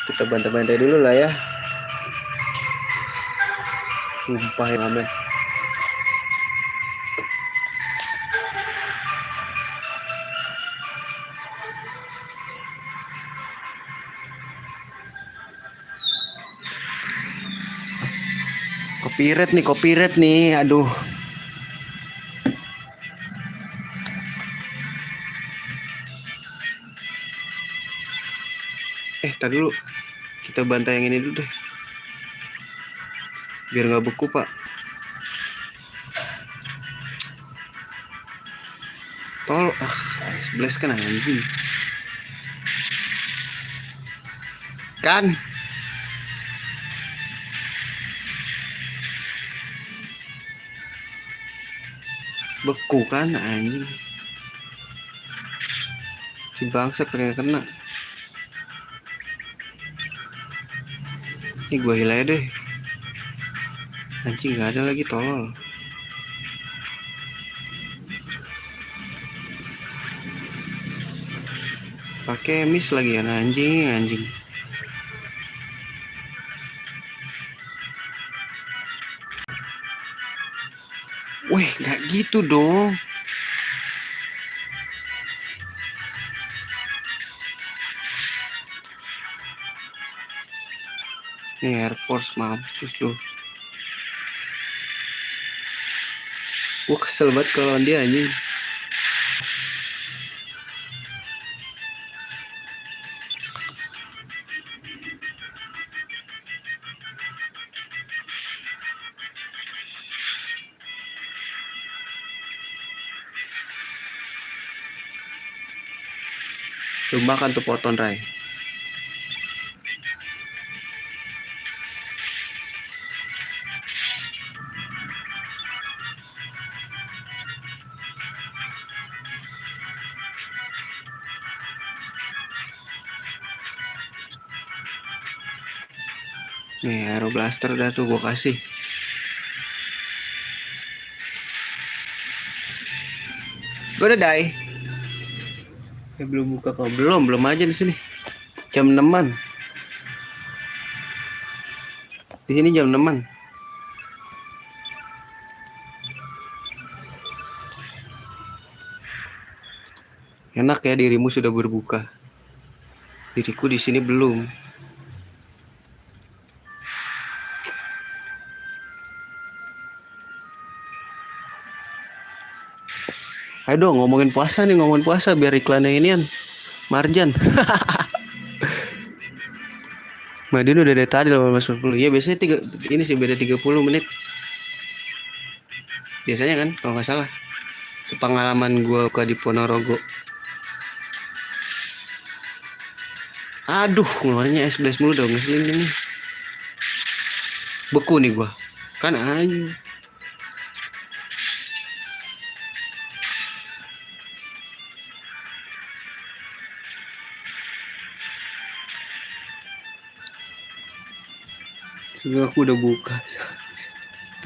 Kita bantai-bantai dulu lah ya. Sumpah ya amen. Copyright nih, aduh. Tadi dulu. Kita bantai yang ini dulu deh. Biar nggak beku, Pak. Ice blast kan anjing. Kan beku kan anjing. Si bangsa pengen kena. Ini gua hilai deh. Anjing gak ada lagi tolol. Pakai miss lagi kan anjing. Weh, gak gitu dong. Nih Air Force mampus lu. Gua kesel banget kalau dia anjing. Lu makan tuh poton Ray. Nih Aero Blaster dah tuh gua kasih. Gua udah die. Ya belum buka kok. Belum aja di sini. Jam 6-an. Di sini jam 6-an. Enak ya dirimu sudah berbuka. Diriku di sini belum. Ayo dong ngomongin puasa biar iklannya inian. Marjan. Madin udah dari tadi 18.40. Ya biasanya ini sih beda 30 menit. Biasanya kan kalau nggak salah. Sepengalaman gue ke di Ponorogo. Aduh, ngeluarnya S11 mulu dong, ngeselin ini. Beku nih gua. Kan anjing. Sebenernya aku udah buka.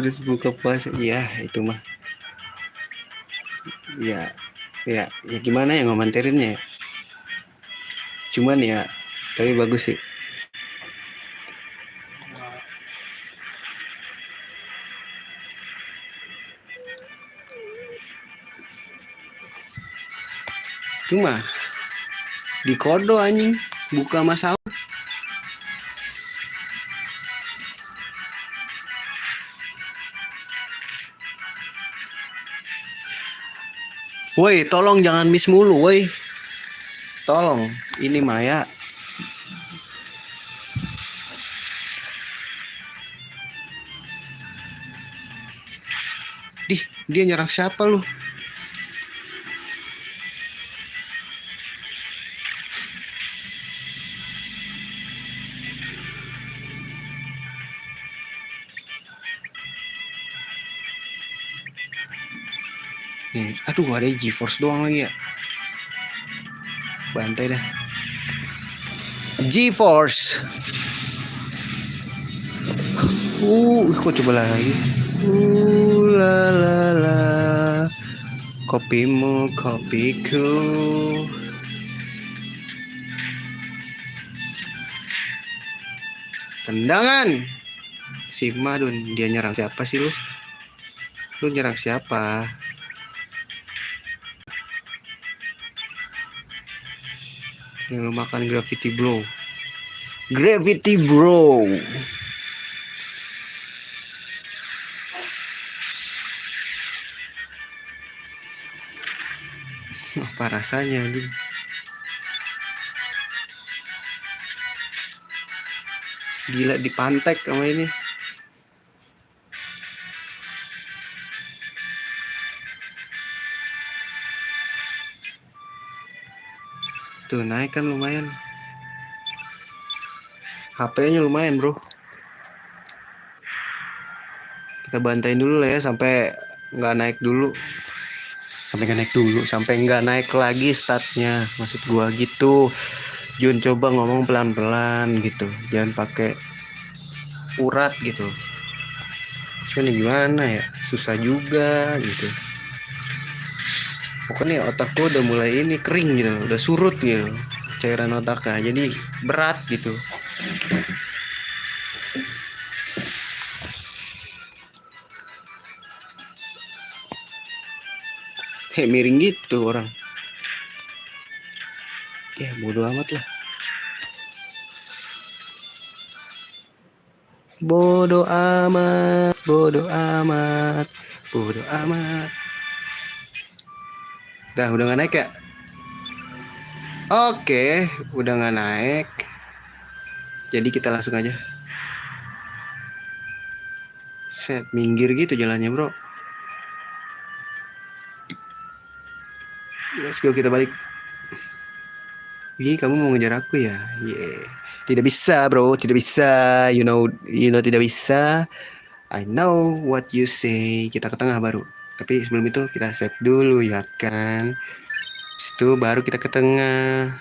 Terus buka puasa. Ya, itu mah. Ya gimana ya ngomentarinnya ya. Cuman ya, tapi bagus sih. Cuma di kodo anjing buka masalah. Woi, tolong jangan miss mulu, woi. Tolong, ini Maya. Dia nyerang siapa lu? Aduh, ada GeForce doang lagi ya. Bantai dah. GeForce. Kok coba lagi. La la la. Kopimu, kopiku. Tendangan. Si Madun, dia nyerang siapa sih lu? Lu nyerang siapa? Yang lu makan Gravity Bro. Gravity Bro. Apa rasanya anjing? Gila dipantek sama ini. Tuh naik kan lumayan. HP-nya lumayan bro. Kita bantain dulu lah ya sampai nggak naik dulu. Sampai nggak naik lagi statnya. Maksud gua gitu. Jun, coba ngomong pelan-pelan gitu. Jangan pakai urat gitu. Cuman gimana ya? Susah juga gitu. Pokoknya otak gua udah mulai ini kering gitu, udah surut gitu cairan otaknya. Jadi berat gitu. Miring gitu orang. Ya bodo amat lah. Bodo amat, bodo amat, bodo amat. Udah nggak naik ya? Oke, udah nggak naik. Jadi kita langsung aja. Set, minggir gitu jalannya bro. Let's go, kita balik. Ih, kamu mau ngejar aku ya? Yeah. Tidak bisa bro, tidak bisa. You know tidak bisa. I know what you say. Kita ke tengah baru. Tapi sebelum itu kita save dulu ya kan. Habis itu baru kita ke tengah.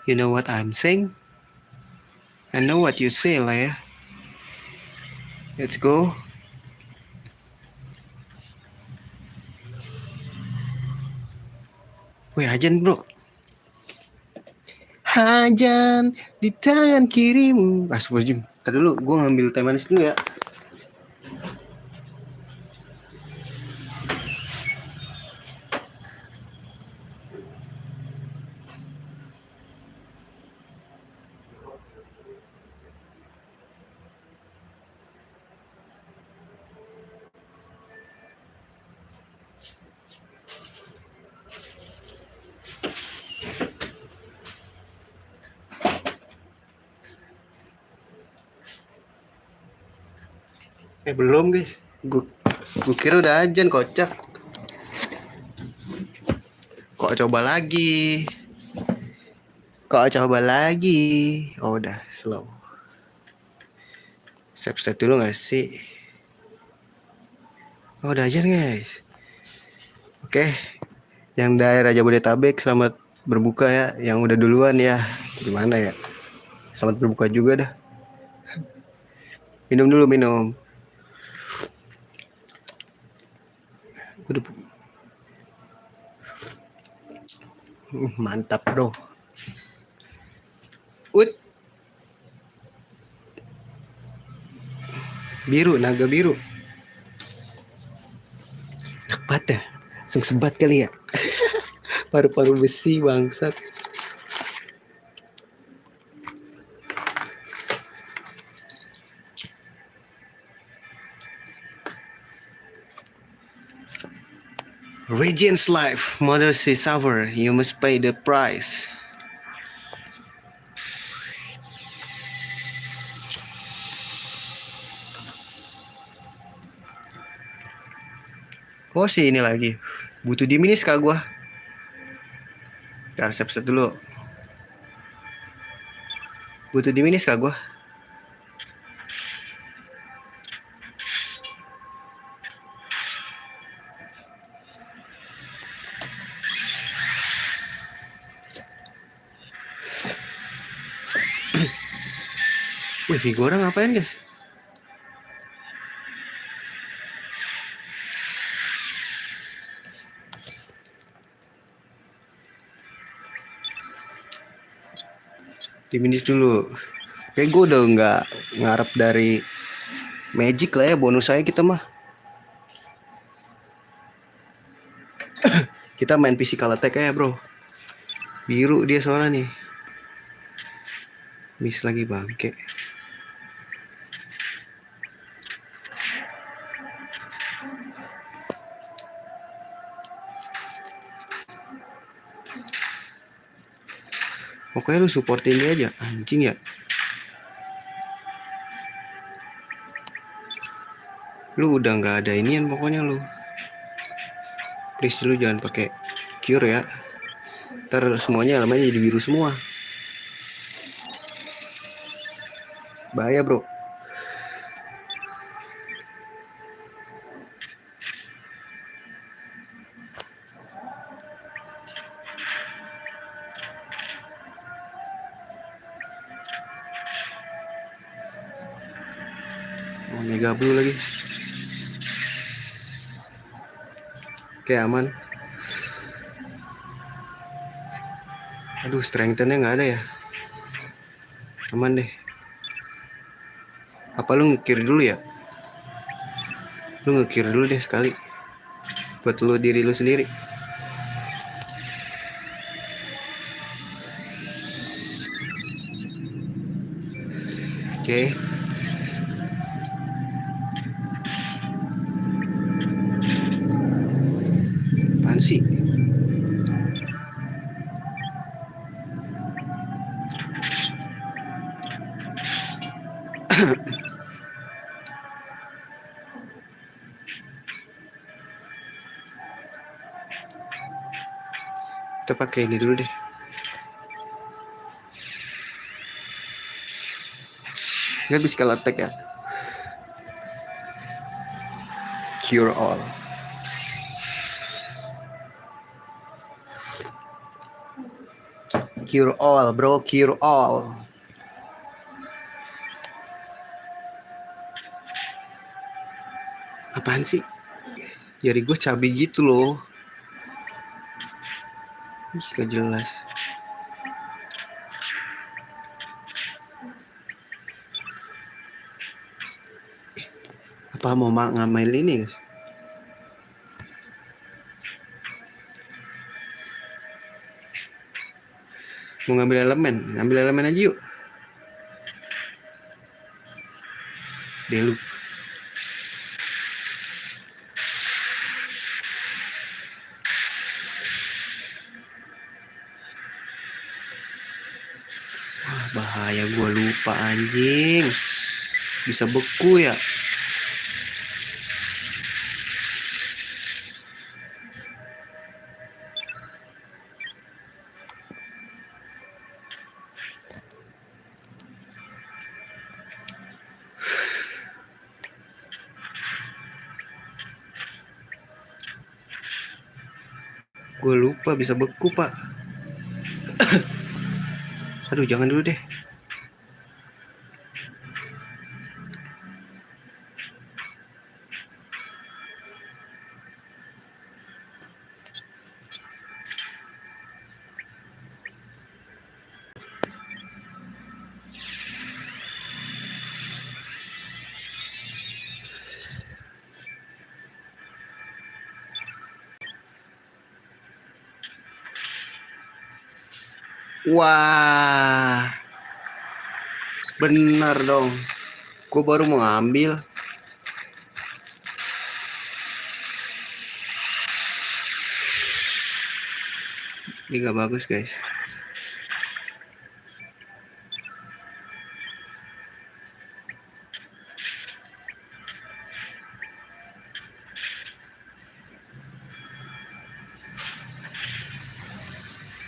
You know what I'm saying? I know what you say lah ya. Let's go. Wih, ajan bro. Hajan di tangan kirimu. Astagfirullahaladzim. Ntar dulu, gue ngambil teh manis dulu ya. Belum guys. Gue kira udah ajan, kocak. Kok coba lagi? Oh udah, slow. Save state dulu gak sih? Oh udah ajan guys. Oke. Yang daerah Jabodetabek selamat berbuka ya. Yang udah duluan ya. Gimana ya? Selamat berbuka juga dah. Minum dulu, minum. Udah. Mantap bro. Biru, naga biru. Enak banget ya. Langsung sebat kali ya. Paru-paru besi bangsat. Regent's life, mother says suffer, you must pay the price. Oh sih ini lagi. Butuh diminis kak gua. Ntar set dulu. Butuh diminis kak gua. Wih, Vigo orang ngapain guys? Diminis dulu. Kayak gue udah nggak ngarep dari magic lah ya, bonus saya kita mah. Kita main physical attack ya bro. Biru dia soalnya nih. Miss lagi bangke. Pokoknya lu supportin dia aja, anjing ya. Lu udah nggak ada inian pokoknya lu. Please lu jangan pakai cure ya. Ntar semuanya elemennya jadi biru semua. Bahaya bro. Oh, mega blue lagi. Oke aman. Aduh strengthennya nggak ada ya. Aman deh. Apa lu ngekir dulu ya? Lu ngekir dulu deh sekali. Buat lu diri lu sendiri. Oke. Apaan sih? Kita pakai ini dulu deh. Nggak bisa kalau attack ya. Cure all. Cure all bro, cure all. Apaan sih? Jari gue cabai gitu loh. Ih, gak jelas. Apa mau ngambil ini guys? Mau ngambil elemen aja yuk. Delup. Wah, bahaya, gue lupa anjing. Bisa beku ya. Gue lupa bisa beku pak. Aduh jangan dulu deh. Wah, bener dong. Gue baru mau ngambil. Ini gak bagus guys.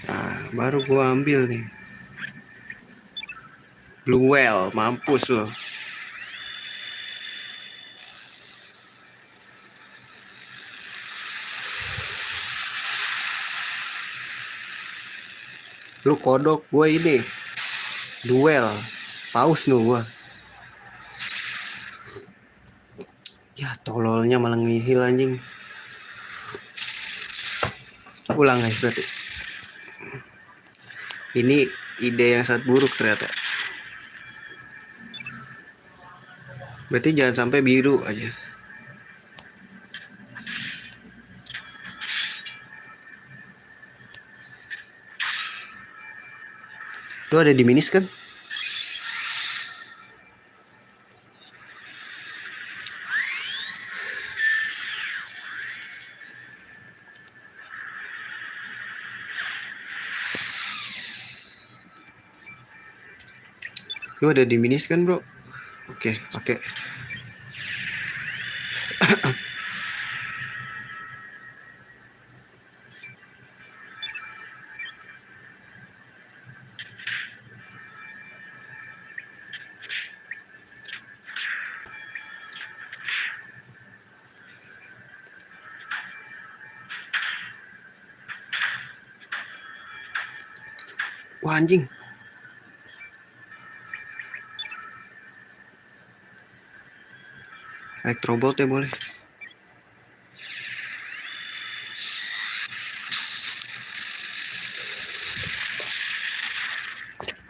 Nah, baru gue ambil nih. Blue whale, mampus loh. Lu kodok, gue ini duel paus lu gue. Ya tololnya malah ngihil anjing. Ulang guys berarti. Ini ide yang sangat buruk ternyata. Berarti jangan sampai biru aja. Lu ada di minis kan? Lu ada di minis kan bro? Oke, pakai. Wah anjing. Electrobolt ya boleh.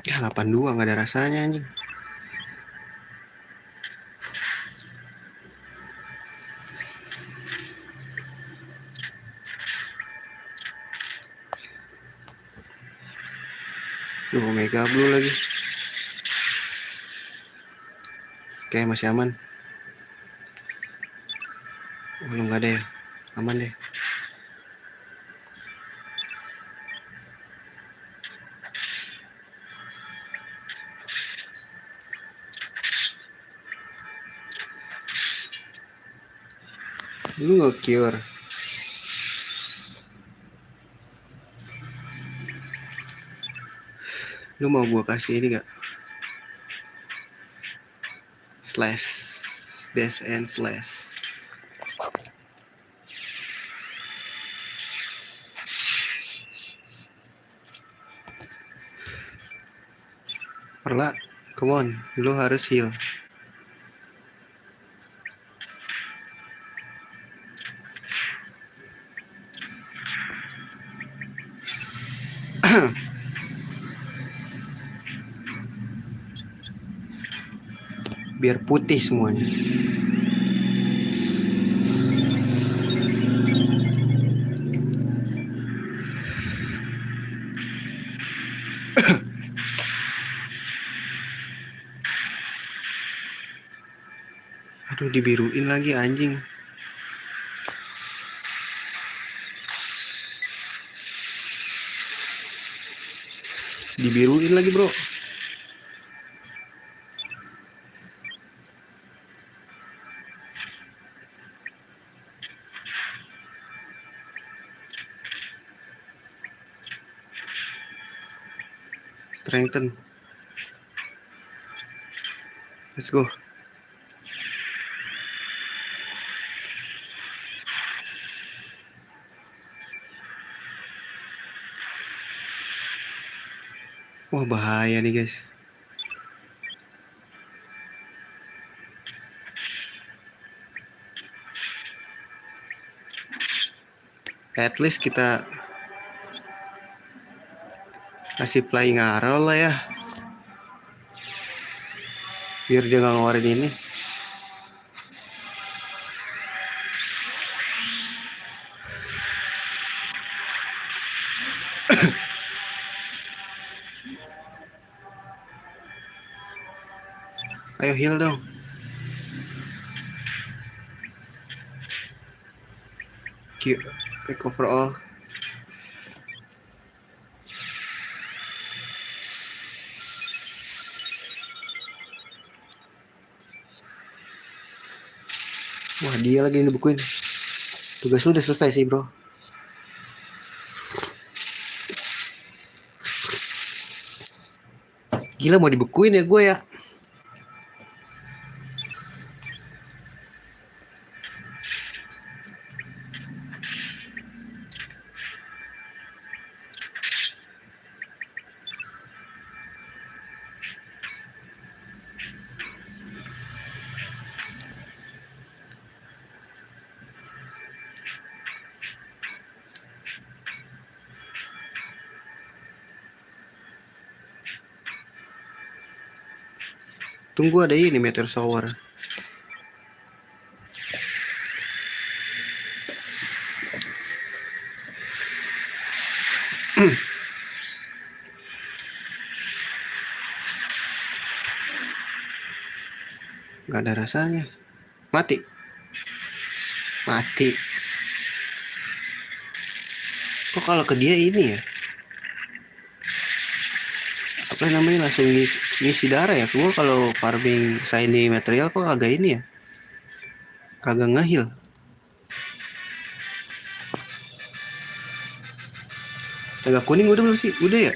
Ya 82 nggak ada rasanya anjing. Duh, Mega Blue lagi. Oke, masih aman. Belum nggak ada ya. Aman deh. Lu nge-cure. Lu mau gua kasih ini gak? Slash. Dash and slash. Perla, come on. Lu harus heal. Biar putih semuanya. Aduh, dibiruin lagi anjing. Dibiruin lagi, bro. Strengthen. Let's go. Wah, bahaya nih, guys. At least kita kasih flying arrow lah ya. Biar dia gak ngeluarin ini. Ayo heal dong. Recover all. Wah, dia lagi dibukuin. Tugas lu udah selesai sih, bro. Gila, mau dibukuin ya gue ya. Tunggu ada ini meteor shower. Gak ada rasanya. Mati. Mati. Kok kalau ke dia ini ya? Apa namanya, langsung ngisi darah ya? Gua kalau farming shiny material kok agak ini ya? Kagak ngehil. Agak kuning udah belum sih? Udah ya?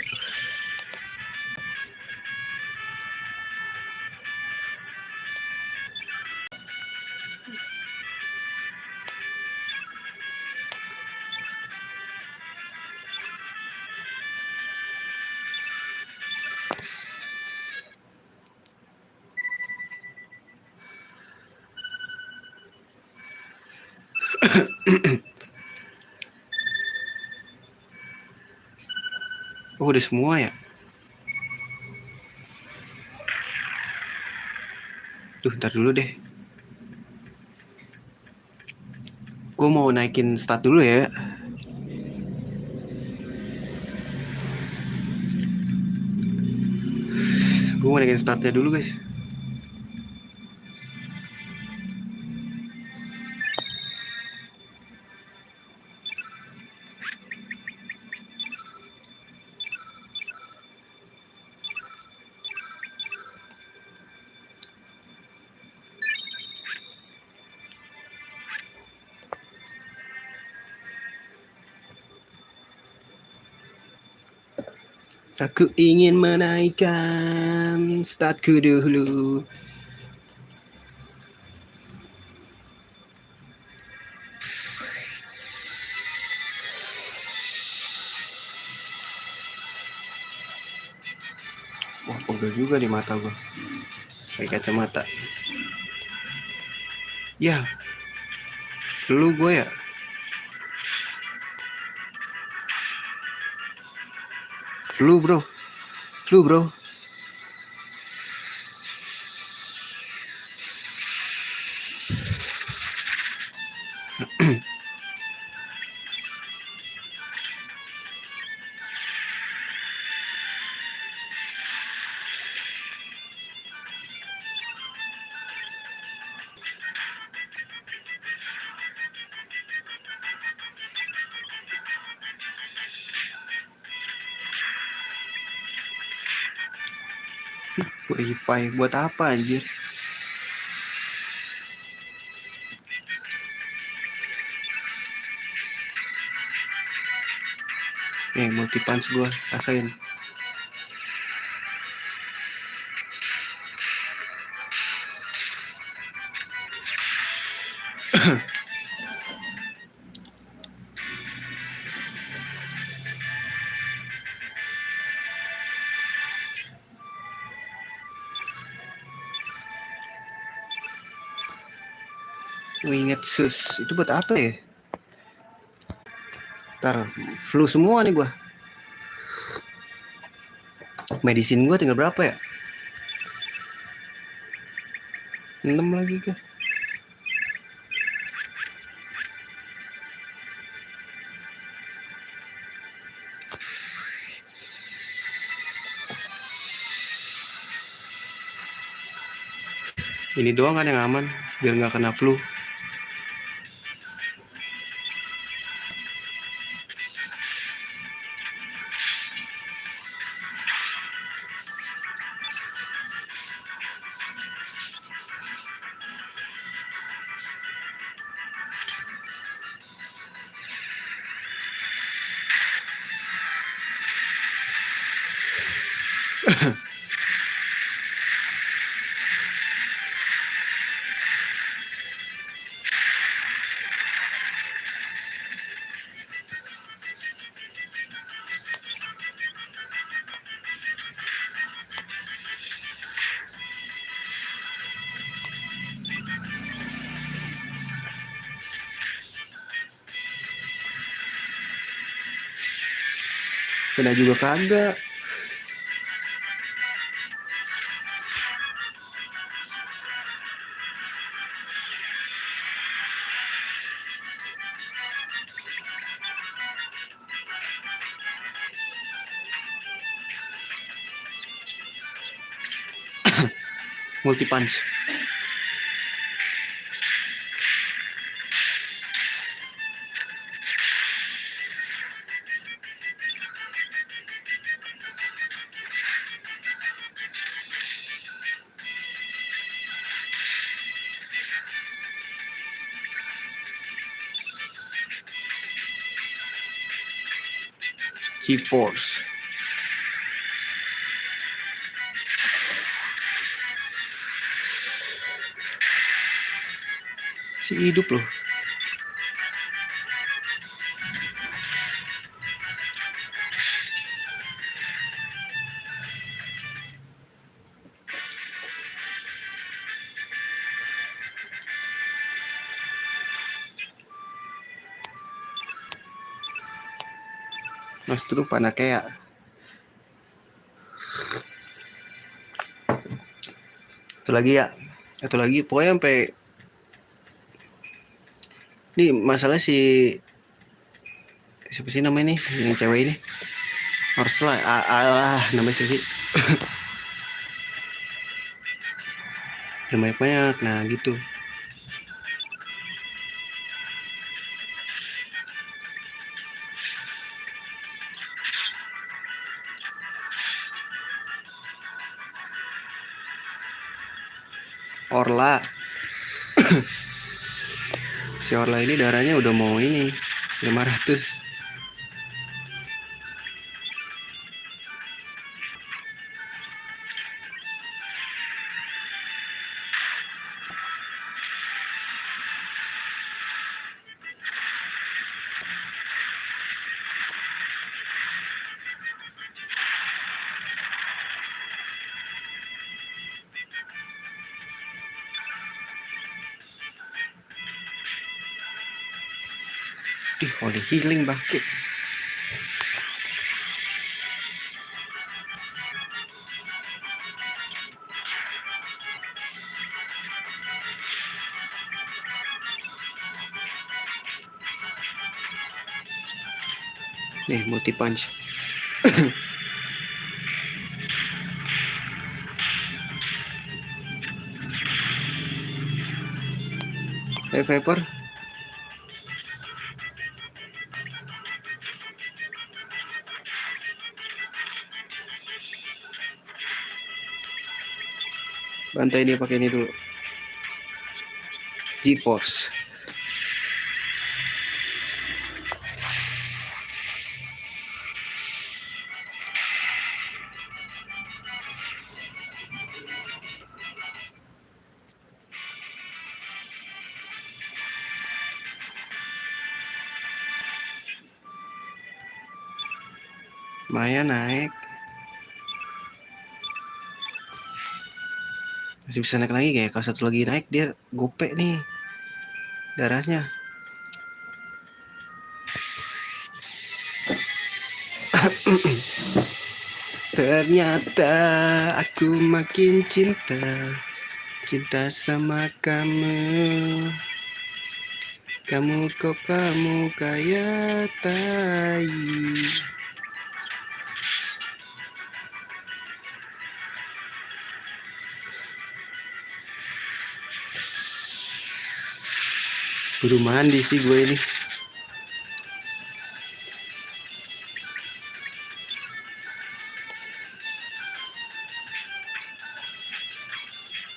Oh, udah semua ya? Duh, ntar dulu deh. Gue mau naikin stat dulu ya. Gue mau naikin statnya dulu guys. Aku ingin menaikkan statku dulu. Wah, pegel juga di mata gue. Pakai kacamata. Ya, lu gue ya. Flu bro. Purify buat apa anjir? Multi punch gue rasain. Ingat sus, itu buat apa ya? Ntar flu semua nih gue. Medicine gue tinggal berapa ya? 6 lagi kah? Ini doang kan yang aman, biar nggak kena flu. Kena juga kagak. Multi punch. G-Force. Si hidup loh. Mas tuh panakea. Satu lagi ya. Satu lagi pokoknya sampai ini masalah si siapa sih namanya nih yang cewek ini harus lah namanya siapa sih yang banyak-banyak nah gitu. Orla si Orla ini darahnya udah mau ini 500. Holy healing bangkit. Nih multi punch. Viper bantai dia pakai ini dulu G-Force. Maya naik masih bisa naik lagi kayak kalau satu lagi naik dia gope nih darahnya. Ternyata aku makin cinta sama kamu. Kamu kok kamu kayak tai. Kudu mandi sih gue ini.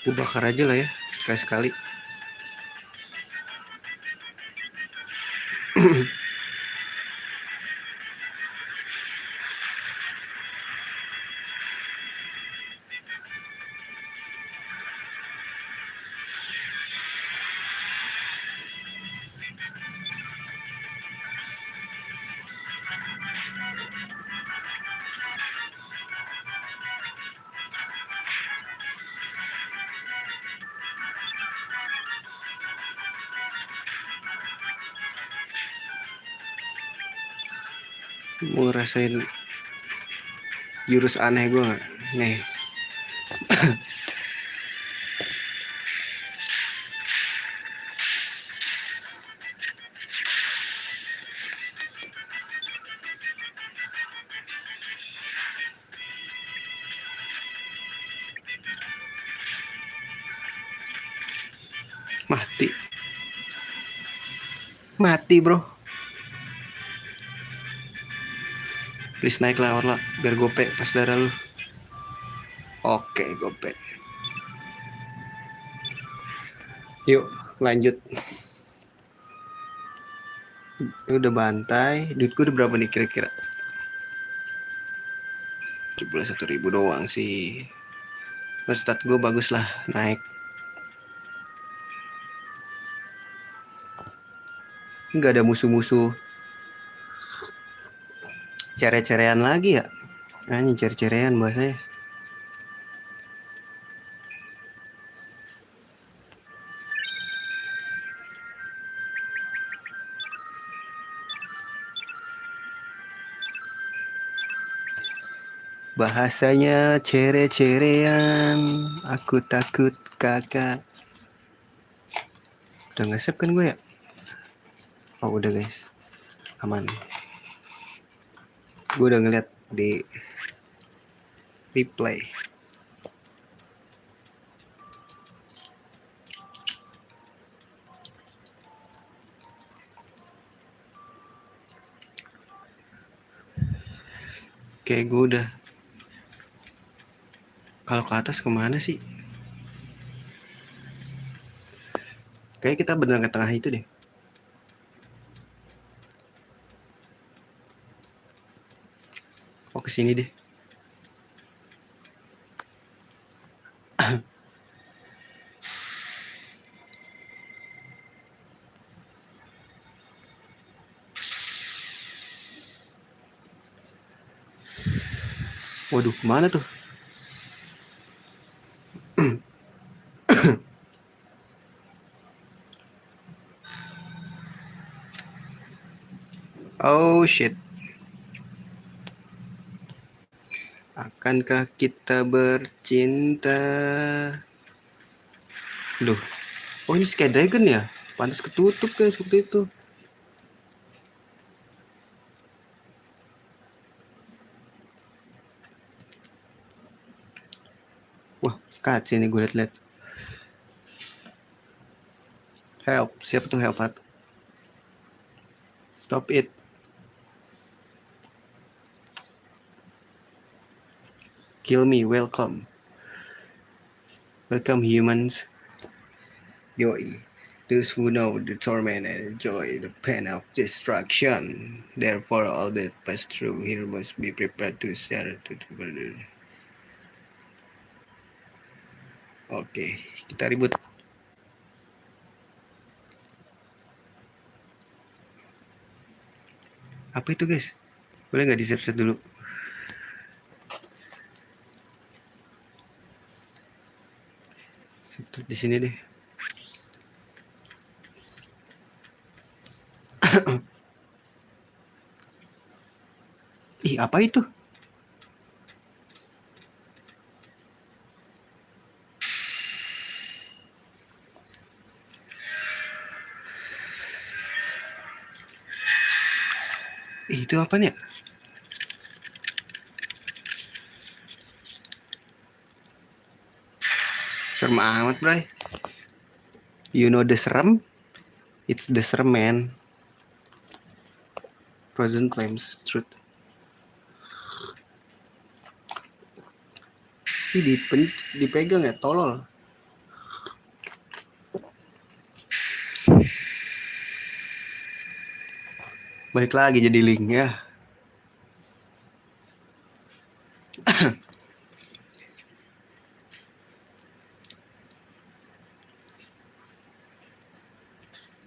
Gue bakar aja lah ya sekali-sekali. Mau rasain jurus aneh gue gak? Nih mati bro. Please naik lah Orla biar gope pas darah lu. Oke gope. Yuk lanjut. Udah bantai. Duit gue udah berapa nih kira-kira? 71.000 doang sih. Stat gue bagus lah naik. Nggak ada musuh-musuh cere-cerean lagi ya. Ini cere-cerean bahasanya. Bahasanya cere-cerean. Aku takut kakak. Udah nge-save kan gue ya? Oh udah guys, aman. Gue udah ngeliat di replay. Oke, gue udah. Kalau ke atas kemana sih? Kayak kita beneran ke tengah itu deh. Oh kesini deh. Waduh, kemana tuh? Oh shit. Akankah kita bercinta? Duh. Oh ini Sky Dragon ya? Pantas ketutup kan seperti itu. Wah, sini gue liat-liat. Help, siapa tuh help? Stop it. Kill me, welcome. Welcome humans. Yoi. Those who know the torment and enjoy the pain of destruction. Therefore, all that pass through here must be prepared to share to the burden. Oke, kita ribut. Apa itu guys? Boleh nggak di-set dulu? Di sini deh. Ih, apa itu? Ih, itu apa nih? Serem amat, bray. You know the serem? It's the serem, man. Frozen claims truth. Ini dipegang ya, tolol. Balik lagi jadi link ya.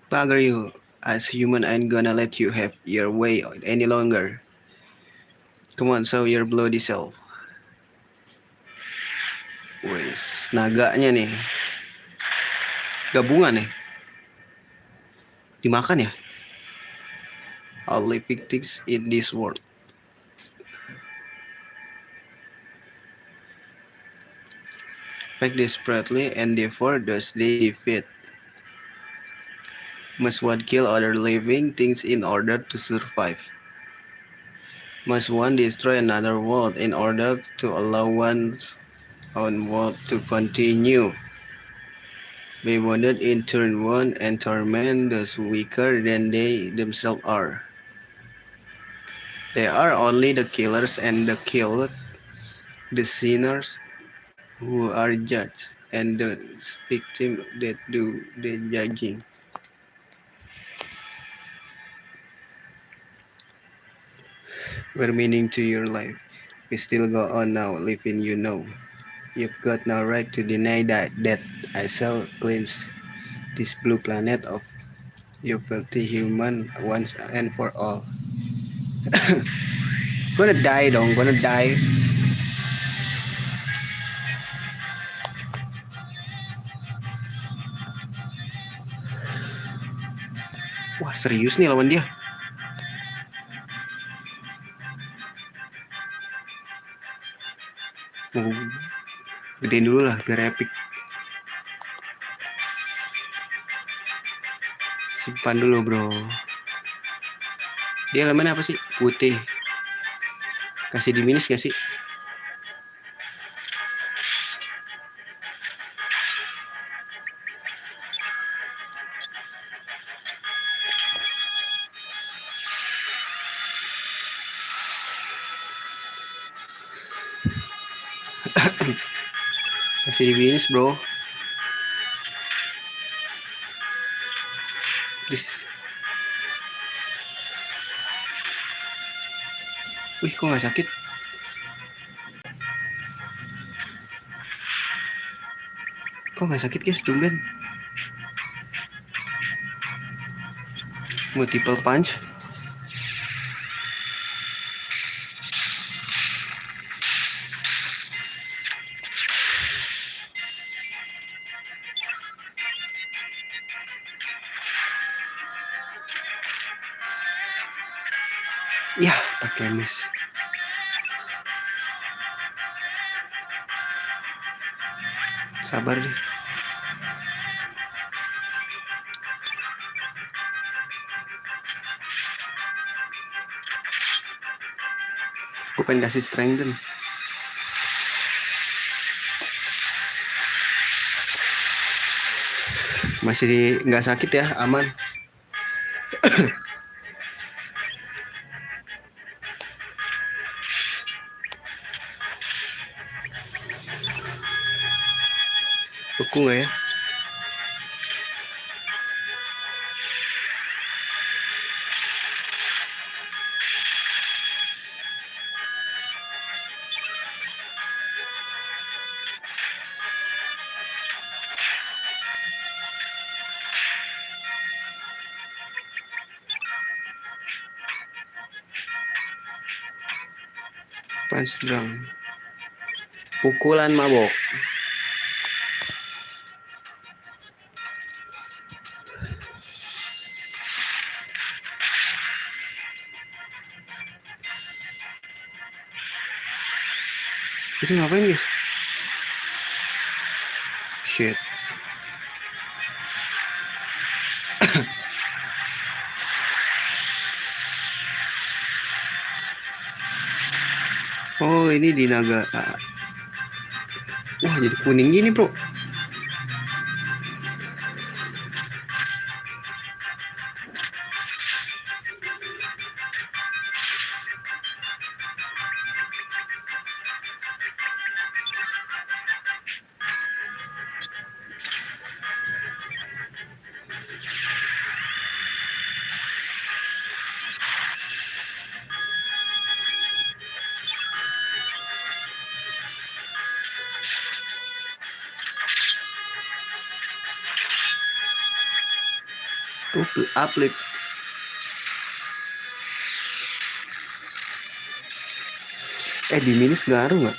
Bugger you. As human, I ain't gonna let you have your way any longer. Come on, show your bloody self. Wes, naganya nih. Gabungan nih. Dimakan ya? All living things in this world. Fight desperately and therefore does they defeat. Must one kill other living things in order to survive? Must one destroy another world in order to allow one's own world to continue? They wounded in turn one and torment those weaker than they themselves are. They are only the killers and the killed, the sinners who are judged, and the victims that do the judging. Where meaning to your life? We still go on now, living you know. You've got no right to deny that I shall cleanse this blue planet of you filthy human once and for all. Gonna die dong, gonna die. Wah serius nih lawan dia. Mau gedein dulu lah biar epic. Simpan dulu bro. Dia elemennya apa sih? Putih. Kasih di minus gak sih? Kasih di minus bro. Please. Wih kok gak sakit? Kok gak sakit guys, tumben. Multiple punch. Ya, pakai miss. Sabar deh. Aku pengen kasih strengthen. Masih nggak sakit ya, aman. Beku nggak ya? Punch drum. Pukulan mabok. Itu ngapain guys? Shit. Oh ini di naga. Wah jadi kuning gini bro. Tuh uplift. Di minus ngaruh nggak?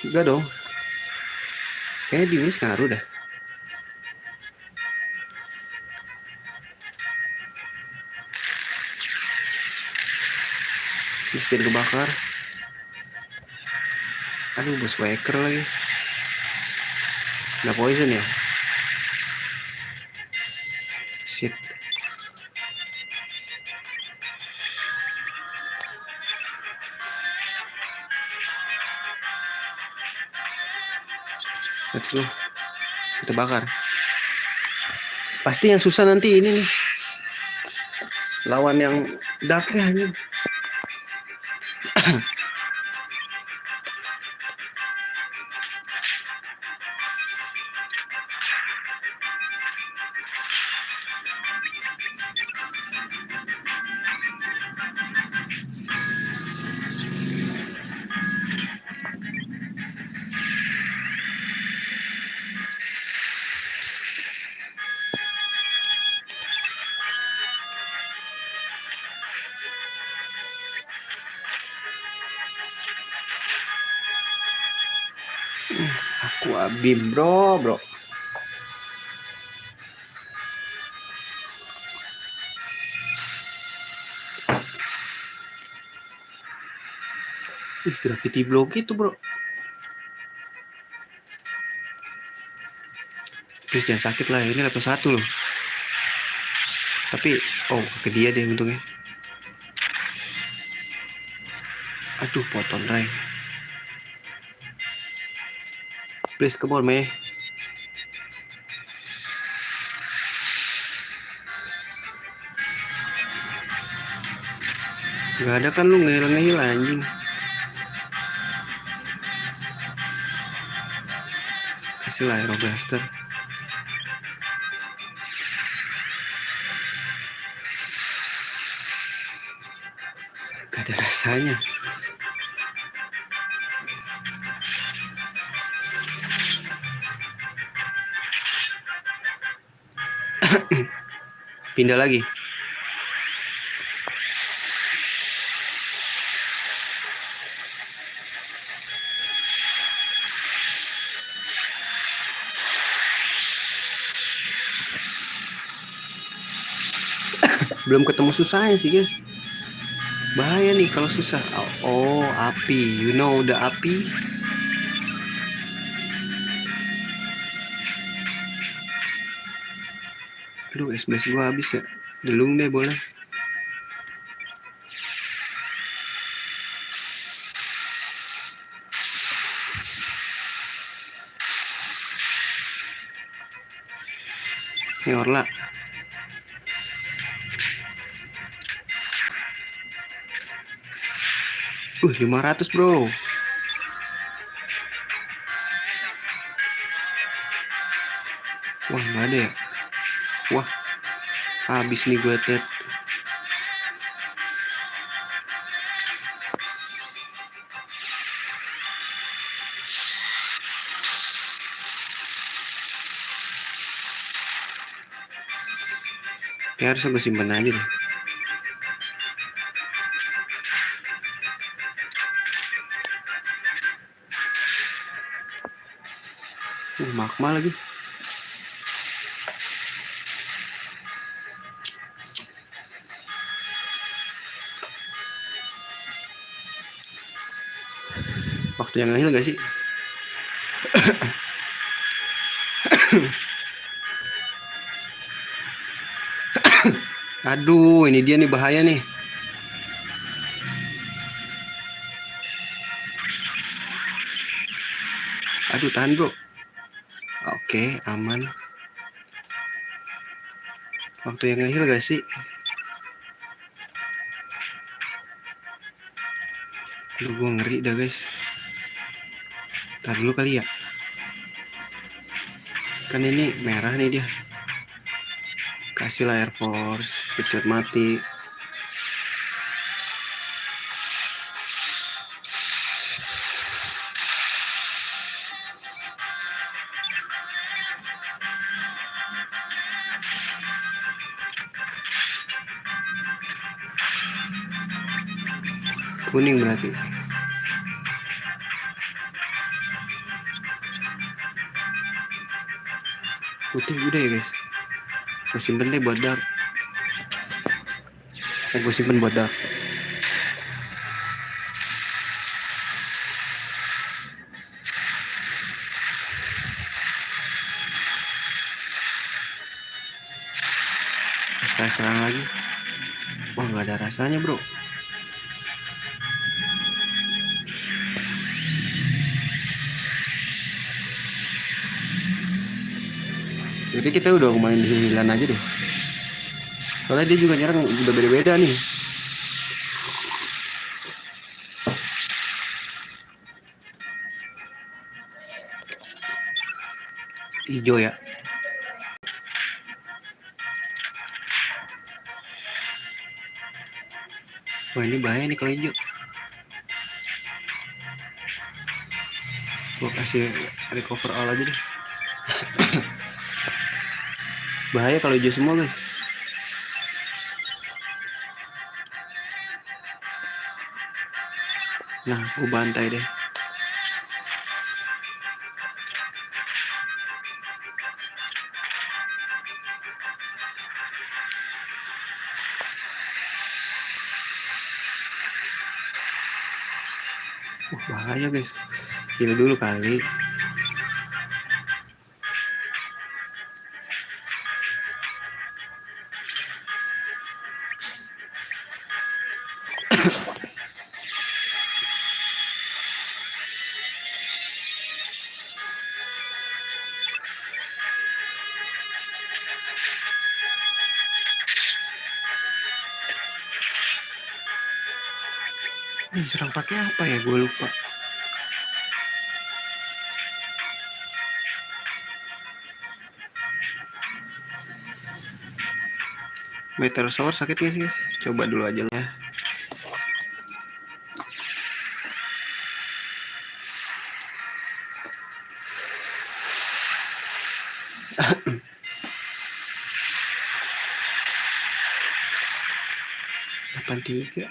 Enggak dong. Di minus ngaruh dah. Terus jadi kebakar. Aduh, bos waker lagi. Nggak poison ya? Shit. Let's go. Kita bakar. Pasti yang susah nanti ini nih. Lawan yang darknya ini. Aku abim bro. Ih, gravity block itu bro. Please jangan sakit lah, ini level 1 loh. Tapi ke dia deh untungnya. Aduh, potong Ray. Please come on, Mei. Gak ada kan lu ngehil anjing. Kasih lah Aero Blaster. Gak ada rasanya. Pindah lagi. Belum ketemu susahnya sih guys. Bahaya nih kalau susah. Oh, api. You know the api? Aduh, SBS gua habis ya. Delung deh boleh. Ini Orla. 500 bro. Wah, nggak ada ya. Wah, habis nih gue tet. Kayak harusnya gue simpen aja deh. Magma lagi. Waktu yang ngehil gak sih? Aduh, ini dia nih bahaya nih. Aduh, tahan bro. Oke, aman. Waktu yang ngehil gak sih? Aduh, gue ngeri dah guys. Ntar dulu kali ya. Kan ini merah nih dia. Kasih lah Air Force. Pecut mati. Kuning berarti. Putih udah ya guys. Gue simpen deh buat dark. Gue simpen buat dark. Kita serang lagi. Wah, nggak ada rasanya bro. Jadi kita udah main hilan aja deh. Soalnya dia juga nyerang udah beda-beda nih. Hijau ya. Wah, ini bahaya nih kalau hijau. Gue kasih recover all aja deh. Bahaya kalau hijau semua guys. Nah, gue bantai deh. Bahaya guys. Heal dulu kali. Serang pakai apa ya? Gue lupa. Meteorosaur sakit gak sih guys? Coba dulu aja lah ya. Delapan tiga.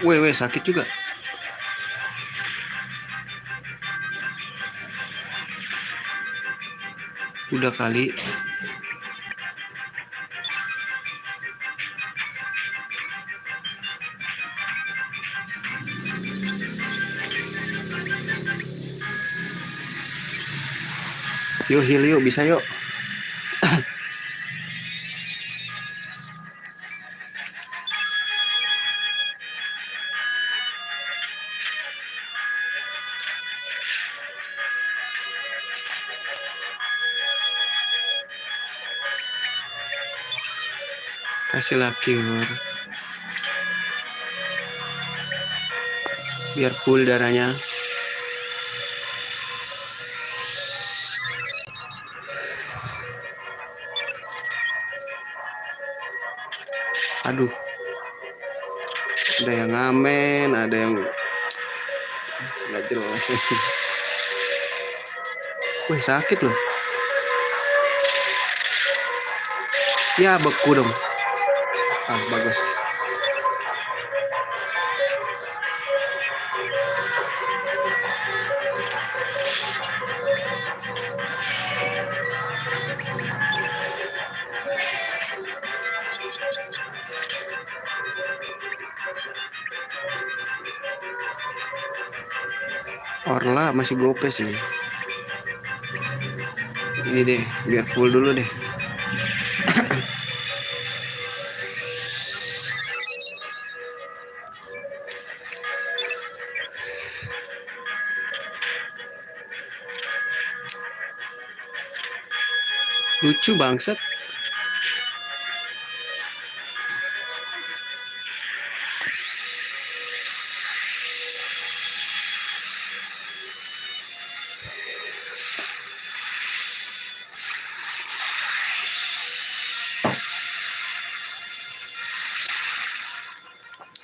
Weh sakit juga. Udah kali. Yuk heal yuk, bisa yuk. Kasihlah cure. Biar full darahnya. Aduh. Ada yang ngamen, ada yang nggak jelas. Wih sakit loh. Ya beku dong. Ah bagus. Orla masih gope sih. Ini deh, biar full dulu deh. Lucu bangsat.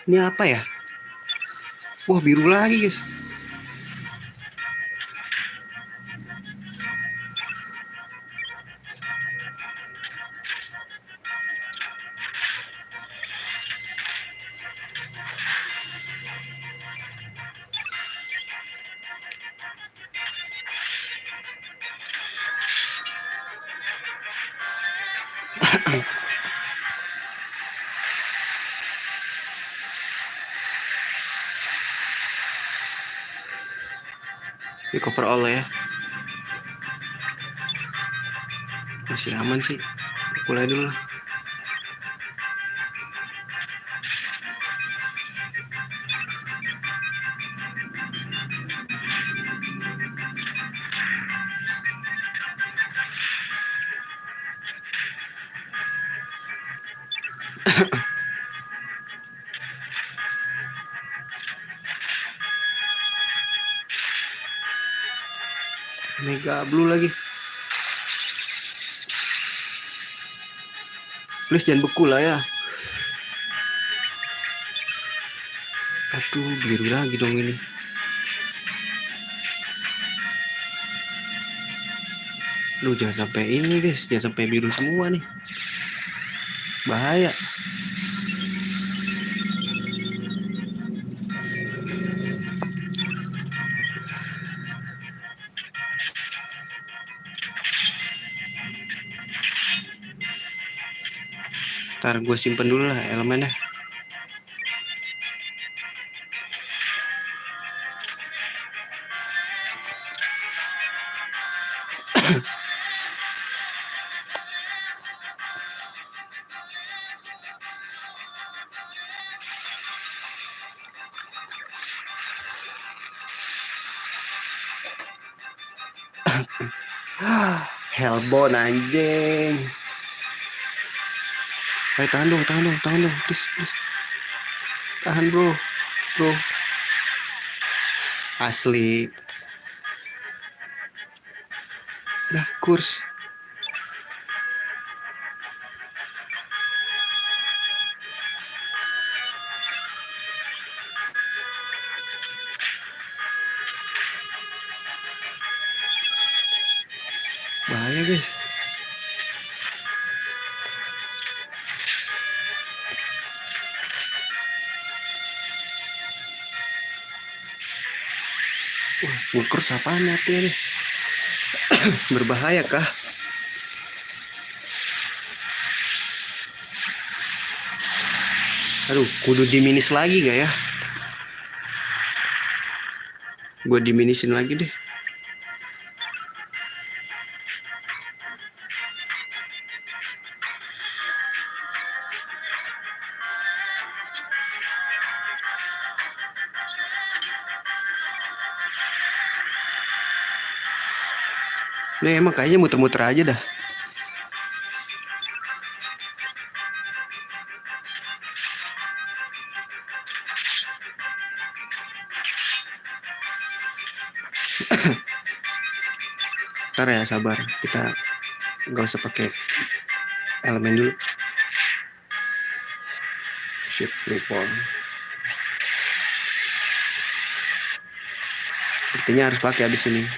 Ini apa ya? Wah biru lagi guys. Ini cover all ya. Masih aman sih. Mulai dulu lah. Mega blue lagi. Please jangan beku lah ya. Aduh biru lagi dong ini. Lu jangan sampai ini guys, jangan sampai biru semua nih. Bahaya. Ntar gue simpen dulu lah elemennya. Hellbound anjing. Ayo tahan dong, please, please. Tahan bro. Asli. Dah kurs. Bahaya guys. Kurs apaan mati nih? Berbahaya kah? Aduh, kudu diminis lagi gak ya? Gue diminisin lagi deh. Nah emang kayaknya muter-muter aja dah. Ntar ya sabar, kita gak usah pakai elemen dulu. Shift reform. Sepertinya harus pakai habis ini.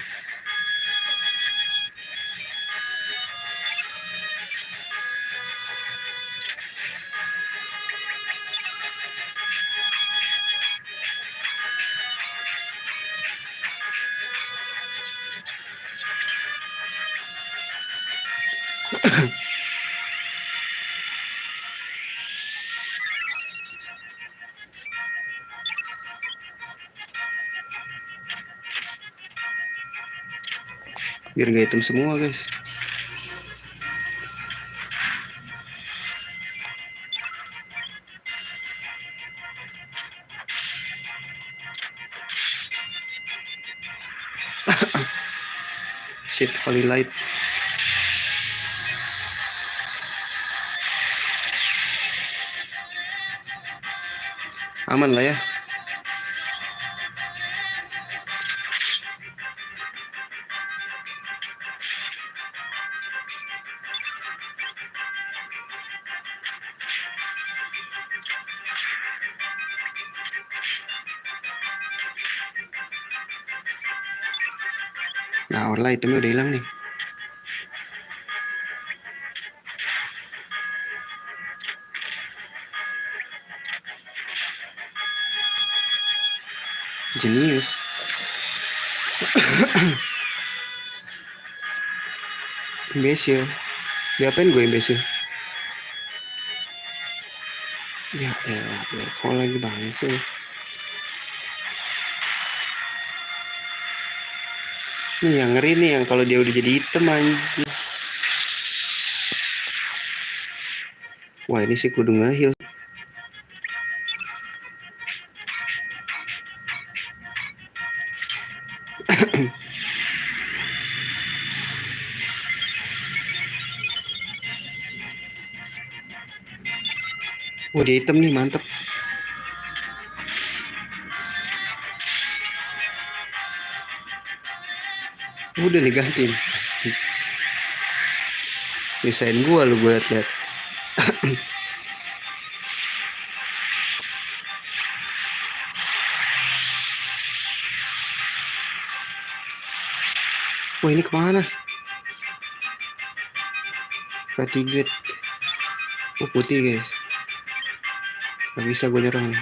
Biar gak hitam semua guys. Shit, holy light. Aman lah ya. Nah, warna hitamnya udah hilang nih. Jenius. Imbecil. Diapain gue imbecil? Ya elah, black hole lagi bangsa. Nih yang ngeri nih yang kalau dia udah jadi hitam anjing. Wah ini sih kudu nge-heal. Wah dia hitam nih, mantep. Udah nih ganti. Misain gua lu, gue liat-liat. Wah ini kemana? Fatigue. Oh putih guys. Gak bisa gue nyerang nih.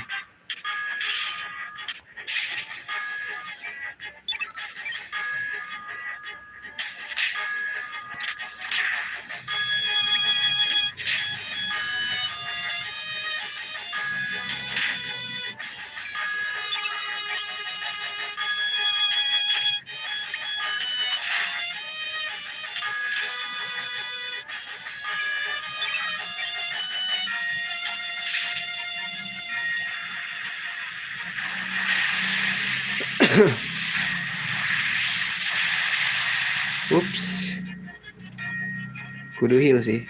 Ups, kudu heal sih.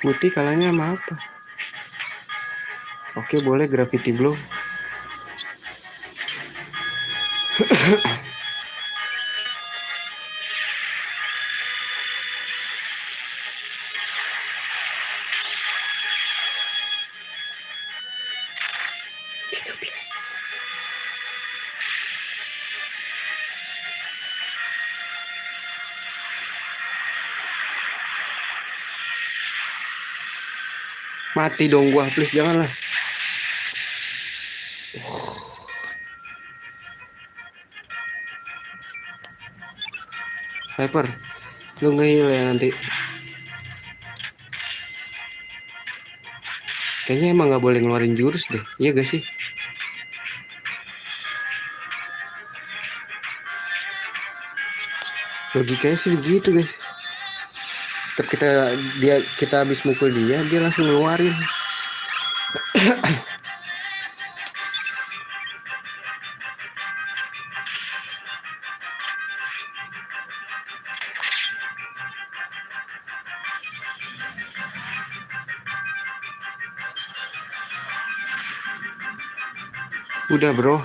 Putih kalahnya sama apa? Oke, boleh Gravity Blow. Mati dong gua, please janganlah. Hyper, lu nge-heal ya nanti. Kayaknya emang gak boleh ngeluarin jurus deh, iya gak sih? Logikanya sih begitu guys. Tetap kita habis mukul dia langsung ngeluarin. Udah bro.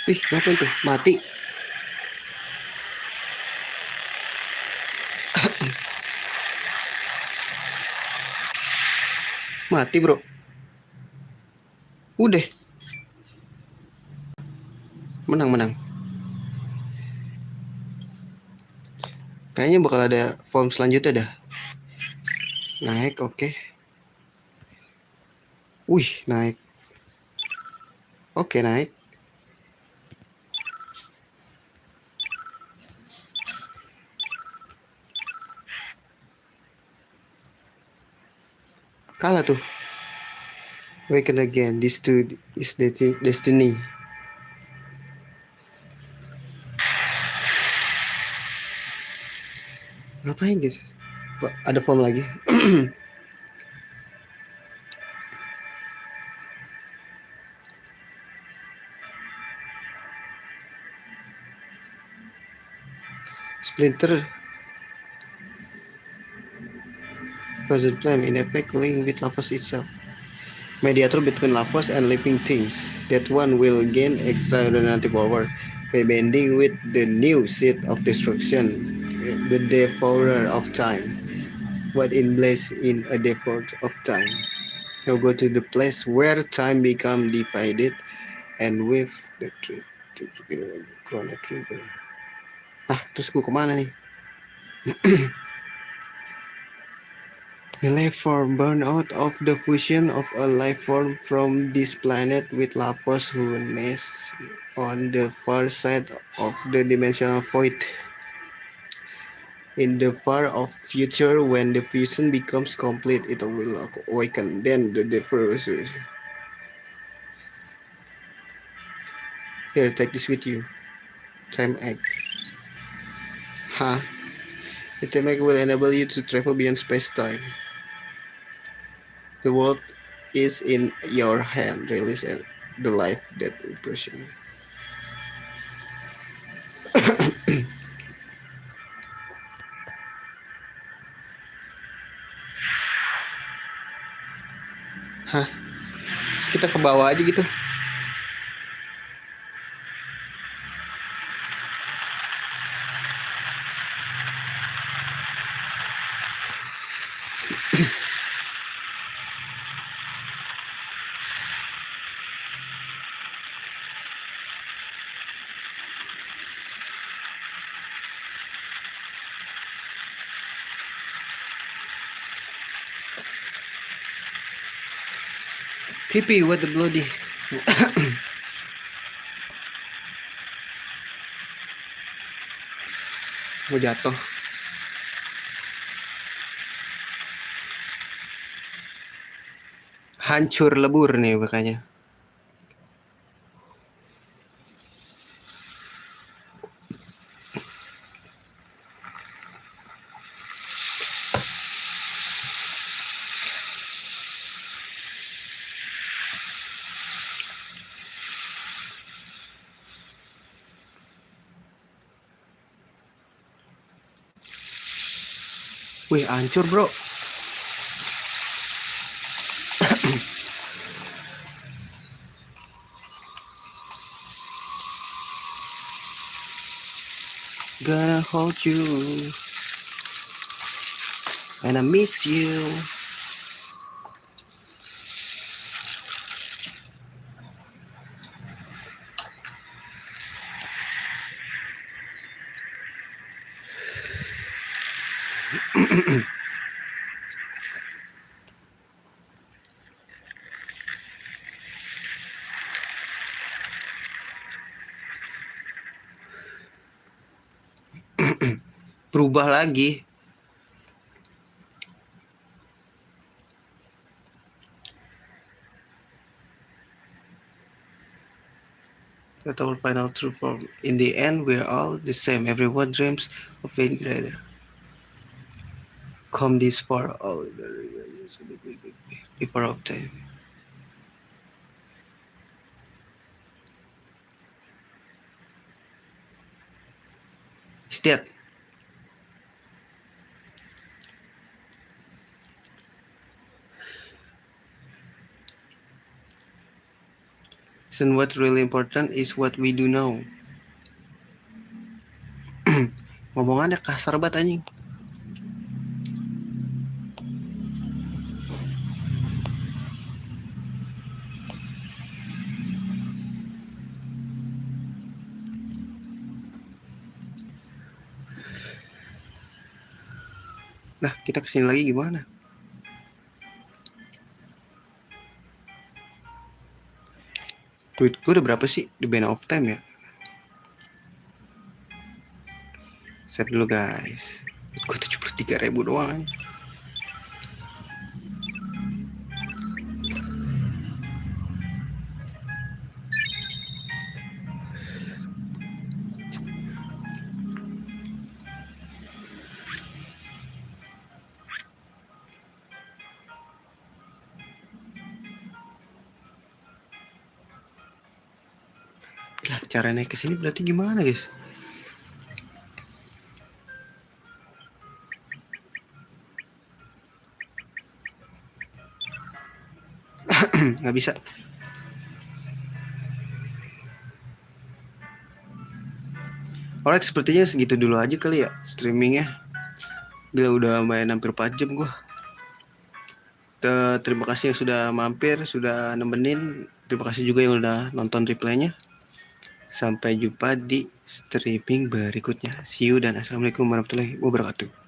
Ih, ngapain tuh? Mati. Mati bro. Udah. Menang. Kayaknya bakal ada form selanjutnya dah. Naik, oke. Wih, naik. Oke, naik. Kalah tuh. Awaken again. This too is destiny. Ngapain guys? Ada form lagi. Splinter present flame in effect link with Lavos itself. Mediator between Lavos and living things. That one will gain extraordinary power by bending with the new seed of destruction, the devourer of time. What in place in a devourer of time. Now go to the place where time become divided and with the chrono trigger. Terus gue kemana nih? The life form burn out of the fusion of a life form from this planet with Lavos who nests on the far side of the dimensional void. In the far off future, when the fusion becomes complete, it will awaken. Then the devourer. Here, take this with you. Time egg. The time egg will enable you to travel beyond space-time. The world is in your hand. Release the life that impression. Terus kita ke bawah aja gitu. Pipi, what the bloody. Mau jatuh. Hancur lebur nih makanya. Wih, hancur bro. Gonna hold you and I miss you. Berubah lagi. That's our final truth form. In the end, we're all the same. Everyone dreams of being greater. Come this far, all before of time. Step. And what's really important is what we do now. Ngomongannya kasar banget anjing. Nah, kita kesini lagi gimana? Duit gue udah berapa sih di Band of Time ya? Set dulu guys. Gue 73.000 doang. Lah, cara naik ke sini berarti gimana, guys? Nggak bisa. Alright, sepertinya segitu dulu aja kali ya streamingnya. Gila, udah main hampir 4 jam gua. Terima kasih yang sudah mampir, sudah nemenin. Terima kasih juga yang udah nonton replaynya. Sampai jumpa di streaming berikutnya. See you dan assalamualaikum warahmatullahi wabarakatuh.